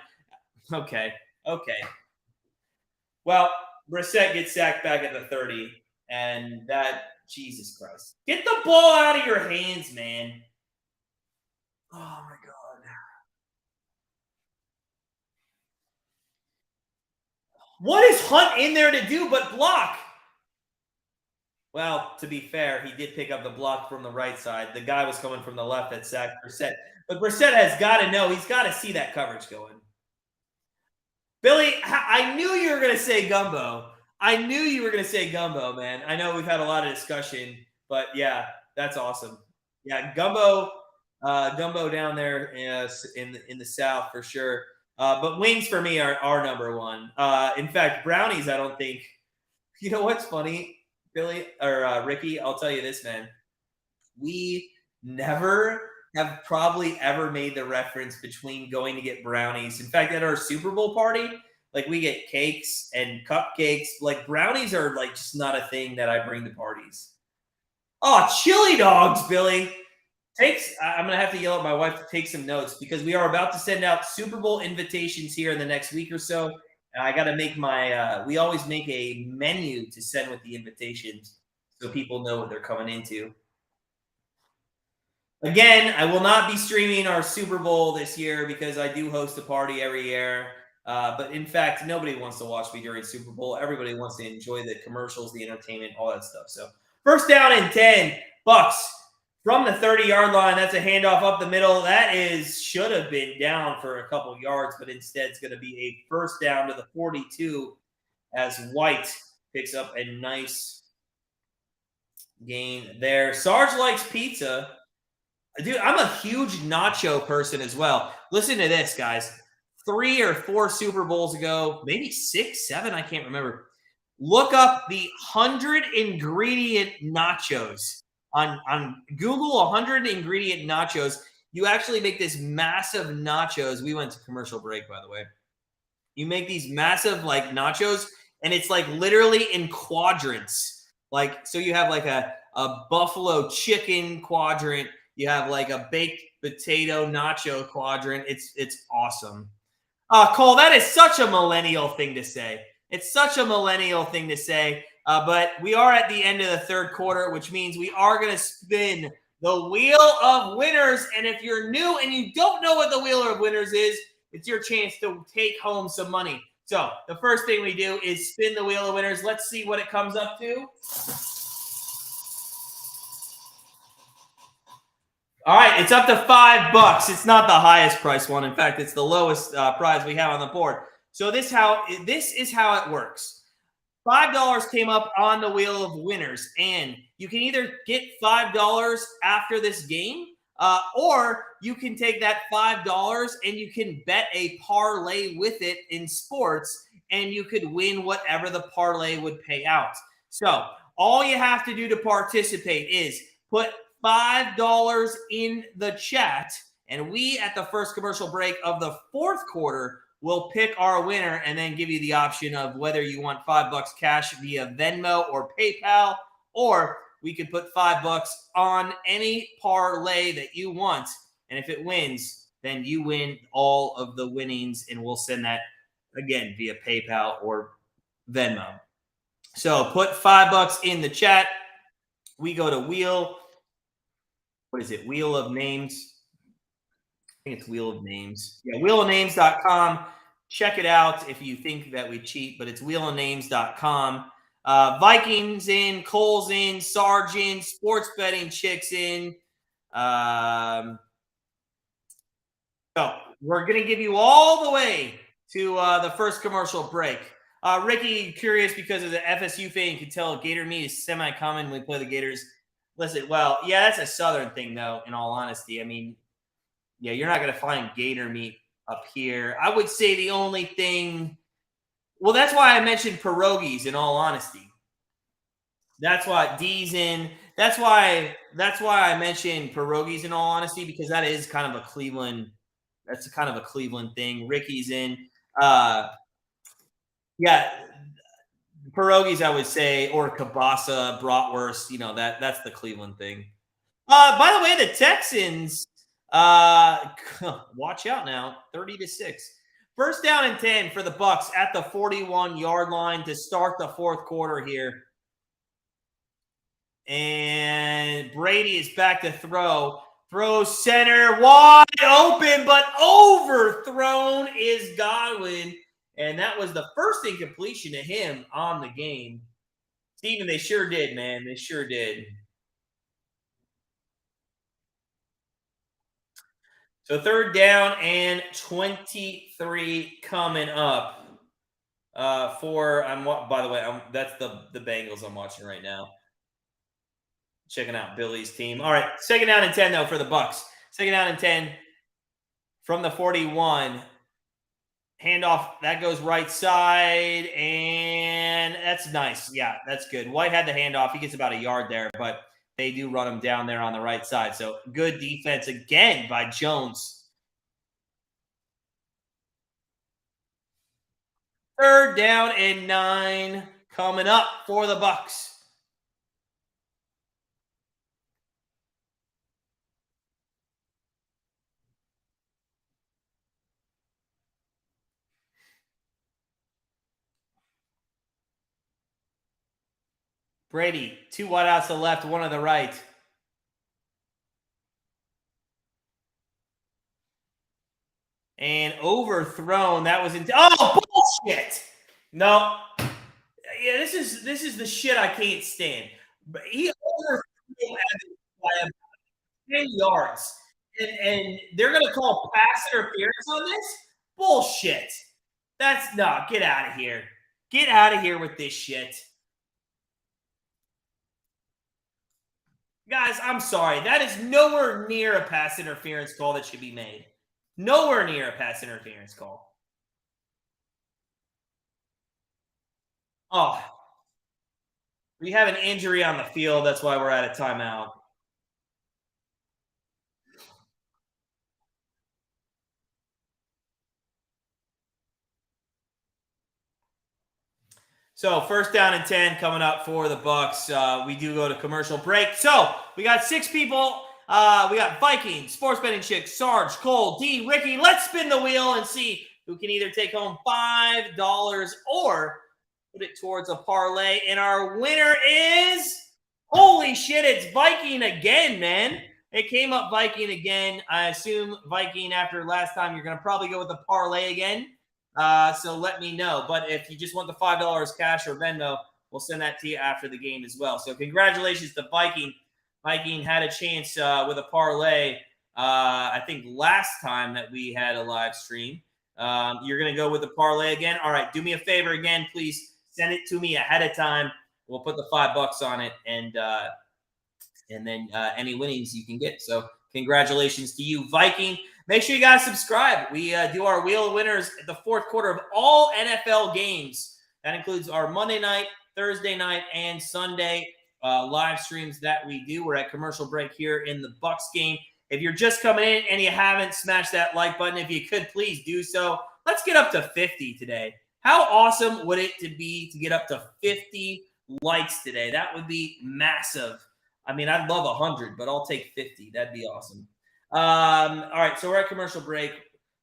Okay. Well, Brissett gets sacked back at the 30, and that, Jesus Christ. Get the ball out of your hands, man. Oh, my God. What is Hunt in there to do but block? Well, to be fair, he did pick up the block from the right side. The guy was coming from the left that sacked Brissett. But Brissett has got to know. He's got to see that coverage going. Billy, I knew you were going to say gumbo. I knew you were going to say gumbo, man. I know we've had a lot of discussion, but yeah, that's awesome. Yeah, gumbo down there in the South for sure. But wings for me are number one. In fact, brownies, I don't think. You know what's funny, Billy or Ricky? I'll tell you this, man. We never have probably ever made the reference between going to get brownies. In fact, at our Super Bowl party, like we get cakes and cupcakes. Like brownies are like just not a thing that I bring to parties. Oh, chili dogs, Billy. I'm going to have to yell at my wife to take some notes because we are about to send out Super Bowl invitations here in the next week or so. And I got to make we always make a menu to send with the invitations so people know what they're coming into. Again, I will not be streaming our Super Bowl this year because I do host a party every year. But in fact, nobody wants to watch me during Super Bowl. Everybody wants to enjoy the commercials, the entertainment, all that stuff. So first down and 10, Bucs. From the 30-yard line, that's a handoff up the middle. That should have been down for a couple yards, but instead it's going to be a first down to the 42 as White picks up a nice gain there. Sarge likes pizza. Dude, I'm a huge nacho person as well. Listen to this, guys. 3 or 4 Super Bowls ago, maybe 6, 7, I can't remember. Look up the 100-ingredient nachos. On Google, 100-ingredient nachos. You actually make this massive nachos. We went to commercial break, by the way. You make these massive like nachos, and it's like literally in quadrants. Like, so you have like a buffalo chicken quadrant. You have like a baked potato nacho quadrant. It's awesome. Cole, that is such a millennial thing to say. It's such a millennial thing to say. But we are at the end of the third quarter, which means we are going to spin the Wheel of Winners. And if you're new and you don't know what the Wheel of Winners is, it's your chance to take home some money. So the first thing we do is spin the wheel of winners. Let's see what it comes up to. All right, it's up to $5. It's not the highest price one. In fact, it's the lowest prize we have on the board. So this is how it works. $5 came up on the wheel of winners, and you can either get $5 after this game, or you can take that $5 and you can bet a parlay with it in sports, and you could win whatever the parlay would pay out. So all you have to do to participate is put $5 in the chat, and we at the first commercial break of the fourth quarter will pick our winner and then give you the option of whether you want $5 cash via Venmo or PayPal, or we could put $5 on any parlay that you want. And if it wins, then you win all of the winnings, and we'll send that again via PayPal or Venmo. So put $5 in the chat. We go to Wheel. What is it? Wheel of Names. I think it's Wheel of Names. Yeah, wheelofnames.com. Check it out if you think that we cheat, but it's wheelofnames.com. Vikings in, Cole's in, Sarge in, sports betting chicks in. So we're going to give you all the way to the first commercial break. Ricky, curious because as an FSU fan, you can tell Gator meat is semi-common when we play the Gators. Listen, well, yeah, that's a Southern thing, though, in all honesty. I mean, yeah, you're not going to find gator meat up here. I would say the only thing – well, that's why I mentioned pierogies, in all honesty. That's why D's in. That's why I mentioned pierogies, in all honesty, because that is kind of a Cleveland – that's kind of a Cleveland thing. Ricky's in. Yeah, pierogies, I would say, or kielbasa, bratwurst, that's the Cleveland thing. By the way, the Texans – watch out now, 30-6. First down and 10 for the Bucs at the 41-yard line to start the fourth quarter here. And Brady is back to throw. Throws center, wide open, but overthrown is Godwin. And that was the first incompletion to him on the game. Steven, they sure did, man. They sure did. So third down and 23 coming up by the way, that's the Bengals I'm watching right now. Checking out Billy's team. All right, second down and 10 though for the Bucs. Second down and 10 from the 41. Handoff, that goes right side, and that's nice. Yeah, that's good. White had the handoff. He gets about a yard there, but they do run him down there on the right side. So good defense again by Jones. Third down and 9 coming up for the Bucs. Brady, 2 wideouts to the left, 1 on the right. And overthrown. That was bullshit. No. Yeah, this is the shit I can't stand. But he overthrew by 10 yards. And they're gonna call pass interference on this? Bullshit. Get out of here. Get out of here with this shit. Guys, I'm sorry. That is nowhere near a pass interference call that should be made. Nowhere near a pass interference call. Oh. We have an injury on the field. That's why we're at a timeout. So first down and 10 coming up for the Bucs. We do go to commercial break. So we got 6 people. We got Vikings, Sports Betting Chick, Sarge, Cole, D, Ricky. Let's spin the wheel and see who can either take home $5 or put it towards a parlay. And our winner is, holy shit, it's Viking again, man. It came up Viking again. I assume Viking after last time, you're going to probably go with the parlay again. So let me know. But if you just want the $5 cash or Venmo, we'll send that to you after the game as well. So congratulations to Viking. Viking had a chance with a parlay. I think last time that we had a live stream. You're going to go with the parlay again. All right, do me a favor again, please. Send it to me ahead of time. We'll put the $5 on it, and then any winnings you can get. So congratulations to you, Viking. Make sure you guys subscribe. We do our Wheel of Winners at the fourth quarter of all NFL games. That includes our Monday night, Thursday night, and Sunday live streams that we do. We're at commercial break here in the Bucs game. If you're just coming in and you haven't smashed that like button, if you could, please do so. Let's get up to 50 today. How awesome would it be to get up to 50 likes today? That would be massive. I mean, I'd love 100, but I'll take 50. That'd be awesome. All right, so we're at commercial break.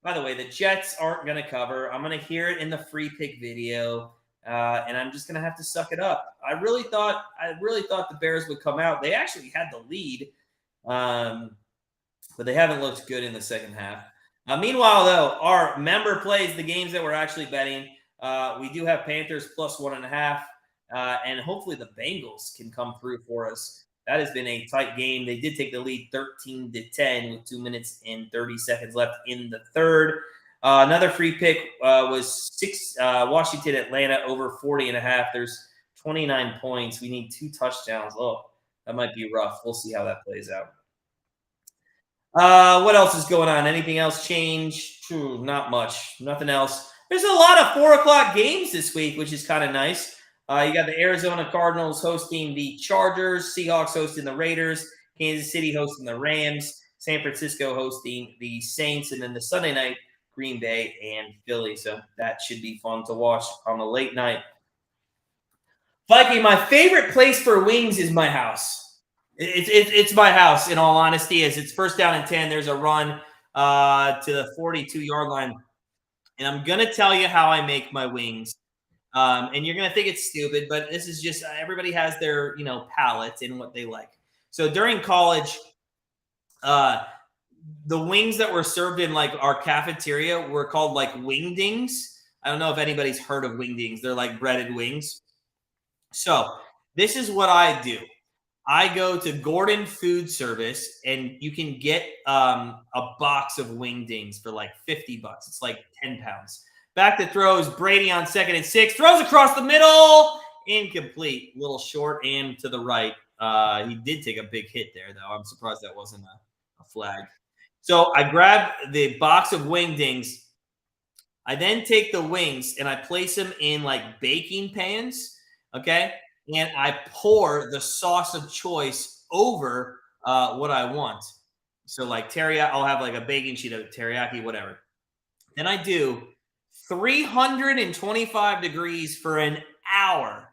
By the way, the Jets aren't going to cover. I'm going to hear it in the free pick video, and I'm just going to have to suck it up. I really thought the Bears would come out. They actually had the lead, but they haven't looked good in the second half. Meanwhile, though, our member plays the games that we're actually betting. We do have Panthers plus 1.5, and hopefully the Bengals can come through for us. That has been a tight game. They did take the lead 13-10 with 2 minutes and 30 seconds left in the third. Another free pick was Washington, Atlanta over 40.5. There's 29 points. We need 2 touchdowns. Oh, that might be rough. We'll see how that plays out. What else is going on? Anything else change? Not much. Nothing else. There's a lot of 4 o'clock games this week, which is kind of nice. You got the Arizona Cardinals hosting the Chargers, Seahawks hosting the Raiders, Kansas City hosting the Rams, San Francisco hosting the Saints, and then the Sunday night, Green Bay and Philly. So that should be fun to watch on the late night. Viking, my favorite place for wings is my house. It's my house, in all honesty. As it's first down and 10, there's a run to the 42-yard line. And I'm going to tell you how I make my wings. And you're going to think it's stupid, but this is just everybody has their, palate and what they like. So during college, the wings that were served in like our cafeteria were called like wingdings. I don't know if anybody's heard of wingdings. They're like breaded wings. So this is what I do. I go to Gordon Food Service, and you can get a box of wingdings for like $50. It's like 10 pounds. Back to throws, Brady on 2nd and 6. Throws across the middle. Incomplete. Little short and to the right. He did take a big hit there, though. I'm surprised that wasn't a flag. So I grab the box of wingdings. I then take the wings, and I place them in like baking pans, okay? And I pour the sauce of choice over what I want. So like teriyaki, I'll have like a baking sheet of teriyaki, whatever. Then I do 325 degrees for an hour,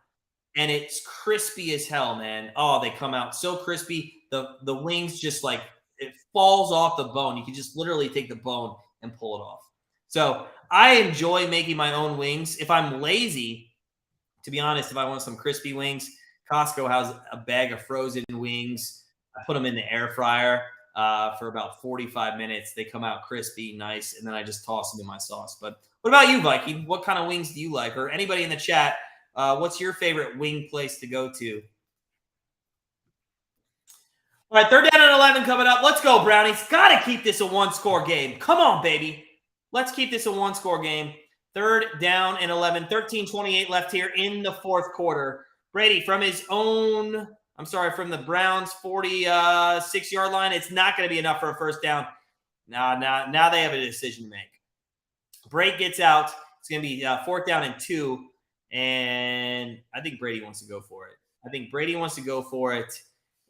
and it's crispy as hell, man. Oh, they come out so crispy. The wings just like it falls off the bone. You can just literally take the bone and pull it off. So I enjoy making my own wings. If I'm lazy, to be honest, if I want some crispy wings, Costco has a bag of frozen wings. I put them in the air fryer for about 45 minutes. They come out crispy, nice, and then I just toss them in my sauce. But what about you, Viking? What kind of wings do you like? Or anybody in the chat, what's your favorite wing place to go to? All right, 3rd down and 11 coming up. Let's go, Brownies. Got to keep this a one-score game. Come on, baby. Let's keep this a one-score game. 3rd down and 11. 13:28 left here in the fourth quarter. Brady from from the Browns' 46-yard line. It's not going to be enough for a first down. Now they have a decision to make. Brady gets out. It's going to be 4th down and 2. And I think Brady wants to go for it.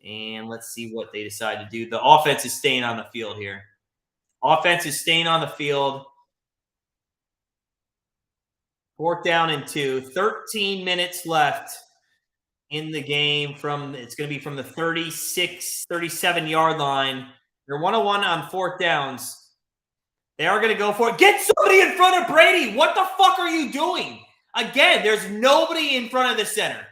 And let's see what they decide to do. The offense is staying on the field here. 4th down and 2. 13 minutes left in the game. It's going to be from the 37-yard line. They're 1-1 on 4th downs. They are going to go for it. Get somebody in front of Brady. What the fuck are you doing? Again, there's nobody in front of the center.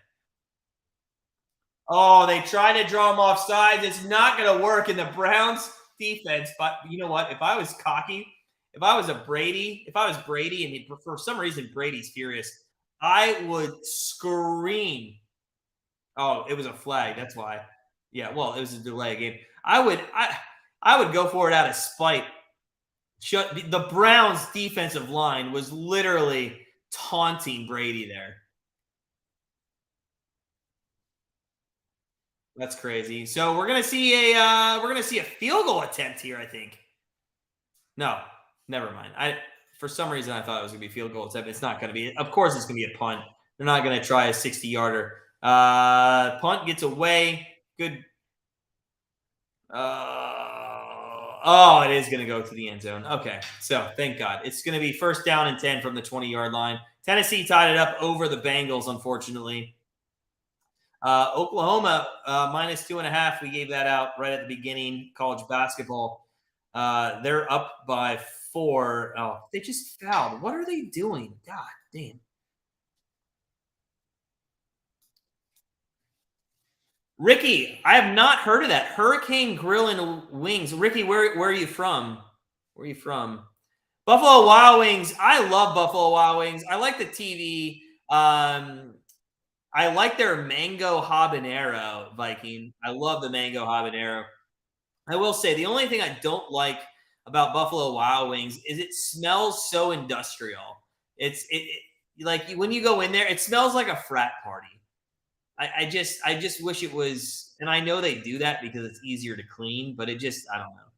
Oh, they try to draw him off sides. It's not going to work in the Browns defense. But you know what? If I was cocky, if I was Brady, and for some reason Brady's furious, I would scream. Oh, it was a flag. That's why. Yeah, well, it was a delay game. I would go for it out of spite. The Browns defensive line was literally taunting Brady there. That's crazy. So we're gonna see a field goal attempt here, I think. No, never mind. I For some reason I thought it was gonna be a field goal attempt. It's not gonna be. Of course it's gonna be a punt. They're not gonna try a 60-yarder. Punt gets away. Good. Oh, it is gonna go to the end zone. Okay, so thank God. It's gonna be first down and 10 from the 20-yard line. Tennessee tied it up over the Bengals, unfortunately. Oklahoma -2.5. We gave that out right at the beginning. College basketball. They're up by 4. Oh, they just fouled. What are they doing? God damn. Ricky, I have not heard of that. Hurricane Grill and Wings. Ricky, where are you from? Where are you from? Buffalo Wild Wings. I love Buffalo Wild Wings. I like the TV. I like their mango habanero, Viking. I love the mango habanero. I will say the only thing I don't like about Buffalo Wild Wings is it smells so industrial. Like when you go in there, it smells like a frat party. I just wish it was, and I know they do that because it's easier to clean, but it just I don't know.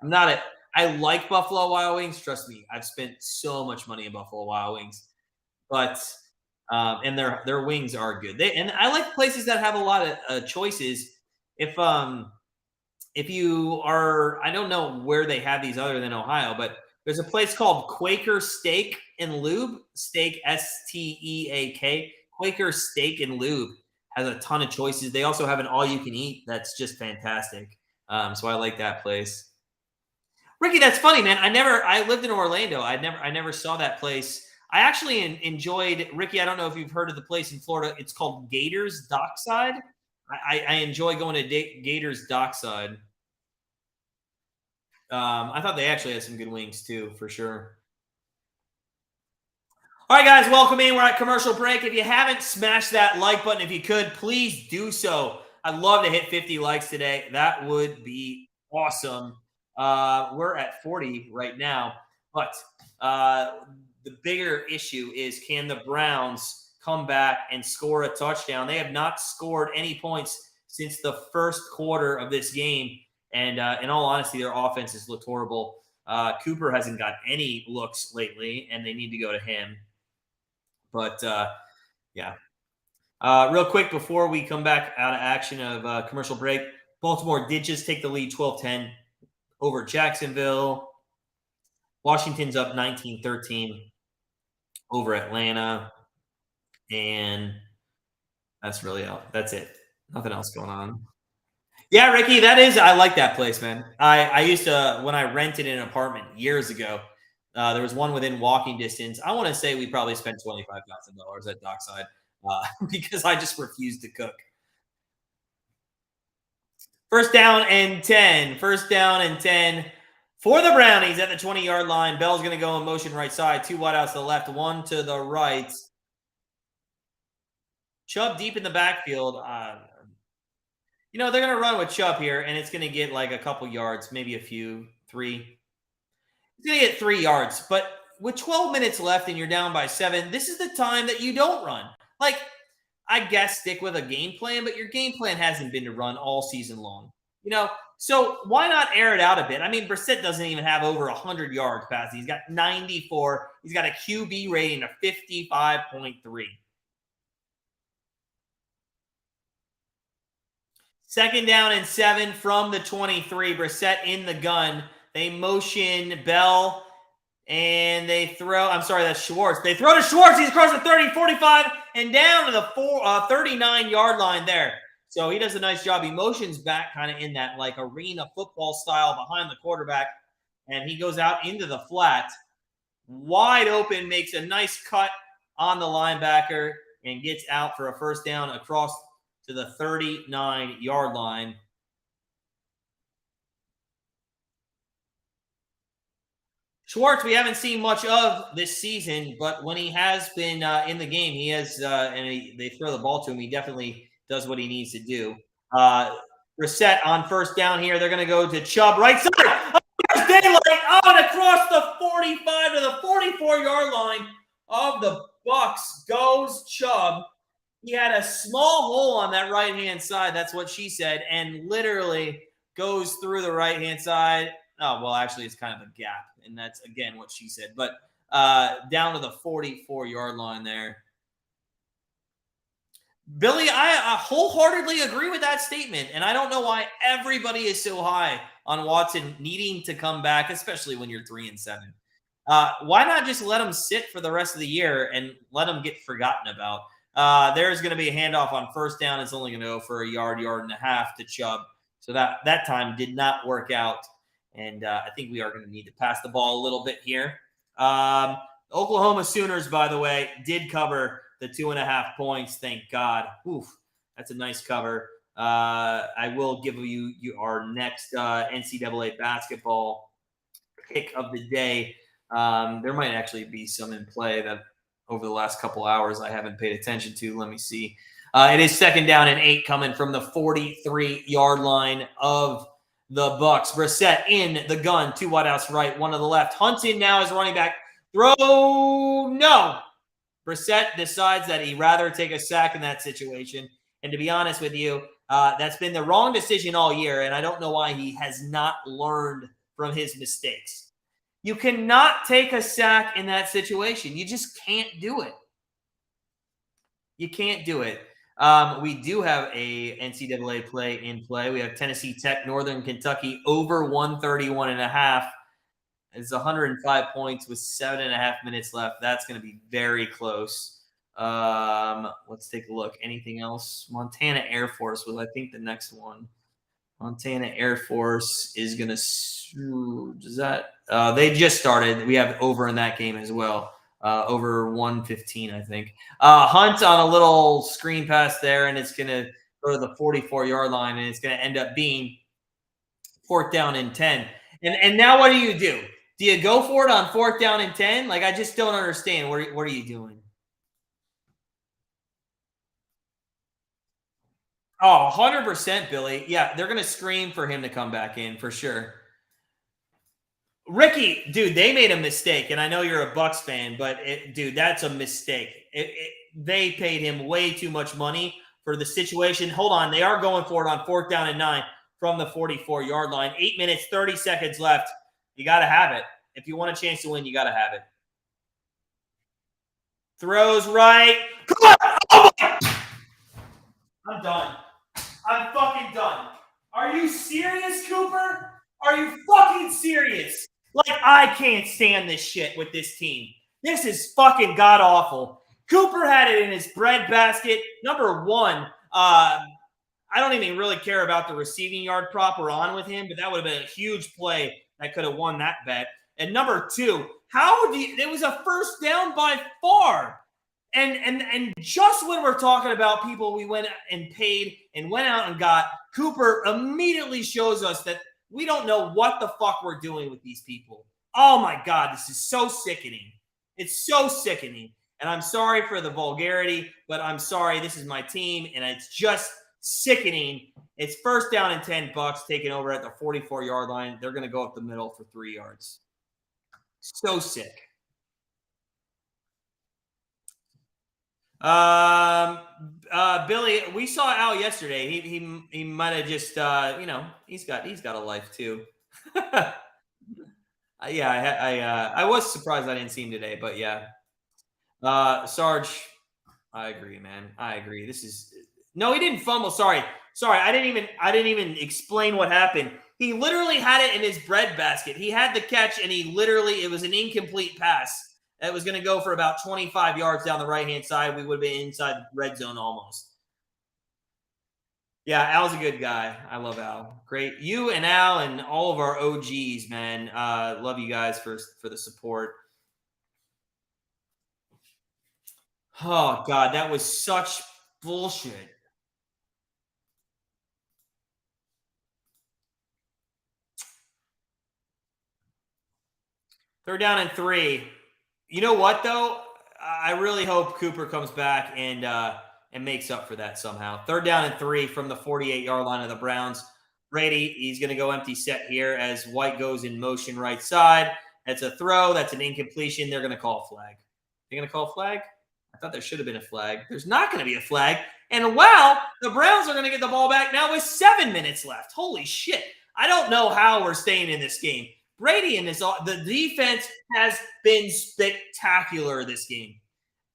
I'm not a I like Buffalo Wild Wings. Trust me, I've spent so much money in Buffalo Wild Wings, but and their wings are good. And I like places that have a lot of choices. If you are, I don't know where they have these other than Ohio, but there's a place called Quaker Steak and Lube, Steak Steak. Quaker Steak and Lube has a ton of choices. They also have an all you can eat that's just fantastic. So I like that place. Ricky, that's funny, man. I lived in Orlando. I never saw that place. I actually enjoyed Ricky. I don't know if you've heard of the place in Florida. It's called Gators Dockside. I enjoy going to Gators Dockside. I thought they actually had some good wings too, for sure. All right, guys, welcome in. We're at commercial break. If you haven't smashed that like button, if you could, please do so. I'd love to hit 50 likes today. That would be awesome. We're at 40 right now, but the bigger issue is, can the Browns come back and score a touchdown? They have not scored any points since the first quarter of this game. And in all honesty, their offense has looked horrible. Cooper hasn't got any looks lately, and they need to go to him. But yeah. Real quick before we come back out of action of commercial break, Baltimore did just take the lead 12-10 over Jacksonville. Washington's up 19-13 over Atlanta. And that's it. Nothing else going on. Yeah, Ricky, I like that place, man. I used to, when I rented an apartment years ago, there was one within walking distance. I want to say we probably spent $25,000 at Dockside because I just refused to cook. First down and 10. First down and 10 for the Brownies at the 20-yard line. Bell's going to go in motion right side. 2 wideouts to the left, 1 to the right. Chubb deep in the backfield. They're going to run with Chubb here, and it's going to get like a couple yards, maybe a few, 3. It's going to get 3 yards. But with 12 minutes left and you're down by 7, this is the time that you don't run. Like, I guess stick with a game plan, but your game plan hasn't been to run all season long. So why not air it out a bit? I mean, Brissett doesn't even have over 100 yards passing. He's got 94. He's got a QB rating of 55.3. Second down and 7 from the 23. Brissett in the gun. They motion Bell, and they throw. I'm sorry, that's Schwartz. They throw to Schwartz. He's across the 30, 45, and down to the 39-yard line there. So he does a nice job. He motions back kind of in that like arena football style behind the quarterback, and he goes out into the flat. Wide open, makes a nice cut on the linebacker, and gets out for a first down across to the 39-yard line. Schwartz, we haven't seen much of this season, but when he has been in the game, he has, they throw the ball to him. He definitely does what he needs to do. Brissett on first down here. They're going to go to Chubb, right side. Oh, there's daylight. Oh, and across the 45 to the 44-yard line of the Bucs goes Chubb. He had a small hole on that right-hand side. That's what she said, and literally goes through the right-hand side. Oh, well, actually, it's kind of a gap, and that's, again, what she said. But down to the 44-yard line there. Billy, I wholeheartly agree with that statement, and I don't know why everybody is so high on Watson needing to come back, especially when you're 3-7. Why not just let him sit for the rest of the year and let him get forgotten about? There's going to be a handoff on first down. It's only going to go for a yard and a half to Chubb. So that time did not work out. And I think we are going to need to pass the ball a little bit here. Oklahoma Sooners, by the way, did cover the 2.5 points. Thank God. Oof, that's a nice cover. I will give you our next NCAA basketball pick of the day. There might actually be some in play that over the last couple hours I haven't paid attention to. Let me see. It is 2nd down and 8 coming from the 43-yard line of the Bucs. Brissett in the gun, 2 wideouts right, 1 to the left. Hunting now is running back. Throw, no. Brissett decides that he'd rather take a sack in that situation. And to be honest with you, that's been the wrong decision all year, and I don't know why he has not learned from his mistakes. You cannot take a sack in that situation. You just can't do it. You can't do it. We do have a NCAA play in play. We have Tennessee Tech, Northern Kentucky, over 131.5. It's 105 points with 7.5 minutes left. That's going to be very close. Let's take a look. Anything else? Montana Air Force was, I think, the next one. Montana Air Force is going to – does that they just started. We have over in that game as well. Over 115, I think. Hunt on a little screen pass there, and it's going to go to the 44-yard line, and it's going to end up being 4th down and 10. And now what do? Do you go for it on 4th down and 10? Like, I just don't understand. What are you doing? Oh, 100%, Billy. Yeah, they're going to scream for him to come back in for sure. Ricky, dude, they made a mistake, and I know you're a Bucs fan, but dude, that's a mistake. They paid him way too much money for the situation. Hold on, they are going for it on 4th down and 9 from the 44-yard line. 8 minutes, 30 seconds left. You got to have it. If you want a chance to win, you got to have it. Throws right. Come on! Oh my! I'm done. I'm fucking done. Are you serious, Cooper? Are you fucking serious? Like, I can't stand this shit with this team. This is fucking god-awful. Cooper had it in his bread basket. Number 1, I don't even really care about the receiving yard prop we're on with him, but that would have been a huge play that could have won that bet. And number 2, it was a first down by far. And just when we're talking about people we went and paid and went out and got, Cooper immediately shows us that we don't know what the fuck we're doing with these people. Oh my God, this is so sickening. It's so sickening. And I'm sorry for the vulgarity, but I'm sorry. This is my team, and it's just sickening. It's 1st down and 10 Bucs taking over at the 44-yard line. They're going to go up the middle for 3 yards. So sick. Billy, we saw Al yesterday. He might have just he's got a life too. Yeah, I was surprised I didn't see him today, but yeah. Sarge, I agree, man. I agree. No, he didn't fumble. Sorry. I didn't even explain what happened. He literally had it in his bread basket. He had the catch, and it was an incomplete pass. That was going to go for about 25 yards down the right-hand side. We would have been inside the red zone almost. Yeah, Al's a good guy. I love Al. Great. You and Al and all of our OGs, man. Love you guys for the support. Oh, God, that was such bullshit. Third down and 3. You know what, though? I really hope Cooper comes back and makes up for that somehow. Third down and 3 from the 48-yard line of the Browns. Brady, he's going to go empty set here as White goes in motion right side. That's a throw. That's an incompletion. They're going to call a flag. They're going to call a flag? I thought there should have been a flag. There's not going to be a flag. And wow, the Browns are going to get the ball back now with 7 minutes left. Holy shit. I don't know how we're staying in this game. Brady in this, the defense has been spectacular this game.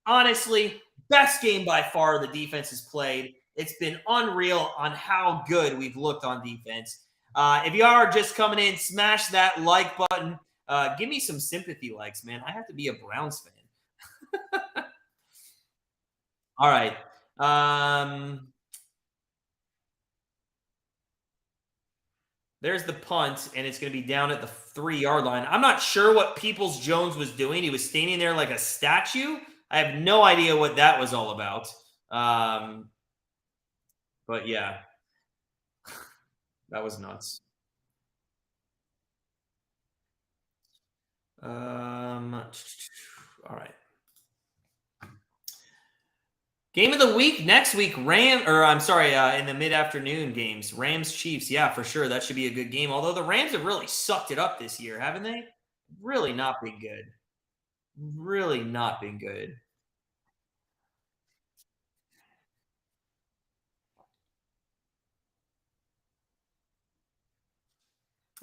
Honestly, best game by far the defense has played. It's been unreal on how good we've looked on defense. If you are just coming in, smash that like button. Give me some sympathy likes, man. I have to be a Browns fan. All right. There's the punt, and it's going to be down at the 3-yard line. I'm not sure what Peoples-Jones was doing. He was standing there like a statue. I have no idea what that was all about. But yeah, that was nuts. All right. Game of the week next week, in the mid-afternoon games, Rams-Chiefs. Yeah, for sure. That should be a good game. Although the Rams have really sucked it up this year, haven't they? Really not been good. Really not been good.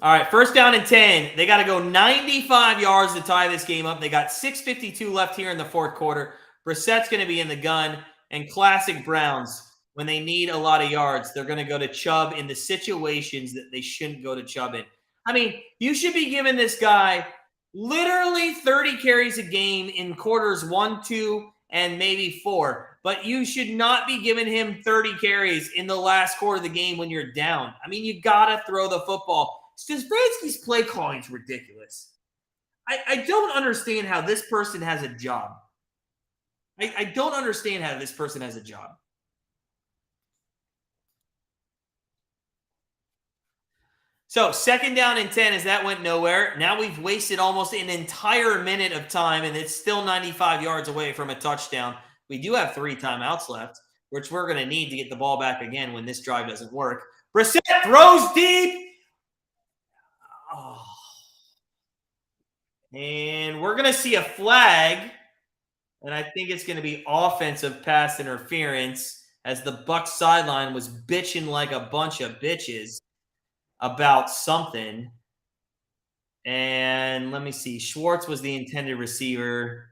All right, first down and 10. They got to go 95 yards to tie this game up. They got 6:52 left here in the fourth quarter. Brissett's going to be in the gun. And classic Browns, when they need a lot of yards, they're going to go to Chubb in the situations that they shouldn't go to Chubb in. I mean, you should be giving this guy literally 30 carries a game in quarters 1, 2, and maybe 4. But you should not be giving him 30 carries in the last quarter of the game when you're down. I mean, you got to throw the football. Stefanski's play calling is ridiculous. I don't understand how this person has a job. I don't understand how this person has a job. So second down and 10 as that went nowhere. Now we've wasted almost an entire minute of time, and it's still 95 yards away from a touchdown. We do have 3 timeouts left, which we're going to need to get the ball back again when this drive doesn't work. Brissett throws deep. Oh. And we're going to see a flag. And I think it's going to be offensive pass interference as the Bucs sideline was bitching like a bunch of bitches about something. And let me see. Schwartz was the intended receiver.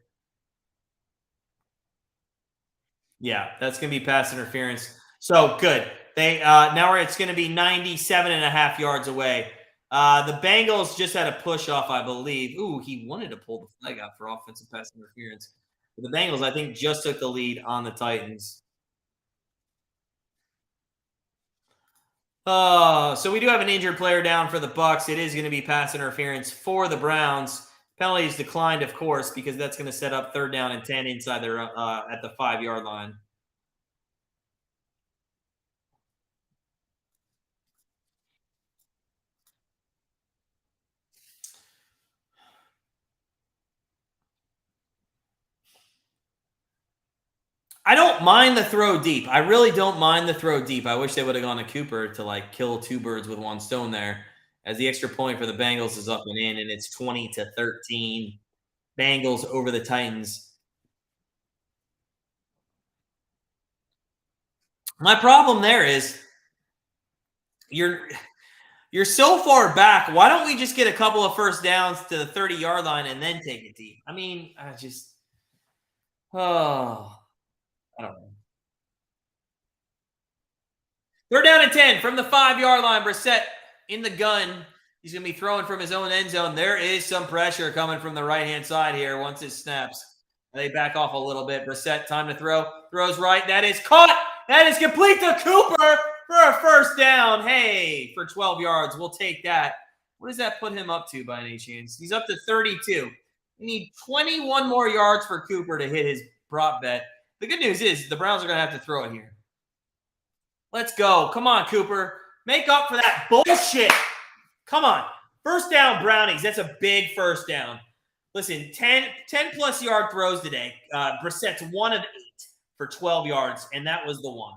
Yeah, that's going to be pass interference. So good. They now it's going to be 97.5 yards away. The Bengals just had a push off, I believe. Ooh, he wanted to pull the flag out for offensive pass interference. The Bengals, I think, just took the lead on the Titans. So we do have an injured player down for the Bucs. It is going to be pass interference for the Browns. Penalties declined, of course, because that's going to set up third down and 10 inside their at the 5-yard line. I don't mind the throw deep. I really don't mind the throw deep. I wish they would have gone to Cooper to like kill 2 birds with 1 stone there. As the extra point for the Bengals is up and in, and it's 20-13. Bengals over the Titans. My problem there is you're so far back. Why don't we just get a couple of first downs to the 30-yard line and then take it deep? I mean, I don't know. Third down and 10 from the 5-yard line. Brissett in the gun. He's going to be throwing from his own end zone. There is some pressure coming from the right-hand side here once it snaps. They back off a little bit. Brissett, time to throw. Throws right. That is caught. That is complete to Cooper for a first down. Hey, for 12 yards. We'll take that. What does that put him up to by any chance? He's up to 32. We need 21 more yards for Cooper to hit his prop bet. The good news is the Browns are going to have to throw it here. Let's go. Come on, Cooper. Make up for that bullshit. Come on. First down, Brownies. That's a big first down. Listen, 10+ yard throws today. Brissett's 1 of 8 for 12 yards, and that was the one.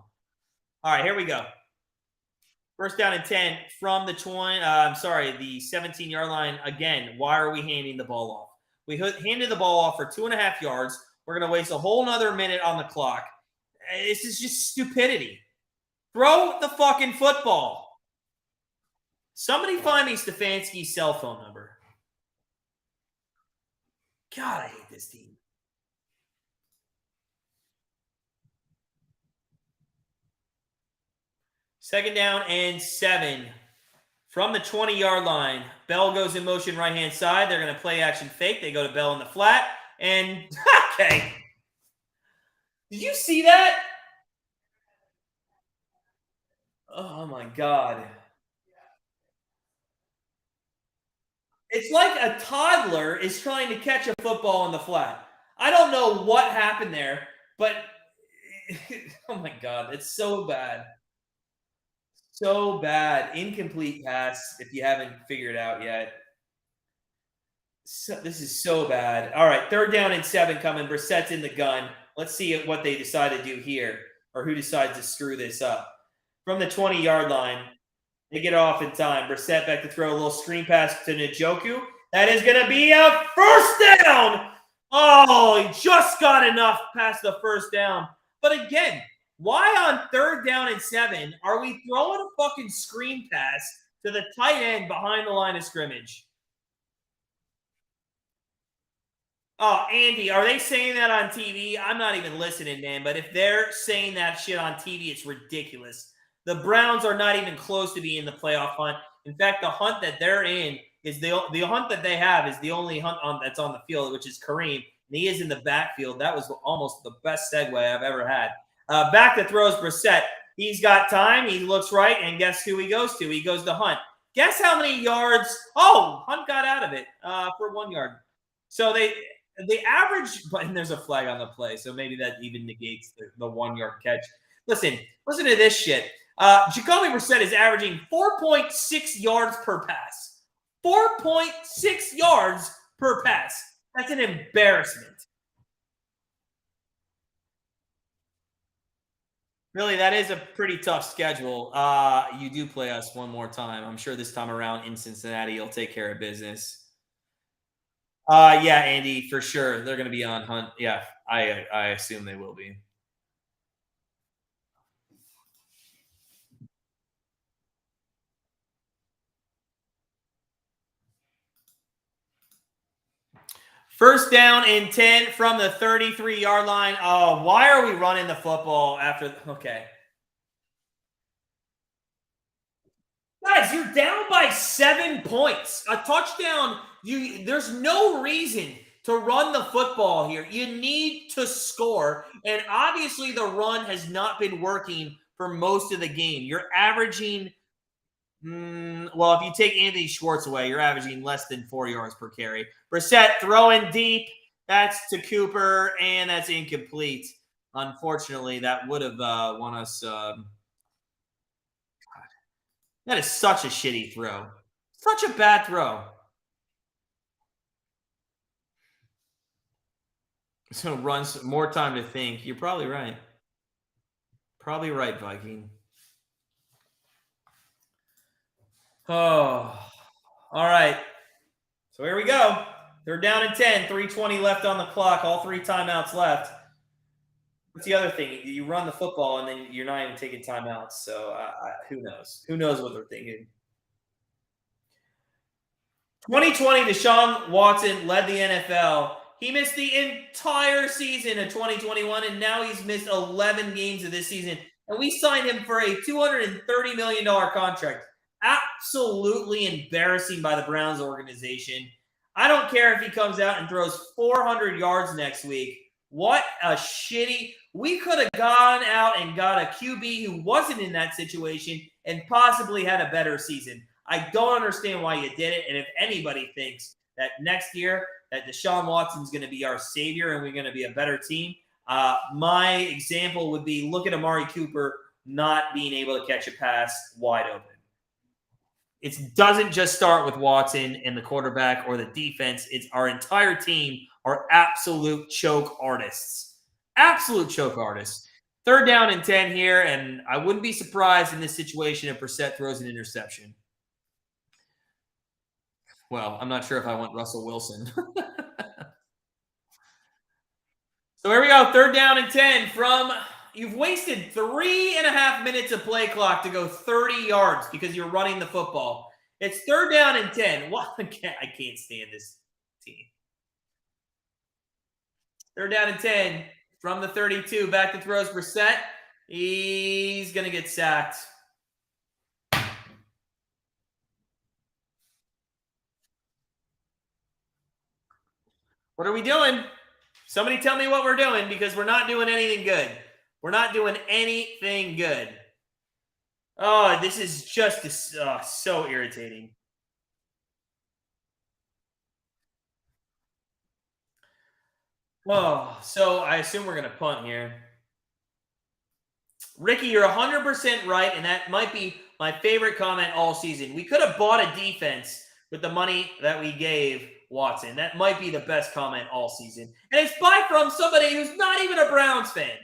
All right, here we go. First down and 10 from the 17-yard line. Again, why are we handing the ball off? We handed the ball off for 2.5 yards. We're going to waste a whole nother minute on the clock. This is just stupidity. Throw the fucking football. Somebody find me Stefanski's cell phone number. God, I hate this team. Second down and 7 from the 20-yard line. Bell goes in motion right-hand side. They're going to play action fake. They go to Bell in the flat. And, okay. Did you see that? Oh, my God. It's like a toddler is trying to catch a football in the flat. I don't know what happened there, but oh my God, it's so bad. So bad. Incomplete pass if you haven't figured it out yet. So, this is so bad. All right, third down and 7 coming. Brissett's in the gun. Let's see what they decide to do here or who decides to screw this up. From the 20-yard line, they get off in time. Brissett back to throw a little screen pass to Njoku. That is going to be a first down. Oh, he just got enough past the first down. But again, why on third down and 7 are we throwing a fucking screen pass to the tight end behind the line of scrimmage? Oh, Andy, are they saying that on TV? I'm not even listening, man. But if they're saying that shit on TV, it's ridiculous. The Browns are not even close to being in the playoff hunt. In fact, the hunt that they're in is the hunt that they have is the only hunt that's on the field, which is Kareem. And he is in the backfield. That was almost the best segue I've ever had. Back to throws Brissett. He's got time. He looks right, and guess who he goes to? He goes to Hunt. Guess how many yards? Oh, Hunt got out of it for 1 yard. So the average, and there's a flag on the play, so maybe that even negates the 1 yard catch. Listen to this shit. Jacoby Brissett is averaging 4.6 yards per pass. 4.6 yards per pass. That's an embarrassment. Really, that is a pretty tough schedule. You do play us one more time. I'm sure this time around in Cincinnati, you'll take care of business. Yeah, Andy, for sure. They're going to be on Hunt. Yeah, I assume they will be. First down and 10 from the 33-yard line. Oh, why are we running the football after? Okay. Guys, you're down by 7 points. A touchdown. There's no reason to run the football here. You need to score. And obviously the run has not been working for most of the game. You're averaging, well, if you take Anthony Schwartz away, you're averaging less than 4 yards per carry. Brissett throwing deep. That's to Cooper, and that's incomplete. Unfortunately, that would have won us. That is such a shitty throw. Such a bad throw. So runs more time to think. You're probably right. Probably right, Viking. Oh, all right. So here we go. They're down at 10, 3:20 left on the clock, all 3 timeouts left. What's the other thing? You run the football and then you're not even taking timeouts. So who knows? Who knows what they're thinking? 2020, Deshaun Watson led the NFL. He missed the entire season of 2021, and now he's missed 11 games of this season. And we signed him for a $230 million contract. Absolutely embarrassing by the Browns organization. I don't care if he comes out and throws 400 yards next week. What a shitty. We could have gone out and got a QB who wasn't in that situation and possibly had a better season. I don't understand why you did it. And if anybody thinks that next year that Deshaun Watson's going to be our savior and we're going to be a better team, my example would be look at Amari Cooper not being able to catch a pass wide open. it doesn't just start with Watson and the quarterback or the defense. It's our entire team are absolute choke artists. Absolute choke artists. 3rd down and 10 here, and I wouldn't be surprised in this situation if Brissett throws an interception. Well, I'm not sure if I want Russell Wilson. So here we go. 3rd down and 10 from you've wasted 3.5 minutes of play clock to go 30 yards because you're running the football. It's 3rd down and 10. What? I can't stand this team. 3rd down and 10 from the 32. Back to throws Brissett. He's going to get sacked. What are we doing? Somebody tell me what we're doing because we're not doing anything good. We're not doing anything good. Oh, this is just so irritating. Oh, so I assume we're going to punt here. Ricky, you're 100% right, and that might be my favorite comment all season. We could have bought a defense with the money that we gave Watson. That might be the best comment all season. And it's from somebody who's not even a Browns fan.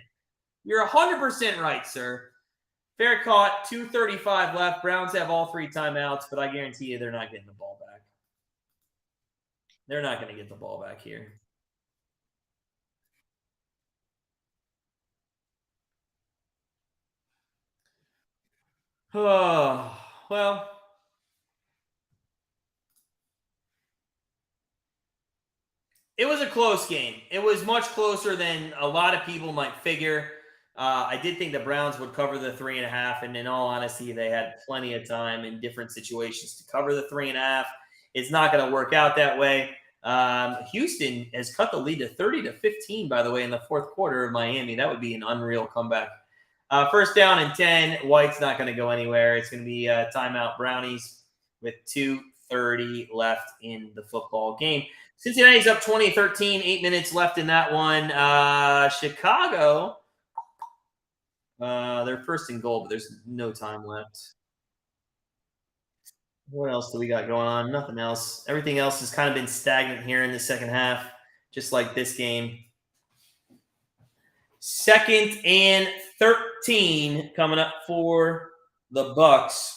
You're 100% right, sir. Fair caught, 2:35 left. Browns have all 3 timeouts, but I guarantee you they're not getting the ball back. They're not going to get the ball back here. Oh, well. It was a close game. It was much closer than a lot of people might figure. I did think the Browns would cover the 3.5, and in all honesty, they had plenty of time in different situations to cover the 3.5. It's not going to work out that way. Houston has cut the lead to 30-15, by the way, in the 4th quarter of Miami. That would be an unreal comeback. 1st down and 10. White's not going to go anywhere. It's going to be timeout Brownies with 2:30 left in the football game. Cincinnati's up 20-13, 8 minutes left in that one. Chicago, they're 1st and goal, but there's no time left. What else do we got going on? Nothing else. Everything else has kind of been stagnant here in the second half, just like this game. 2nd and 13 coming up for the Bucs.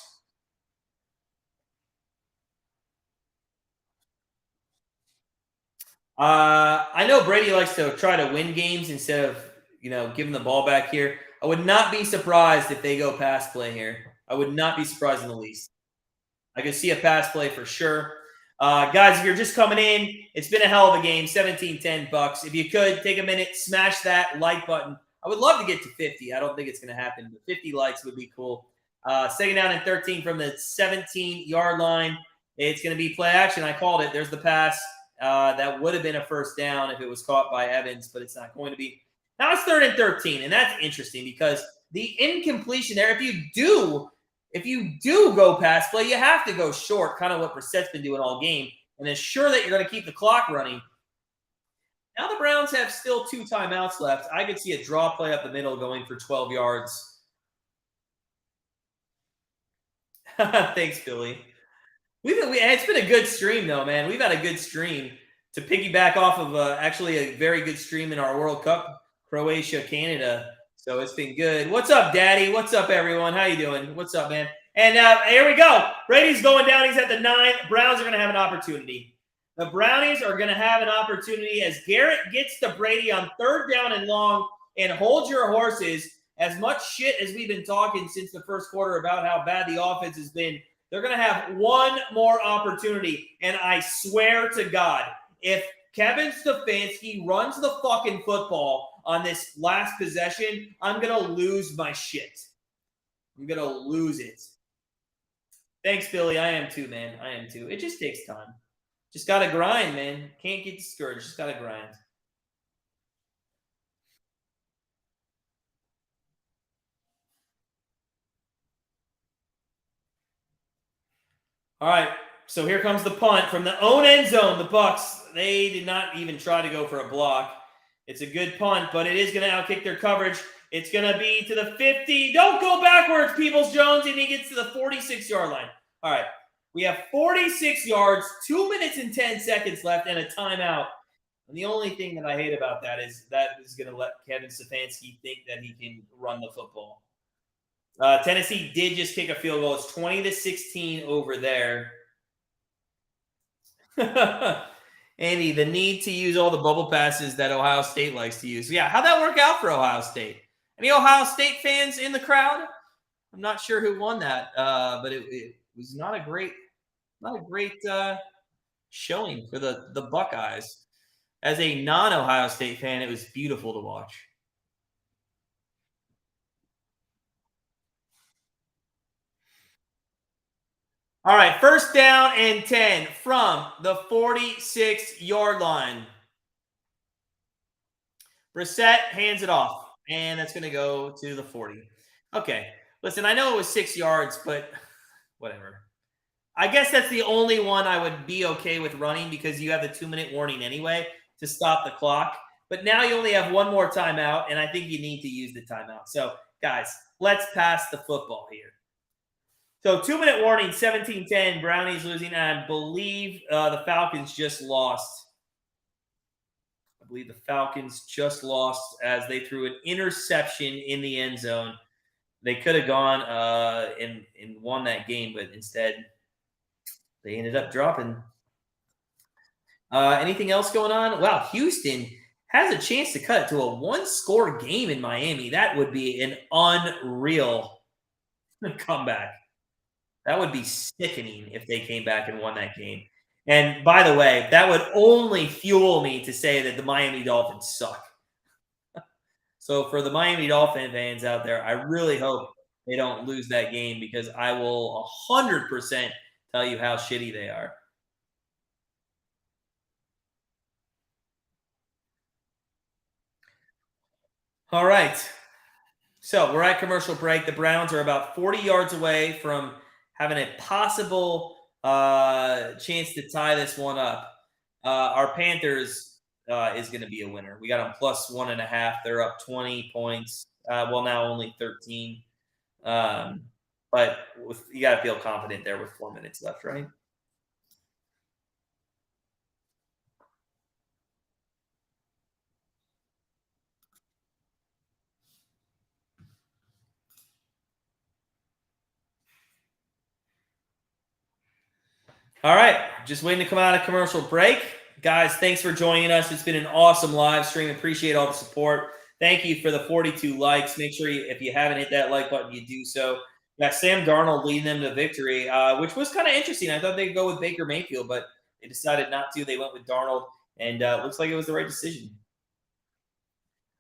I know Brady likes to try to win games instead of, giving the ball back here. I would not be surprised if they go pass play here. I would not be surprised in the least. I could see a pass play for sure. Guys, if you're just coming in, it's been a hell of a game. 17-10 Bucs. If you could, take a minute, smash that like button. I would love to get to 50. I don't think it's going to happen, but 50 likes would be cool. 2nd down and 13 from the 17-yard line. It's going to be play action. I called it. There's the pass. That would have been a 1st down if it was caught by Evans, but it's not going to be. Now it's 3rd and 13, and that's interesting because the incompletion there, if you do go pass play, you have to go short, kind of what Brissett's been doing all game, and ensure that you're going to keep the clock running. Now the Browns have still 2 timeouts left. I could see a draw play up the middle going for 12 yards. Thanks, Billy. It's been a good stream, though, man. We've had a good stream to piggyback off of actually a very good stream in our World Cup, Croatia, Canada. So it's been good. What's up, Daddy? What's up, everyone? How you doing? What's up, man? And here we go. Brady's going down. He's at the 9. Browns are going to have an opportunity. The Brownies are going to have an opportunity as Garrett gets to Brady on 3rd down and long. And hold your horses. As much shit as we've been talking since the 1st quarter about how bad the offense has been, they're going to have one more opportunity. And I swear to God, if Kevin Stefanski runs the fucking football on this last possession, I'm going to lose my shit. I'm going to lose it. Thanks, Billy. I am too, man. I am too. It just takes time. Just got to grind, man. Can't get discouraged. Just got to grind. All right, so here comes the punt from the own end zone. The Bucs, they did not even try to go for a block. It's a good punt, but it is going to outkick their coverage. It's going to be to the 50. Don't go backwards, Peoples-Jones, and he gets to the 46-yard line. All right, We have 46 yards, 2 minutes and 10 seconds left, and a timeout. And the only thing that I hate about that is going to let Kevin Stefanski think that he can run the football. Tennessee did just kick a field goal. It's 20-16 over there. Andy, the need to use all the bubble passes that Ohio State likes to use. Yeah, how'd that work out for Ohio State? Any Ohio State fans in the crowd? I'm not sure who won that, but it was not a great showing for the Buckeyes. As a non-Ohio State fan, it was beautiful to watch. All right, first down and 10 from the 46-yard line. Brissett hands it off, and that's going to go to the 40. Okay, listen, I know it was 6 yards, but whatever. I guess that's the only one I would be okay with running because you have the 2-minute warning anyway to stop the clock. But now you only have one more timeout, and I think you need to use the timeout. So, guys, let's pass the football here. So 2-minute warning, 17-10, Brownies losing. And I believe the Falcons just lost. I believe the Falcons just lost as they threw an interception in the end zone. They could have gone and won that game, but instead they ended up dropping. Anything else going on? Wow, Houston has a chance to cut it to a one-score game in Miami. That would be an unreal comeback. That would be sickening if they came back and won that game. And by the way, that would only fuel me to say that the Miami Dolphins suck. So for the Miami Dolphin fans out there, I really hope they don't lose that game because I will 100% tell you how shitty they are. All right. So we're at commercial break. The Browns are about 40 yards away from having a possible chance to tie this one up. Our Panthers is going to be a winner. We got them plus 1.5. They're up 20 points. Well, now only 13. But you got to feel confident there with 4 minutes left, right? All right. Just waiting to come out of commercial break. Guys, thanks for joining us. It's been an awesome live stream. Appreciate all the support. Thank you for the 42 likes. Make sure if you haven't hit that like button, you do so. Yeah, Sam Darnold leading them to victory, which was kind of interesting. I thought they'd go with Baker Mayfield, but they decided not to. They went with Darnold, and looks like it was the right decision.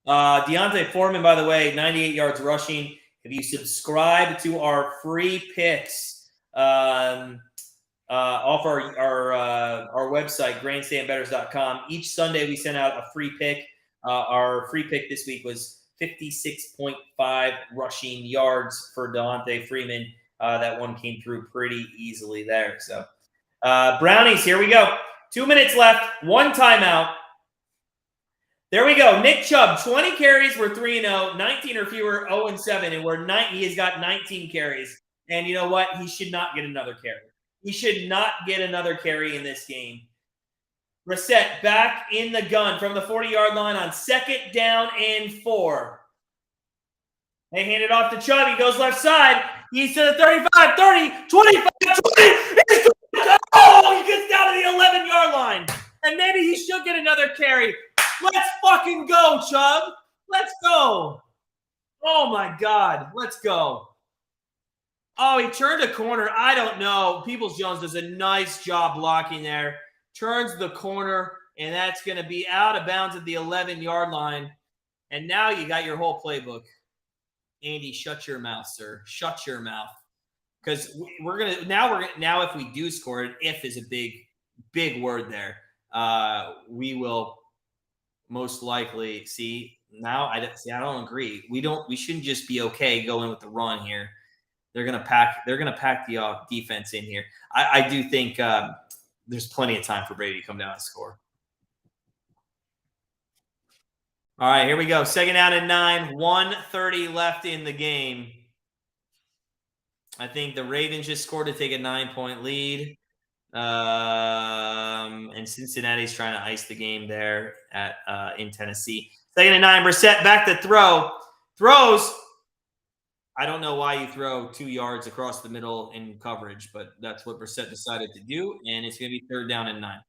Deontay Foreman, by the way, 98 yards rushing. If you subscribe to our free picks off our website, grandstandbettors.com, each Sunday we send out a free pick. Our free pick this week was 56.5 rushing yards for Devontae Freeman. That one came through pretty easily there. So, Brownies, here we go. 2 minutes left, one timeout. There we go. Nick Chubb, 20 carries. We're 3-0. 19 or fewer, 0-7. And he has got 19 carries. And you know what? He should not get another carry. He should not get another carry in this game. Brissett back in the gun from the 40-yard line on 2nd down and 4. They hand it off to Chubb. He goes left side. He's to the 35, 30, 25, 20. Oh, he gets down to the 11-yard line. And maybe he should get another carry. Let's fucking go, Chubb. Let's go. Oh, my God. Let's go. Oh, he turned a corner. I don't know. Peoples-Jones does a nice job blocking there. Turns the corner, and that's going to be out of bounds at the 11-yard line. And now you got your whole playbook. Andy, shut your mouth, sir. Shut your mouth. Because now if we do score it, if is a big word there. We will most likely see. Now I don't agree. We shouldn't just be okay going with the run here. They're gonna pack the defense in here. I do think there's plenty of time for Brady to come down and score. All right, here we go. 2nd down and 9. 1:30 left in the game. I think the Ravens just scored to take a 9-point lead. And Cincinnati's trying to ice the game there at in Tennessee. 2nd and 9, Brissett back to throw. Throws. I don't know why you throw 2 yards across the middle in coverage, but that's what Brissett decided to do, and it's going to be 3rd down and 9.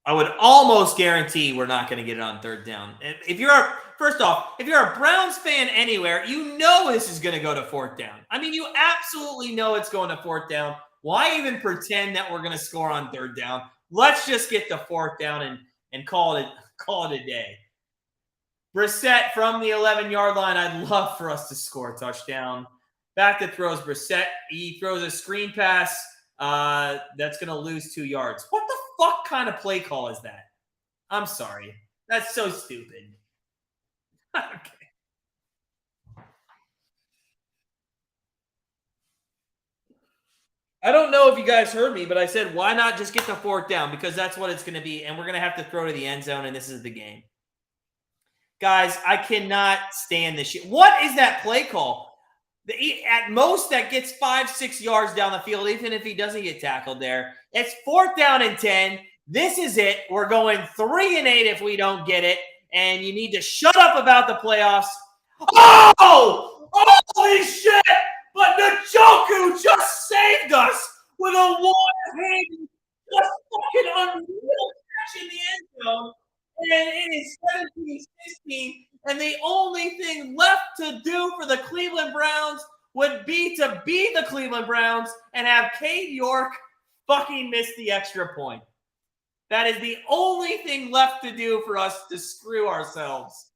I would almost guarantee we're not going to get it on 3rd down. If you're first off, if you're a Browns fan anywhere, you know this is going to go to 4th down. I mean, you absolutely know it's going to 4th down. Why even pretend that we're going to score on 3rd down? Let's just get the 4th down and call it a day. Brissett from the 11-yard line. I'd love for us to score a touchdown. Back to throws Brissett. He throws a screen pass. That's going to lose 2 yards. What the fuck kind of play call is that? I'm sorry. That's so stupid. Okay. I don't know if you guys heard me, but I said, why not just get the 4th down? Because that's what it's going to be, and we're going to have to throw to the end zone, and this is the game. Guys, I cannot stand this shit. What is that play call? At most, that gets 5-6 yards down the field, even if he doesn't get tackled there. It's 4th down and 10. This is it. We're going 3 and 8 if we don't get it, and you need to shut up about the playoffs. Oh! Holy shit! But Njoku just saved us with a one-handed, just fucking unreal catch in the end zone. And it is 17-16. And the only thing left to do for the Cleveland Browns would be to beat the Cleveland Browns and have Cade York fucking miss the extra point. That is the only thing left to do for us to screw ourselves.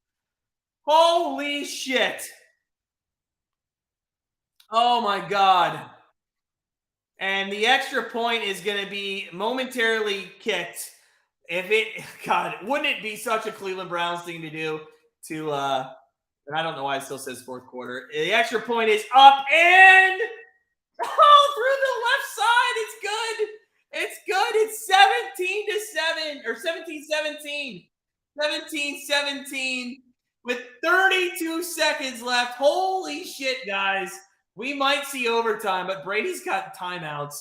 Holy shit. Oh, my God. And the extra point is going to be momentarily kicked. God, wouldn't it be such a Cleveland Browns thing to do to, and I don't know why it still says 4th quarter. The extra point is up and through the left side. It's good. It's good. It's 17-7 or 17-17. 17-17 with 32 seconds left. Holy shit, guys. We might see overtime, but Brady's got timeouts.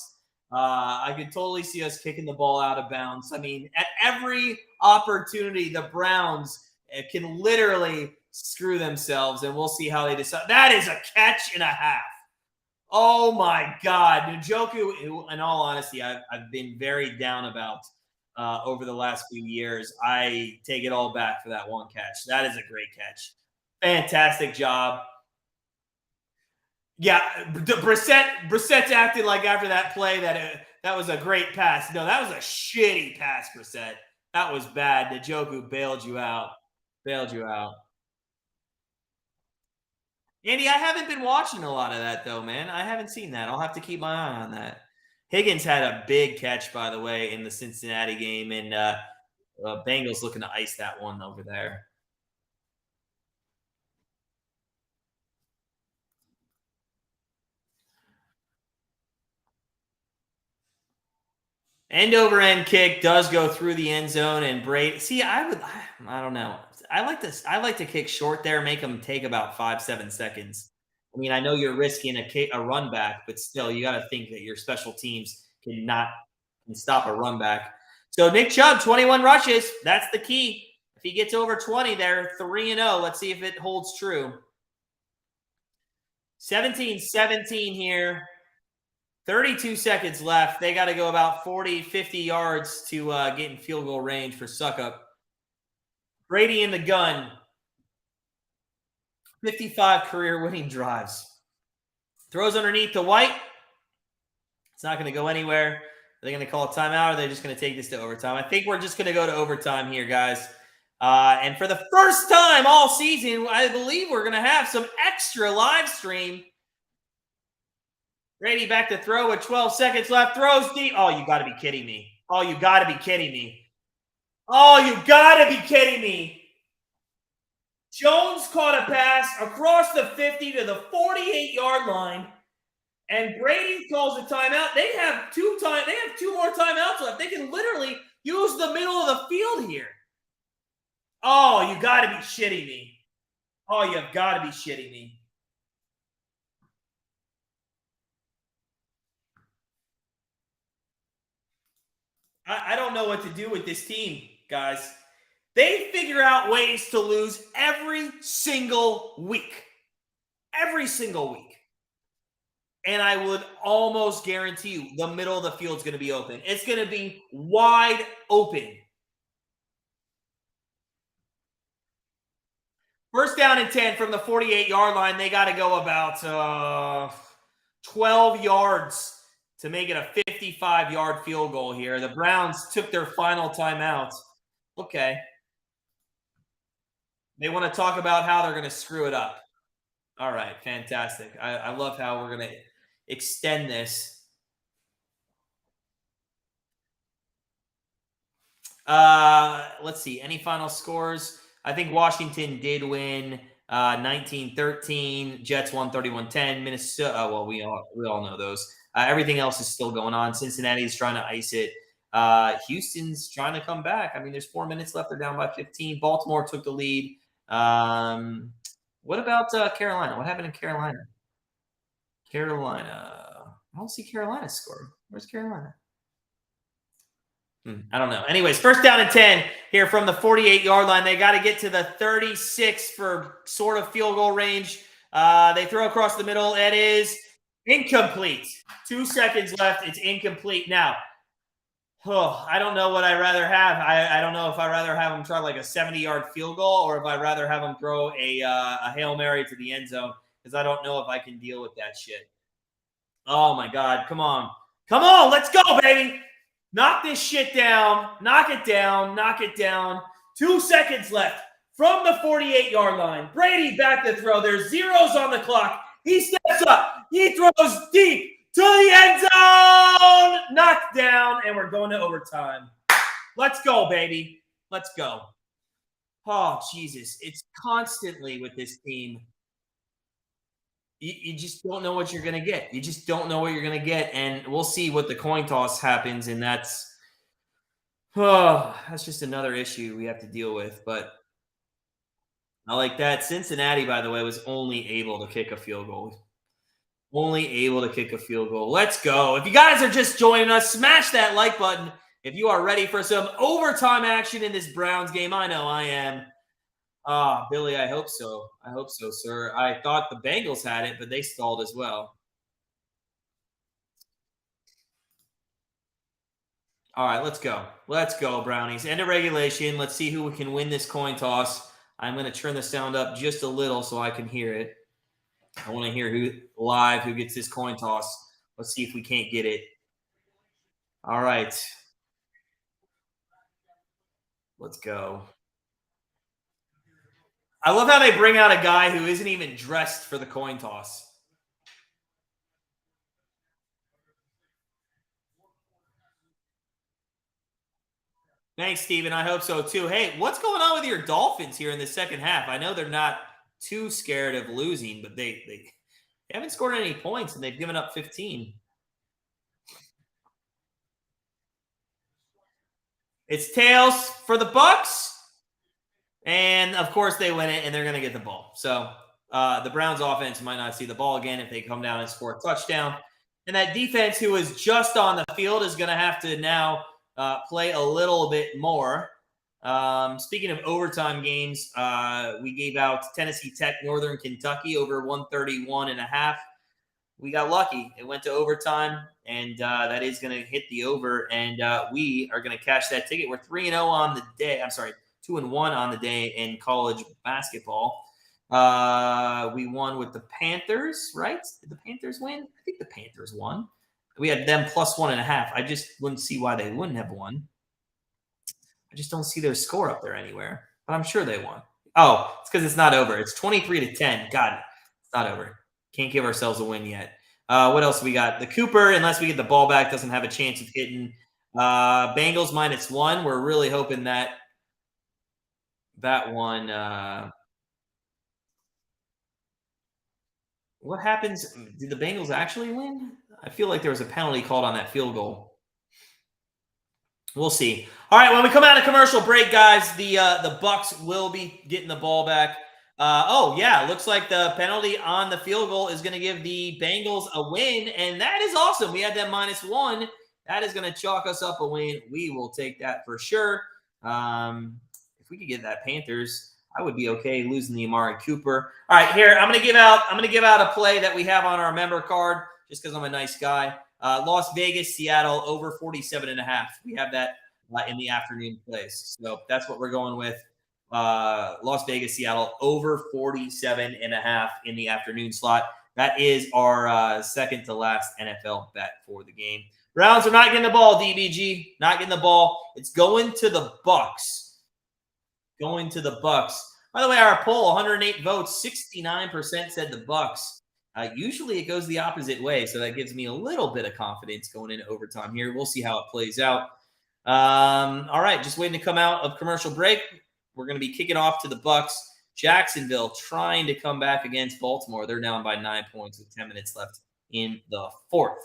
I could totally see us kicking the ball out of bounds. I mean, at every opportunity, the Browns can literally screw themselves, and we'll see how they decide. That is a catch and a half. Oh, my God. Njoku, who, in all honesty, I've been very down about over the last few years. I take it all back for that one catch. That is a great catch. Fantastic job. Yeah, Brissett's acting like after that play that was a great pass. No, that was a shitty pass, Brissett. That was bad. Njoku bailed you out. Andy, I haven't been watching a lot of that, though, man. I haven't seen that. I'll have to keep my eye on that. Higgins had a big catch, by the way, in the Cincinnati game, and Bengals looking to ice that one over there. End over end kick does go through the end zone, and Brady. See, I don't know. I like to kick short there, make them take about 5-7 seconds. I mean, I know you're risking a run back, but still, you got to think that your special teams can stop a run back. So Nick Chubb, 21 rushes. That's the key. If he gets over 20, they're 3-0. Let's see if it holds true. 17-17 here. 32 seconds left. They got to go about 40, 50 yards to get in field goal range for Suckup. Brady in the gun. 55 career winning drives. Throws underneath to White. It's not going to go anywhere. Are they going to call a timeout, or are they just going to take this to overtime? I think we're just going to go to overtime here, guys. And for the first time all season, I believe we're going to have some extra live stream. Brady back to throw with 12 seconds left. Throws deep. Oh, you got to be kidding me. Oh, you got to be kidding me. Oh, you got to be kidding me. Jones caught a pass across the 50 to the 48-yard line, and Brady calls a timeout. They have two more timeouts left. They can literally use the middle of the field here. Oh, you got to be shitting me. Oh, you've got to be shitting me. I don't know what to do with this team, guys. They figure out ways to lose every single week. Every single week. And I would almost guarantee you the middle of the field is going to be open. It's going to be wide open. First down and 10 from the 48-yard line. They got to go about 12 yards to make it a 55-yard field goal here. The Browns took their final timeout. Okay. They want to talk about how they're going to screw it up. All right, fantastic. I love how we're going to extend this. Let's see. Any final scores? I think Washington did win 19-13. Jets won 31-10. Minnesota, well, we all know those. Everything else is still going on. Cincinnati's trying to ice it. Houston's trying to come back. I mean, there's 4 minutes left. They're down by 15. Baltimore took the lead. What about Carolina? What happened in Carolina? Carolina. I don't see Carolina score. Where's Carolina? I don't know. Anyways, first down and 10 here from the 48-yard line. They got to get to the 36 for sort of field goal range. They throw across the middle. It is incomplete. 2 seconds left. It's incomplete. Now, I don't know what I'd rather have. I don't know if I'd rather have them try like a 70-yard field goal or if I'd rather have them throw a Hail Mary to the end zone because I don't know if I can deal with that shit. Oh, my God. Come on. Come on. Let's go, baby. Knock this shit down. Knock it down. Knock it down. 2 seconds left from the 48-yard line. Brady back to throw. There's zeros on the clock. He steps up. He throws deep to the end zone. Knocked down, and we're going to overtime. Let's go, baby. Let's go. Oh, Jesus. It's constantly with this team. You just don't know what you're going to get. You just don't know what you're going to get. And we'll see what the coin toss happens. And that's just another issue we have to deal with. But I like that. Cincinnati, by the way, was only able to kick a field goal. Only able to kick a field goal. Let's go. If you guys are just joining us, smash that like button. If you are ready for some overtime action in this Browns game, I know I am. Billy, I hope so. I hope so, sir. I thought the Bengals had it, but they stalled as well. All right, let's go. Let's go, Brownies. End of regulation. Let's see who can win this coin toss. I'm going to turn the sound up just a little so I can hear it. I want to hear who gets this coin toss. Let's see if we can't get it. All right. Let's go. I love how they bring out a guy who isn't even dressed for the coin toss. Thanks, Steven. I hope so, too. Hey, what's going on with your Dolphins here in the second half? I know they're not too scared of losing, but they haven't scored any points, and they've given up 15. It's tails for the Bucs. And, of course, they win it, and they're going to get the ball. So the Browns offense might not see the ball again if they come down and score a touchdown. And that defense, who was just on the field, is going to have to now play a little bit more. Speaking of overtime games, we gave out Tennessee Tech, Northern Kentucky over 131.5. We got lucky. It went to overtime, and that is going to hit the over, and we are going to cash that ticket. We're 3-0 on the day. I'm sorry. 2-1 on the day in college basketball. We won with the Panthers, right? Did the Panthers win? I think the Panthers won. We had them plus 1.5. I just wouldn't see why they wouldn't have won. I just don't see their score up there anywhere. But I'm sure they won. Oh, it's because it's not over. It's 23-10. God, it's not over. Can't give ourselves a win yet. What else we got? The Cooper, unless we get the ball back, doesn't have a chance of hitting. Bengals -1. We're really hoping that one. What happens? Did the Bengals actually win? I feel like there was a penalty called on that field goal. We'll see. All right, when we come out of commercial break, guys, the Bucs will be getting the ball back. Oh, yeah. Looks like the penalty on the field goal is going to give the Bengals a win, and that is awesome. We had that -1. That is going to chalk us up a win. We will take that for sure. If we could get that Panthers, I would be okay losing the Amari Cooper. All right, here I'm going to give out a play that we have on our member card just because I'm a nice guy. Las Vegas, Seattle over 47.5. We have that in the afternoon plays, so that's what we're going with. Las Vegas, Seattle over 47.5 in the afternoon slot. That is our second to last NFL bet for the game. Browns are not getting the ball, DBG. Not getting the ball. It's going to the Bucs. Going to the Bucs. By the way, our poll, 108 votes, 69% said the Bucs. Usually it goes the opposite way, so that gives me a little bit of confidence going into overtime here. We'll see how it plays out. All right, just waiting to come out of commercial break. We're going to be kicking off to the Bucs. Jacksonville trying to come back against Baltimore. They're down by 9 points with 10 minutes left in the fourth.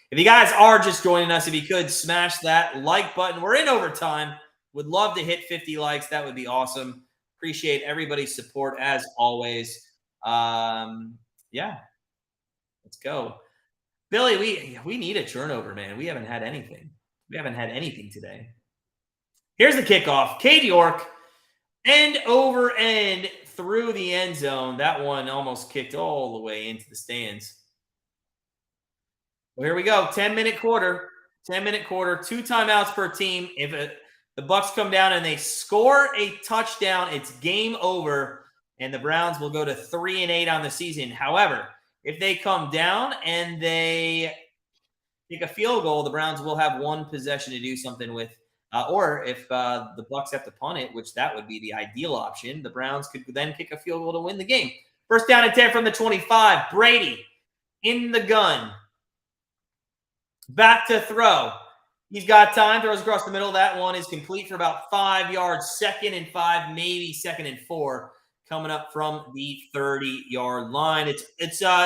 If you guys are just joining us, if you could smash that like button. We're in overtime. Would love to hit 50 likes. That would be awesome. Appreciate everybody's support as always. Yeah, let's go. Billy, we need a turnover, man. We haven't had anything. We haven't had anything today. Here's the kickoff. Cade York. End over end through the end zone. That one almost kicked all the way into the stands. Well, here we go. 10-minute quarter. 10-minute quarter. 2 timeouts per team. If the Bucs come down and they score a touchdown, it's game over, and the Browns will go to 3-8 on the season. However, if they come down and they kick a field goal, the Browns will have one possession to do something with. Or if the Bucs have to punt it, which that would be the ideal option, the Browns could then kick a field goal to win the game. First down and 10 from the 25. Brady in the gun. Back to throw. He's got time. Throws across the middle. That one is complete for about 5 yards. 2nd and 5, maybe 2nd and 4, coming up from the 30-yard line. It's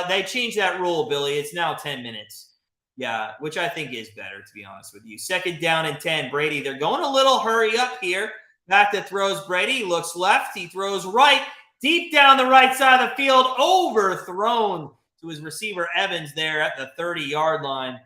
they changed that rule, Billy. It's now 10 minutes. Yeah, which I think is better, to be honest with you. 2nd down and 10. Brady, they're going a little hurry up here. Back to throws Brady. Looks left. He throws right. Deep down the right side of the field. Overthrown to his receiver, Evans, there at the 30-yard line.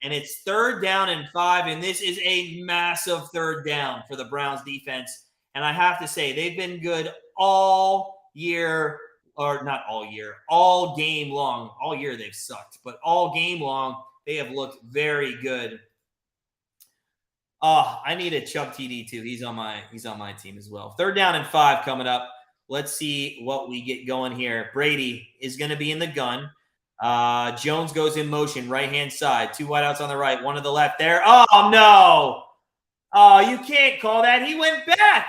And it's 3rd down and 5. And this is a massive 3rd down for the Browns defense. And I have to say, they've been good all year. Or not all year. All game long. All year they've sucked. But all game long, they have looked very good. Oh, I need a Chubb TD too. He's on my team as well. 3rd down and 5 coming up. Let's see what we get going here. Brady is going to be in the gun. Jones goes in motion, right-hand side. 2 wideouts on the right, 1 to the left there. Oh, no. Oh, you can't call that. He went back.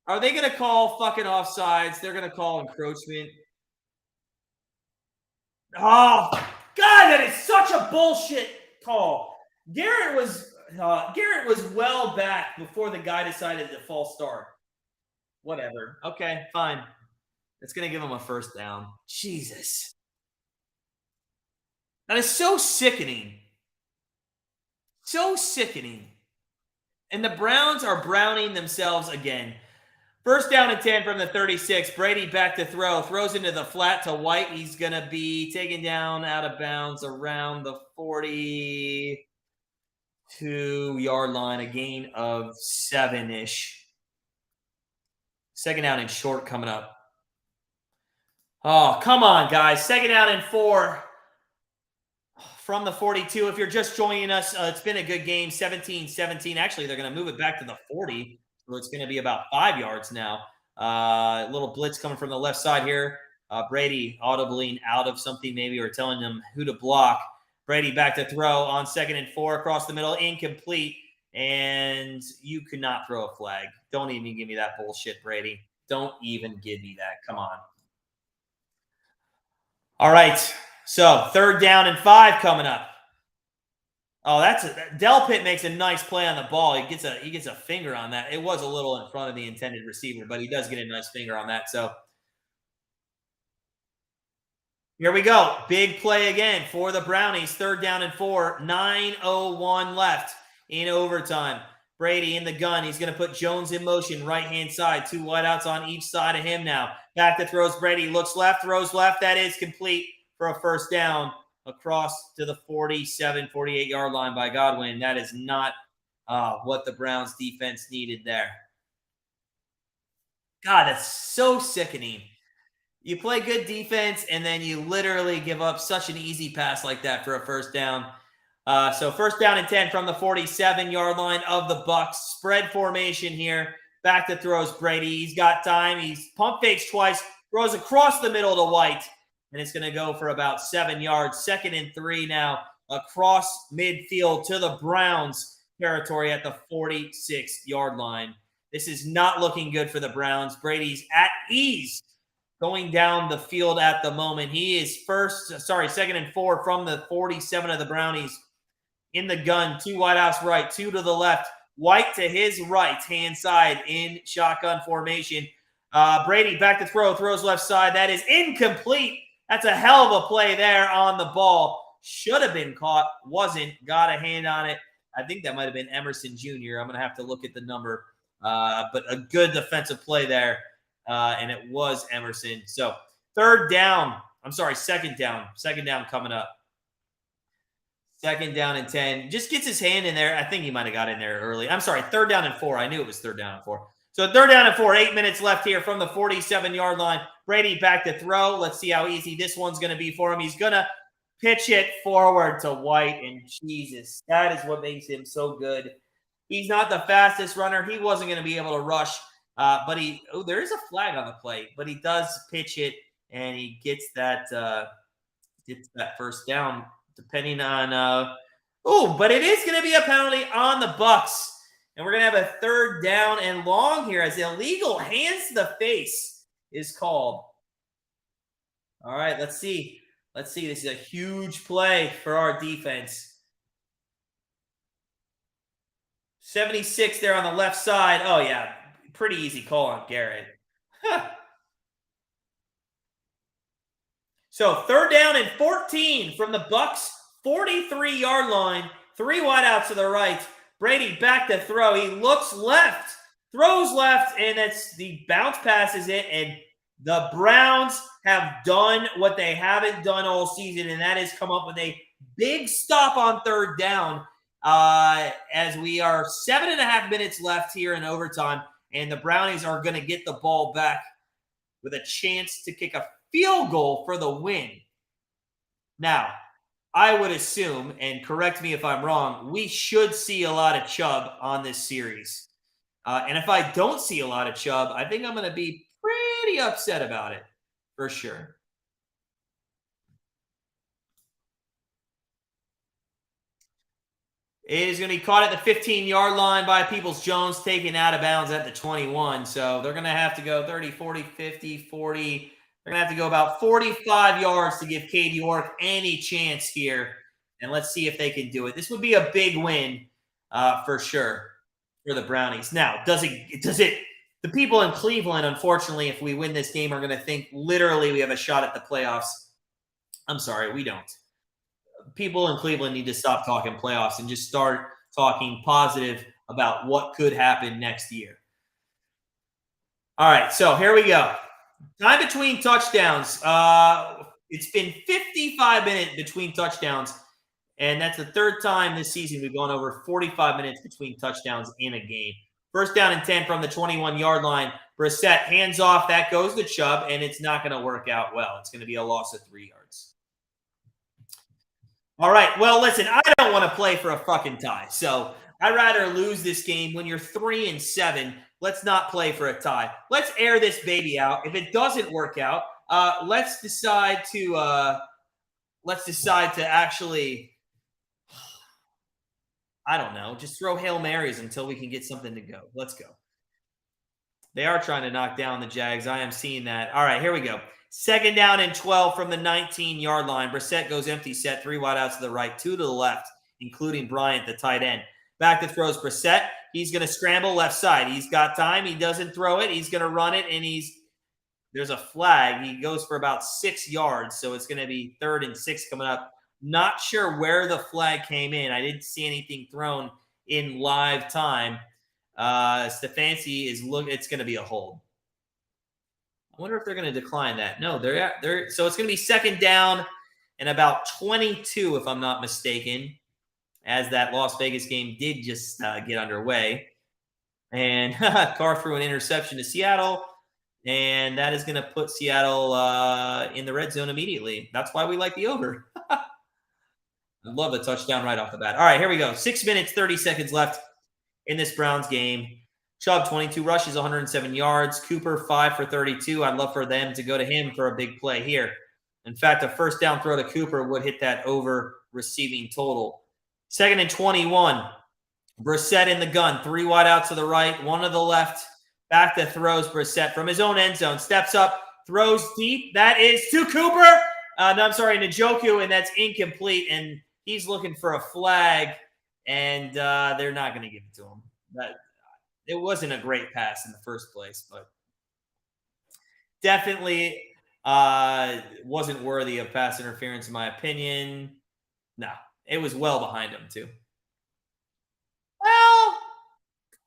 Are they going to call fucking offsides? They're going to call encroachment. Oh, God, that is such a bullshit call. Garrett was well back before the guy decided to false start. Whatever. Okay, fine. It's going to give him a 1st down. Jesus. That is so sickening. So sickening. And the Browns are browning themselves again. 1st down and 10 from the 36. Brady back to throw. Throws into the flat to White. He's going to be taken down out of bounds around the 42-yard line. A gain of 7-ish. 2nd down and short coming up. Oh, come on, guys. 2nd down and 4 from the 42. If you're just joining us, it's been a good game. 17-17. Actually, they're going to move it back to the 40. So it's going to be about 5 yards now. A little blitz coming from the left side here. Brady audibly out of something maybe, or telling them who to block. Brady back to throw on 2nd and 4 across the middle. Incomplete. And you could not throw a flag. Don't even give me that bullshit, Brady. Don't even give me that. Come on. All right. So 3rd down and 5 coming up. Oh, Delpit makes a nice play on the ball. He gets a finger on that. It was a little in front of the intended receiver, but he does get a nice finger on that. So here we go. Big play again for the Brownies. 3rd down and 4. 9:01 left in overtime. Brady in the gun. He's going to put Jones in motion, right-hand side. 2 wideouts on each side of him now. Back to throws Brady. Looks left, throws left. That is complete for a first down across to the 47, 48-yard line by Godwin. That is not what the Browns defense needed there. God, that's so sickening. You play good defense, and then you literally give up such an easy pass like that for a first down. So first down and 10 from the 47-yard line of the Bucs. Spread formation here. Back to throws Brady. He's got time. He's pump fakes twice. Throws across the middle to White. And it's going to go for about 7 yards. 2nd and 3 now across midfield to the Browns territory at the 46-yard line. This is not looking good for the Browns. Brady's at ease going down the field at the moment. He is 2nd and 4 from the 47 of the Brownies. In the gun, 2 wideouts right, 2 to the left. White to his right-hand side in shotgun formation. Brady back to throw, throws left side. That is incomplete. That's a hell of a play there on the ball. Should have been caught, wasn't. Got a hand on it. I think that might have been Emerson Jr. I'm going to have to look at the number. But a good defensive play there, and it was Emerson. So second down. Second down coming up. 2nd down and 10. Just gets his hand in there. I think he might have got in there early. 3rd down and 4. I knew it was 3rd down and 4. So 3rd down and 4, 8 minutes left here from the 47-yard line. Brady back to throw. Let's see how easy this one's going to be for him. He's going to pitch it forward to White, and Jesus, that is what makes him so good. He's not the fastest runner. He wasn't going to be able to rush, but there is a flag on the play, but he does pitch it, and he gets that first down, depending on but it is going to be a penalty on the Bucs, and we're going to have a 3rd down and long here as illegal hands to the face is called. All right, let's see. This is a huge play for our defense. 76 there on the left side. Oh, yeah. Pretty easy call on Garrett. So 3rd down and 14 from the Bucs 43-yard line. 3 wideouts to the right. Brady back to throw. He looks left, throws left, and that's the bounce pass is it. And the Browns have done what they haven't done all season, and that is come up with a big stop on 3rd down. As we are 7.5 minutes left here in overtime, and the Brownies are going to get the ball back with a chance to kick a field goal for the win. Now, I would assume, and correct me if I'm wrong, we should see a lot of Chubb on this series. And if I don't see a lot of Chubb, I think I'm going to be pretty upset about it, for sure. It is going to be caught at the 15-yard line by Peoples-Jones, taken out of bounds at the 21. So they're going to have to go 30, 40, 50, 40. They're going to have to go about 45 yards to give Cade York any chance here. And let's see if they can do it. This would be a big win for sure for the Brownies. Now, does it? The people in Cleveland, unfortunately, if we win this game, are going to think literally we have a shot at the playoffs. I'm sorry, we don't. People in Cleveland need to stop talking playoffs and just start talking positive about what could happen next year. All right, so here we go. Time between touchdowns. It's been 55 minutes between touchdowns, and that's the 3rd time this season we've gone over 45 minutes between touchdowns in a game. First down and 10 from the 21-yard line. Brissett hands off. That goes to Chubb, and it's not going to work out well. It's going to be a loss of 3 yards. All right, well, listen, I don't want to play for a fucking tie. So I'd rather lose this game. When you're 3-7, let's not play for a tie. Let's air this baby out. If it doesn't work out, let's decide to actually, I don't know, just throw Hail Marys until we can get something to go. Let's go. They are trying to knock down the Jags. I am seeing that. All right, here we go. 2nd down and 12 from the 19-yard line. Brissett goes empty set, 3 wideouts to the right, 2 to the left, including Bryant, the tight end. Back to throws Brissett. He's going to scramble left side. He's got time. He doesn't throw it. He's going to run it, and there's a flag. He goes for about 6 yards, so it's going to be 3rd and 6 coming up. Not sure where the flag came in. I didn't see anything thrown in live time. Stefanski is it's going to be a hold. I wonder if they're going to decline that. No, they're so it's going to be second down and about 22, if I'm not mistaken, as that Las Vegas game did just get underway. And Carr threw an interception to Seattle, and that is going to put Seattle in the red zone immediately. That's why we like the over. I love the touchdown right off the bat. All right, here we go. 6 minutes, 30 seconds left in this Browns game. Chubb, 22 rushes, 107 yards. Cooper, 5 for 32. I'd love for them to go to him for a big play here. In fact, a first down throw to Cooper would hit that over receiving total. 2nd and 21. Brissett in the gun. 3 wide out to the right, 1 to the left. Back to throws. Brissett from his own end zone. Steps up, throws deep. That is to Cooper. Njoku, and that's incomplete. And he's looking for a flag, and they're not going to give it to him. It wasn't a great pass in the first place, but definitely wasn't worthy of pass interference, in my opinion. No, it was well behind him, too. Well,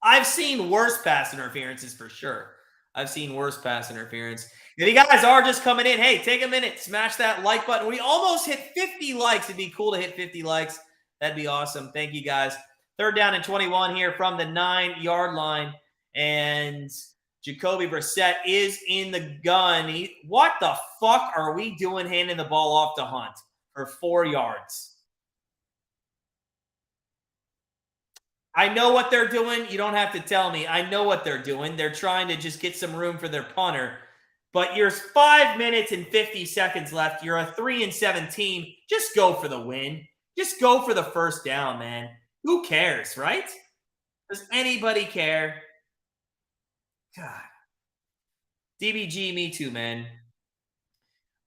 I've seen worse pass interferences for sure. I've seen worse pass interference. If you guys are just coming in, hey, take a minute, smash that like button. We almost hit 50 likes. It'd be cool to hit 50 likes. That'd be awesome. Thank you, guys. 3rd down and 21 here from the 9-yard line. And Jacoby Brissett is in the gun. What the fuck are we doing handing the ball off to Hunt for 4 yards? I know what they're doing. You don't have to tell me. I know what they're doing. They're trying to just get some room for their punter. But there's 5 minutes and 50 seconds left. You're a 3-7 team. Just go for the win. Just go for the first down, man. Who cares, right? Does anybody care? God. DBG, me too, man.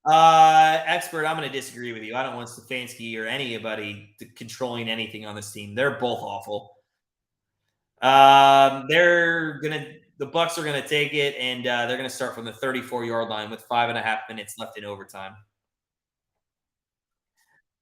Expert, I'm going to disagree with you. I don't want Stefanski or anybody controlling anything on this team. They're both awful. The Bucs are going to take it, and they're going to start from the 34-yard line with 5.5 minutes left in overtime.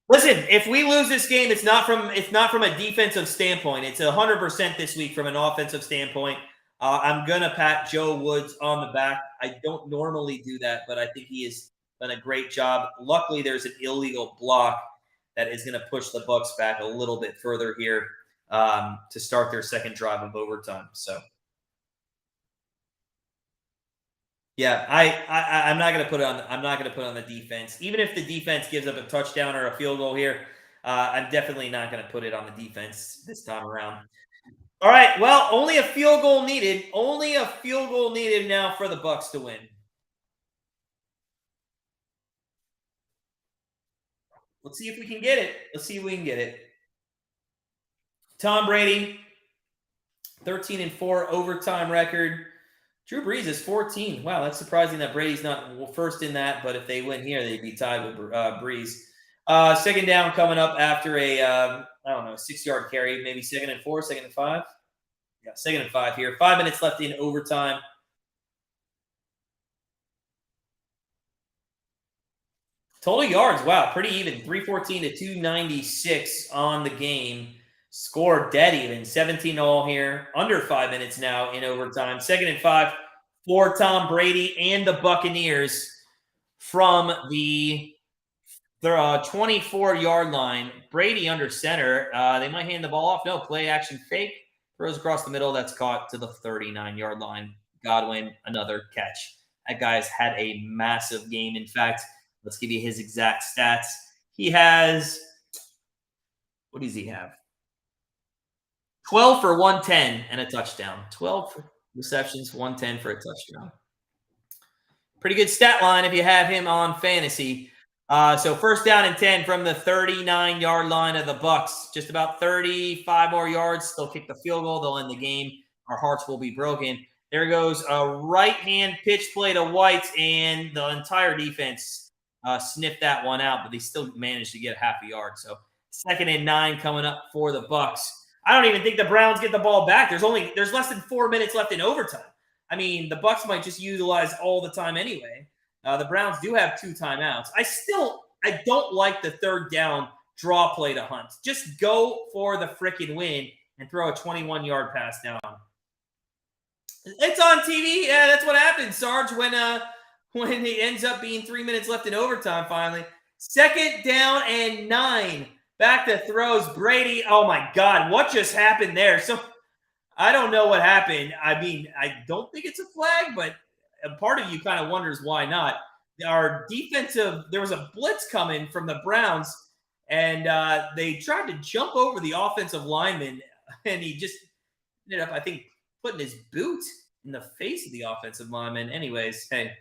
Listen, if we lose this game, it's not from a defensive standpoint. It's 100% this week from an offensive standpoint. I'm going to pat Joe Woods on the back. I don't normally do that, but I think he has done a great job. Luckily, there's an illegal block that is going to push the Bucs back a little bit further here to start their second drive of overtime. So, yeah, I'm not going to put it on. I'm not going to put it on the defense, even if the defense gives up a touchdown or a field goal here. I'm definitely not going to put it on the defense this time around. All right, well, only a field goal needed. Only a field goal needed now for the Bucs to win. Let's see if we can get it. Let's see if we can get it. Tom Brady, 13-4 overtime record. Drew Brees is 14. Wow, that's surprising that Brady's not first in that, but if they win here, they'd be tied with Brees. Second down coming up after a, 6-yard carry, maybe 2nd and 4, 2nd and 5. Yeah, 2nd and 5 here. 5 minutes left in overtime. Total yards, wow, pretty even. 314 to 296 on the game. Score dead even. 17 all here. Under 5 minutes now in overtime. 2nd and 5 for Tom Brady and the Buccaneers from the 24-yard line. Brady under center. They might hand the ball off. No, play action fake. Throws across the middle. That's caught to the 39-yard line. Godwin, another catch. That guy's had a massive game. In fact, let's give you his exact stats. He has, what does he have? 12 for 110 and a touchdown. 12 receptions, 110 for a touchdown. Pretty good stat line if you have him on fantasy. So first down and 10 from the 39-yard line of the Bucs. Just about 35 more yards. They'll kick the field goal. They'll end the game. Our hearts will be broken. There goes a right-hand pitch play to White, and the entire defense sniffed that one out, but they still managed to get half a yard. So 2nd and 9 coming up for the Bucs. I don't even think the Browns get the ball back. There's less than 4 minutes left in overtime. I mean, the Bucs might just utilize all the time anyway. The Browns do have 2 timeouts. I don't like the 3rd down draw play to Hunt. Just go for the freaking win and throw a 21-yard pass down. It's on TV. Yeah, that's what happens, Sarge, when it ends up being 3 minutes left in overtime finally. 2nd down and 9. Back to throws. Brady. Oh, my God. What just happened there? So I don't know what happened. I mean, I don't think it's a flag, but a part of you kind of wonders why not. Our defensive, there was a blitz coming from the Browns, and they tried to jump over the offensive lineman, and he just ended up, I think, putting his boot in the face of the offensive lineman. Anyways, hey.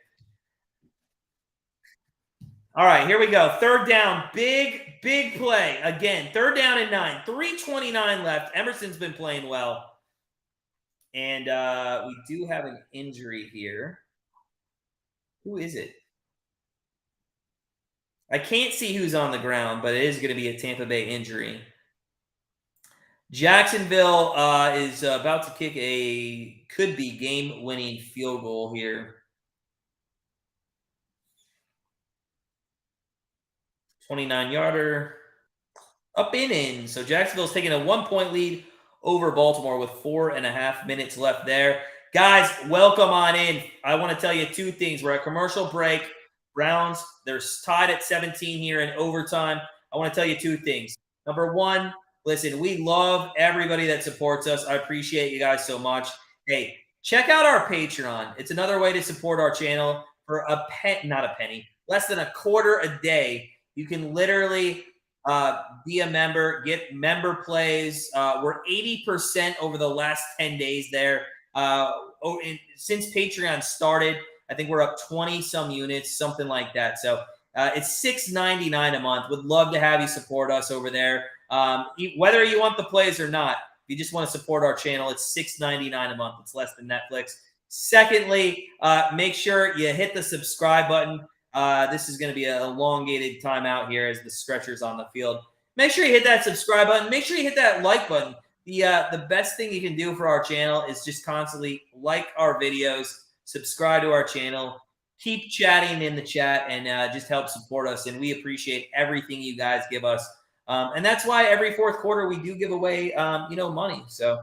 All right, here we go. 3rd down. Big play. Again, 3rd down and 9. 3:29 left. Emerson's been playing well. And we do have an injury here. Who is it? I can't see who's on the ground, but it is going to be a Tampa Bay injury. Jacksonville is about to kick a could-be game-winning field goal here. 29-yarder. Up and in. So Jacksonville's taking a 1-point lead over Baltimore with 4.5 minutes left there. Guys, welcome on in. I want to tell you 2 things. We're at commercial break. Browns, they're tied at 17 here in overtime. I want to tell you 2 things. Number 1, listen, we love everybody that supports us. I appreciate you guys so much. Hey, check out our Patreon. It's another way to support our channel for not a penny, less than a quarter a day. You can literally be a member, get member plays. We're 80% over the last 10 days there. Since Patreon started, I think we're up 20 some units, something like that. So it's $6.99 a month. Would love to have you support us over there. Whether you want the plays or not, if you just want to support our channel, it's $6.99 a month. It's less than Netflix. Secondly, make sure you hit the subscribe button. This is going to be an elongated timeout here as the stretcher's on the field. Make sure you hit that subscribe button. Make sure you hit that like button. The best thing you can do for our channel is just constantly like our videos, subscribe to our channel, keep chatting in the chat, and just help support us. And we appreciate everything you guys give us. And that's why every 4th quarter we do give away, money. So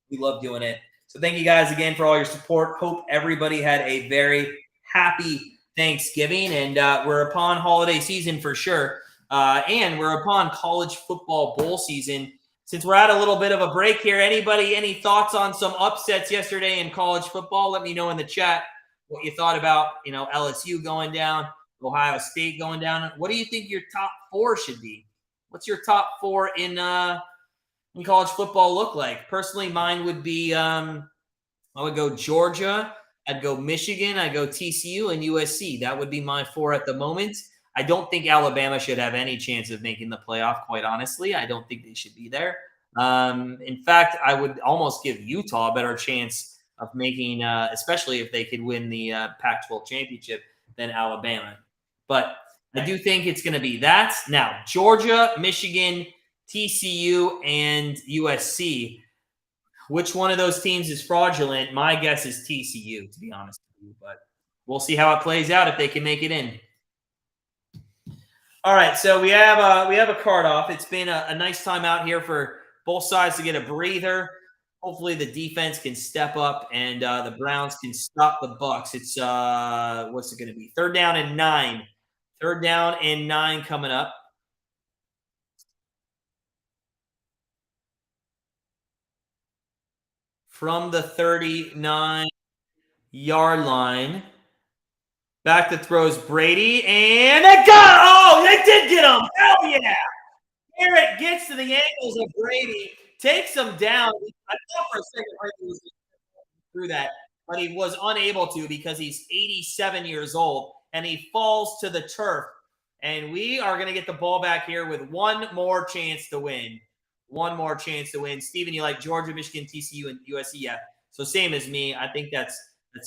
we love doing it. So thank you guys again for all your support. Hope everybody had a very happy Thanksgiving, and we're upon holiday season for sure. And we're upon college football bowl season. Since we're at a little bit of a break here, any thoughts on some upsets yesterday in college football? Let me know in the chat what you thought about, LSU going down, Ohio State going down. What do you think your top 4 should be? What's your top 4 in college football look like? Personally, mine would be I would go Georgia, I'd go Michigan, I'd go TCU, and USC. That would be my 4 at the moment. I don't think Alabama should have any chance of making the playoff, quite honestly. I don't think they should be there. In fact, I would almost give Utah a better chance of making, especially if they could win the Pac-12 championship, than Alabama. But I do think it's going to be that. Now, Georgia, Michigan, TCU, and USC. Which one of those teams is fraudulent? My guess is TCU, to be honest with you. But we'll see how it plays out if they can make it in. All right, so we have a card off. It's been a nice time out here for both sides to get a breather. Hopefully the defense can step up and the Browns can stop the Bucs. It's what's it going to be? 3rd down and 9. 3rd down and 9 coming up. From the 39-yard line. Back to throws Brady, and they got Oh, they did get him. Hell yeah. Garrett gets to the ankles of Brady, takes him down. I thought for a second he was through that, but he was unable to because he's 87 years old, and he falls to the turf. And we are going to get the ball back here with one more chance to win. One more chance to win. Steven, you like Georgia, Michigan, TCU, and USC? Yeah. So same as me. I think that's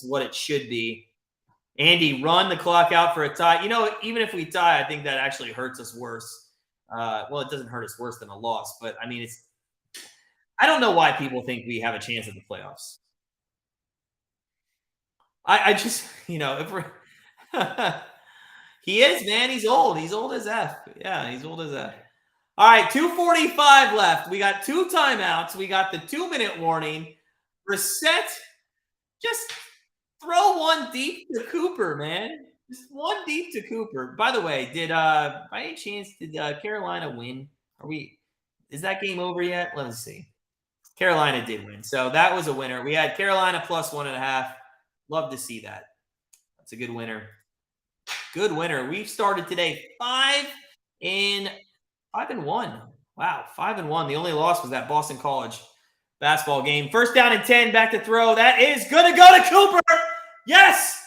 what it should be. Andy, run the clock out for a tie. Even if we tie, I think that actually hurts us worse. Well, it doesn't hurt us worse than a loss, but I mean, I don't know why people think we have a chance at the playoffs. I just, if we're he is, man. He's old. He's old as F. Yeah, he's old as F. All right, 2:45 left. We got 2 timeouts. We got the 2-minute warning. Reset. Just throw one deep to Cooper, man. Just one deep to Cooper. By the way, by any chance did Carolina win? Is that game over yet? Let us see. Carolina did win. So that was a winner. We had Carolina plus 1.5. Love to see that. That's a good winner. Good winner. We've started today 5-1. Wow, 5-1. The only loss was that Boston College basketball game. First down and 10, back to throw. That is going to go to Cooper. Yes.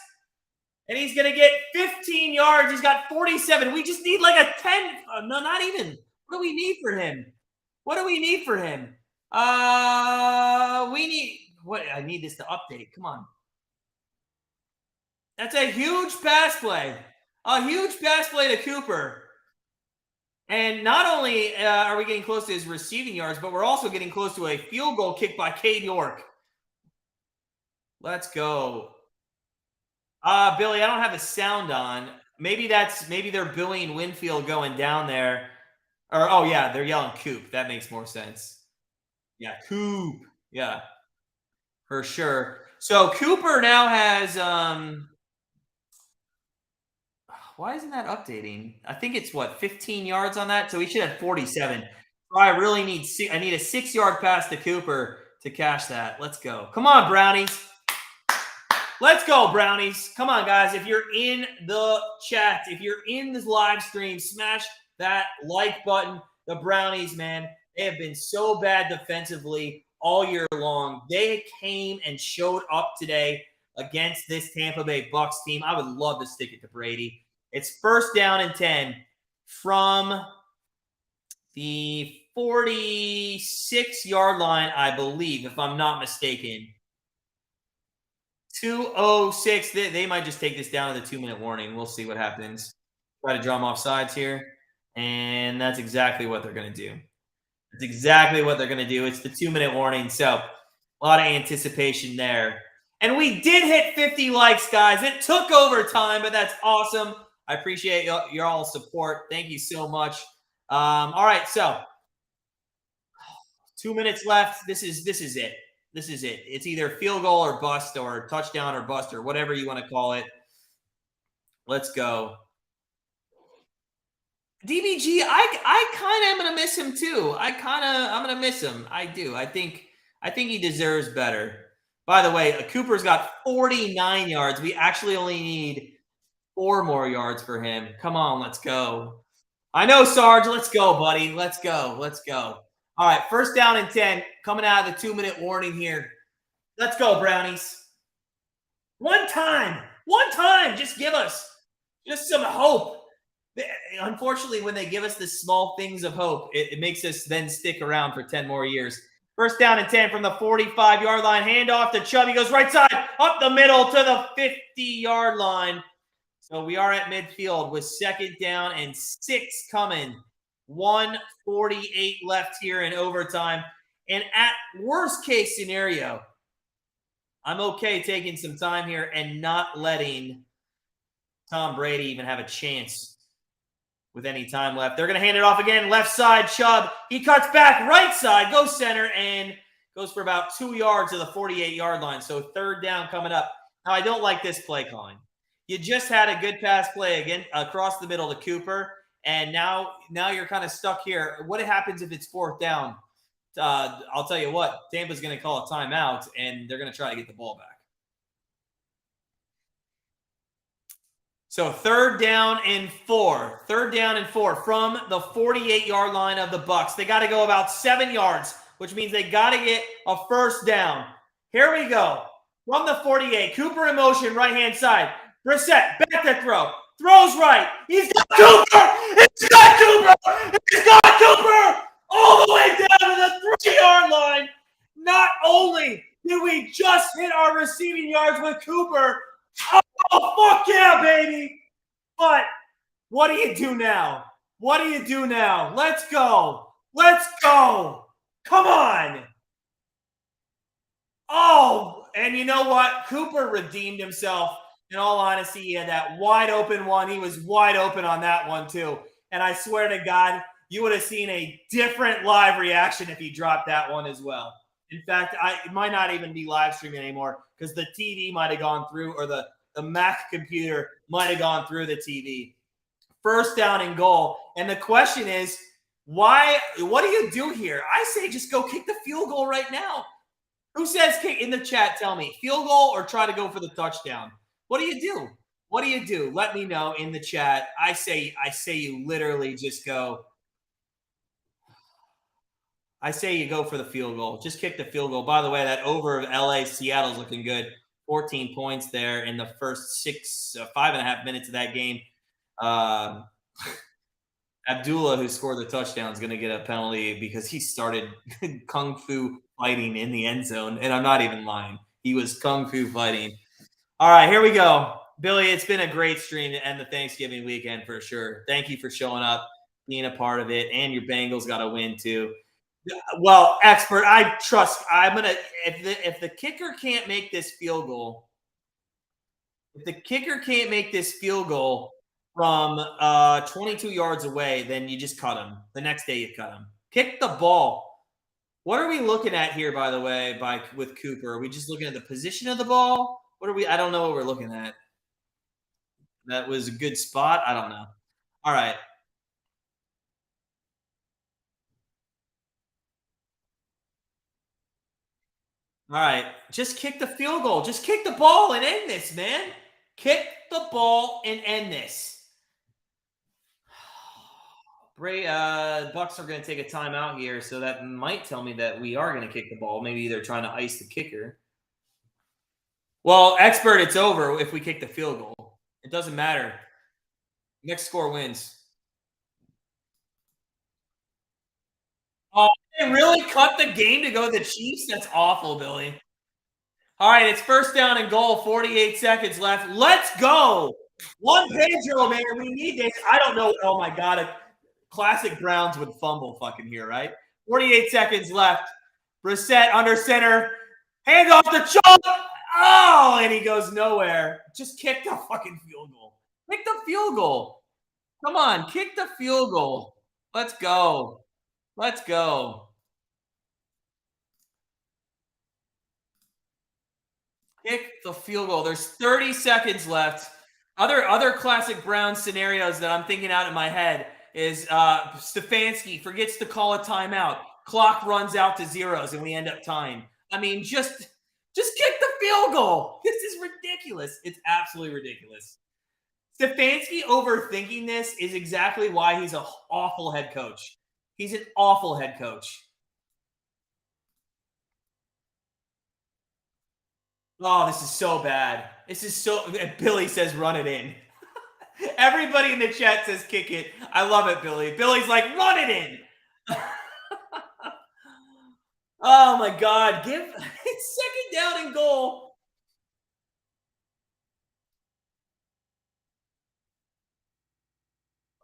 And he's going to get 15 yards. He's got 47. We just need like a 10. No, not even. What do we need for him? We need what? I need this to update. Come on. That's a huge pass play. A huge pass play to Cooper. And not only are we getting close to his receiving yards, but we're also getting close to a field goal kick by Cade York. Let's go. Billy, I don't have a sound on. Maybe they're Billy and Winfield going down there. Or, oh, yeah, they're yelling Coop. That makes more sense. Yeah, Coop. Yeah, for sure. So Cooper now has why isn't that updating? I think it's 15 yards on that. So he should have 47. So I need a 6-yard pass to Cooper to cash that. Let's go. Come on, Brownies. Let's go, Brownies. Come on, guys. If you're in the chat, if you're in this live stream, smash that like button. The Brownies, man, they have been so bad defensively all year long. They came and showed up today against this Tampa Bay Bucs team. I would love to stick it to Brady. It's first down and 10 from the 46-yard line, I believe, if I'm not mistaken. 2:06. They might just take this down to the 2-minute warning. We'll see what happens. Try to drum off sides here. And that's exactly what they're going to do. It's exactly what they're going to do. It's the 2-minute warning. So a lot of anticipation there. And we did hit 50 likes, guys. It took overtime, but that's awesome. I appreciate your all support. Thank you so much. All right, so 2 minutes left. This is it. This is it. It's either field goal or bust or touchdown or bust or whatever you want to call it. Let's go. DBG, I kind of am going to miss him too. I'm going to miss him. I do. I think he deserves better. By the way, Cooper's got 49 yards. We actually only need 4 more yards for him. Come on, let's go. I know, Sarge. Let's go, buddy. Let's go. Let's go. All right, first down and 10, coming out of the 2-minute warning here. Let's go, Brownies. One time. Just give us just some hope. Unfortunately, when they give us the small things of hope, it makes us then stick around for 10 more years. First down and 10 from the 45-yard line. Handoff to Chubb. He goes right side, up the middle to the 50-yard line. So we are at midfield with second down and 6 coming. 1:48 left here in overtime. And at worst case scenario, I'm okay taking some time here and not letting Tom Brady even have a chance with any time left. They're going to hand it off again. Left side, Chubb. He cuts back. Right side, goes center, and goes for about 2 yards to the 48-yard line. So third down coming up. Now, I don't like this play calling. You just had a good pass play again across the middle to Cooper, and now you're kind of stuck here. What happens if it's fourth down? I'll tell you what, Tampa's going to call a timeout, and they're going to try to get the ball back. So third down and 4. Third down and 4 from the 48-yard line of the Bucs. They got to go about 7 yards, which means they got to get a first down. Here we go. From the 48, Cooper in motion, right-hand side. Brissett, back to throw. Throws right. He's got Cooper! He's got Cooper! He's got Cooper! All the way down to the 3-yard line. Not only did we just hit our receiving yards with Cooper, oh, fuck yeah, baby! But what do you do now? What do you do now? Let's go. Let's go. Come on. Oh, and you know what? Cooper redeemed himself. In all honesty, he had that wide open one. He was wide open on that one, too. And I swear to God, you would have seen a different live reaction if he dropped that one as well. In fact, it might not even be live streaming anymore because the TV might have gone through, or the Mac computer might have gone through the TV. First down and goal. And the question is, why? What do you do here? I say just go kick the field goal right now. Who says kick in the chat? Tell me, field goal or try to go for the touchdown? What do you do? What do you do? Let me know in the chat. I say you literally just go. I say you go for the field goal. Just kick the field goal. By the way, that over of LA Seattle's looking good. 14 points there in the first 5.5 minutes of that game. Abdullah, who scored the touchdown, is going to get a penalty because he started kung fu fighting in the end zone. And I'm not even lying. He was kung fu fighting. All right, here we go. Billy, it's been a great stream to end the Thanksgiving weekend for sure. Thank you for showing up, being a part of it, and your Bengals got to win too. Well, expert, I trust. I'm gonna if the kicker can't make this field goal, from 22 yards away, then you just cut him. The next day you cut him. Kick the ball. What are we looking at here, by the way, with Cooper? Are we just looking at the position of the ball? What are we? I don't know what we're looking at. That was a good spot. I don't know. All right. All right, just kick the field goal. Just kick the ball and end this, man. Kick the ball and end this. Bucs are going to take a timeout here, so that might tell me that we are going to kick the ball. Maybe they're trying to ice the kicker. Well, expert, it's over if we kick the field goal. It doesn't matter. Next score wins. Oh, they really cut the game to go to the Chiefs? That's awful, Billy. All right, it's first down and goal, 48 seconds left. Let's go. One Pedro, man. We need this. I don't know. Oh, my God. Classic Browns would fumble fucking here, right? 48 seconds left. Brissett under center. Hands off the Chubb. Oh, and he goes nowhere. Just kick the fucking field goal. Kick the field goal. Come on, kick the field goal. Let's go. Let's go. Kick the field goal. There's 30 seconds left. Other classic Browns scenarios that I'm thinking out in my head is Stefanski forgets to call a timeout. Clock runs out to zeros and we end up tying. I mean, just kick the field goal. This is ridiculous. It's absolutely ridiculous. Stefanski overthinking this is exactly why he's an awful head coach. He's an awful head coach. Oh, this is so bad. This is so. Billy says run it in. Everybody in the chat says kick it. I love it, Billy. Billy's like, run it in. Oh, my God. It's second down and goal.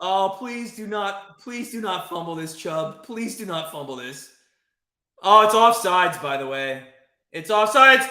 Oh, please do not fumble this, Chubb. Please do not fumble this. Oh, it's offsides, by the way. It's offsides.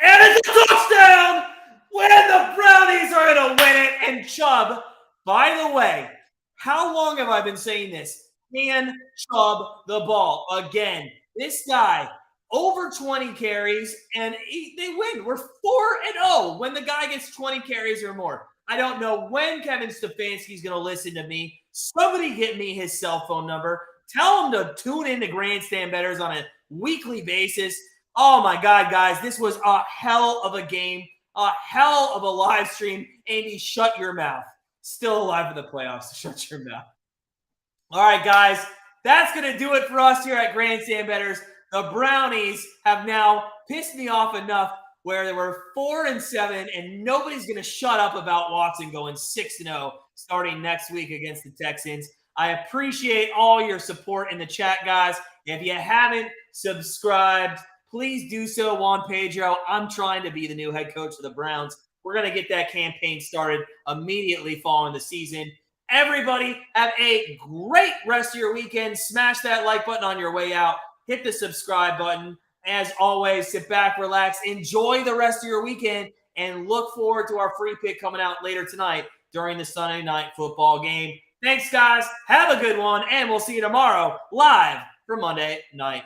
And it's a touchdown when the Brownies are going to win it. And Chubb, by the way, how long have I been saying this? Hand Chubb the ball. Again, this guy, over 20 carries, and they win. We're 4-0 when the guy gets 20 carries or more. I don't know when Kevin Stefanski is going to listen to me. Somebody get me his cell phone number. Tell him to tune in to Grandstand Bettors on a weekly basis. Oh, my God, guys. This was a hell of a game, a hell of a live stream. Andy, shut your mouth. Still alive for the playoffs. Shut your mouth. All right, guys. That's going to do it for us here at Grandstand Bettors. The Brownies have now pissed me off enough where they were 4-7, and nobody's going to shut up about Watson going 6-0 starting next week against the Texans. I appreciate all your support in the chat, guys. If you haven't subscribed, please do so, Juan Pedro. I'm trying to be the new head coach of the Browns. We're going to get that campaign started immediately following the season. Everybody, have a great rest of your weekend. Smash that like button on your way out. Hit the subscribe button. As always, sit back, relax, enjoy the rest of your weekend, and look forward to our free pick coming out later tonight during the Sunday night football game. Thanks, guys. Have a good one, and we'll see you tomorrow live for Monday Night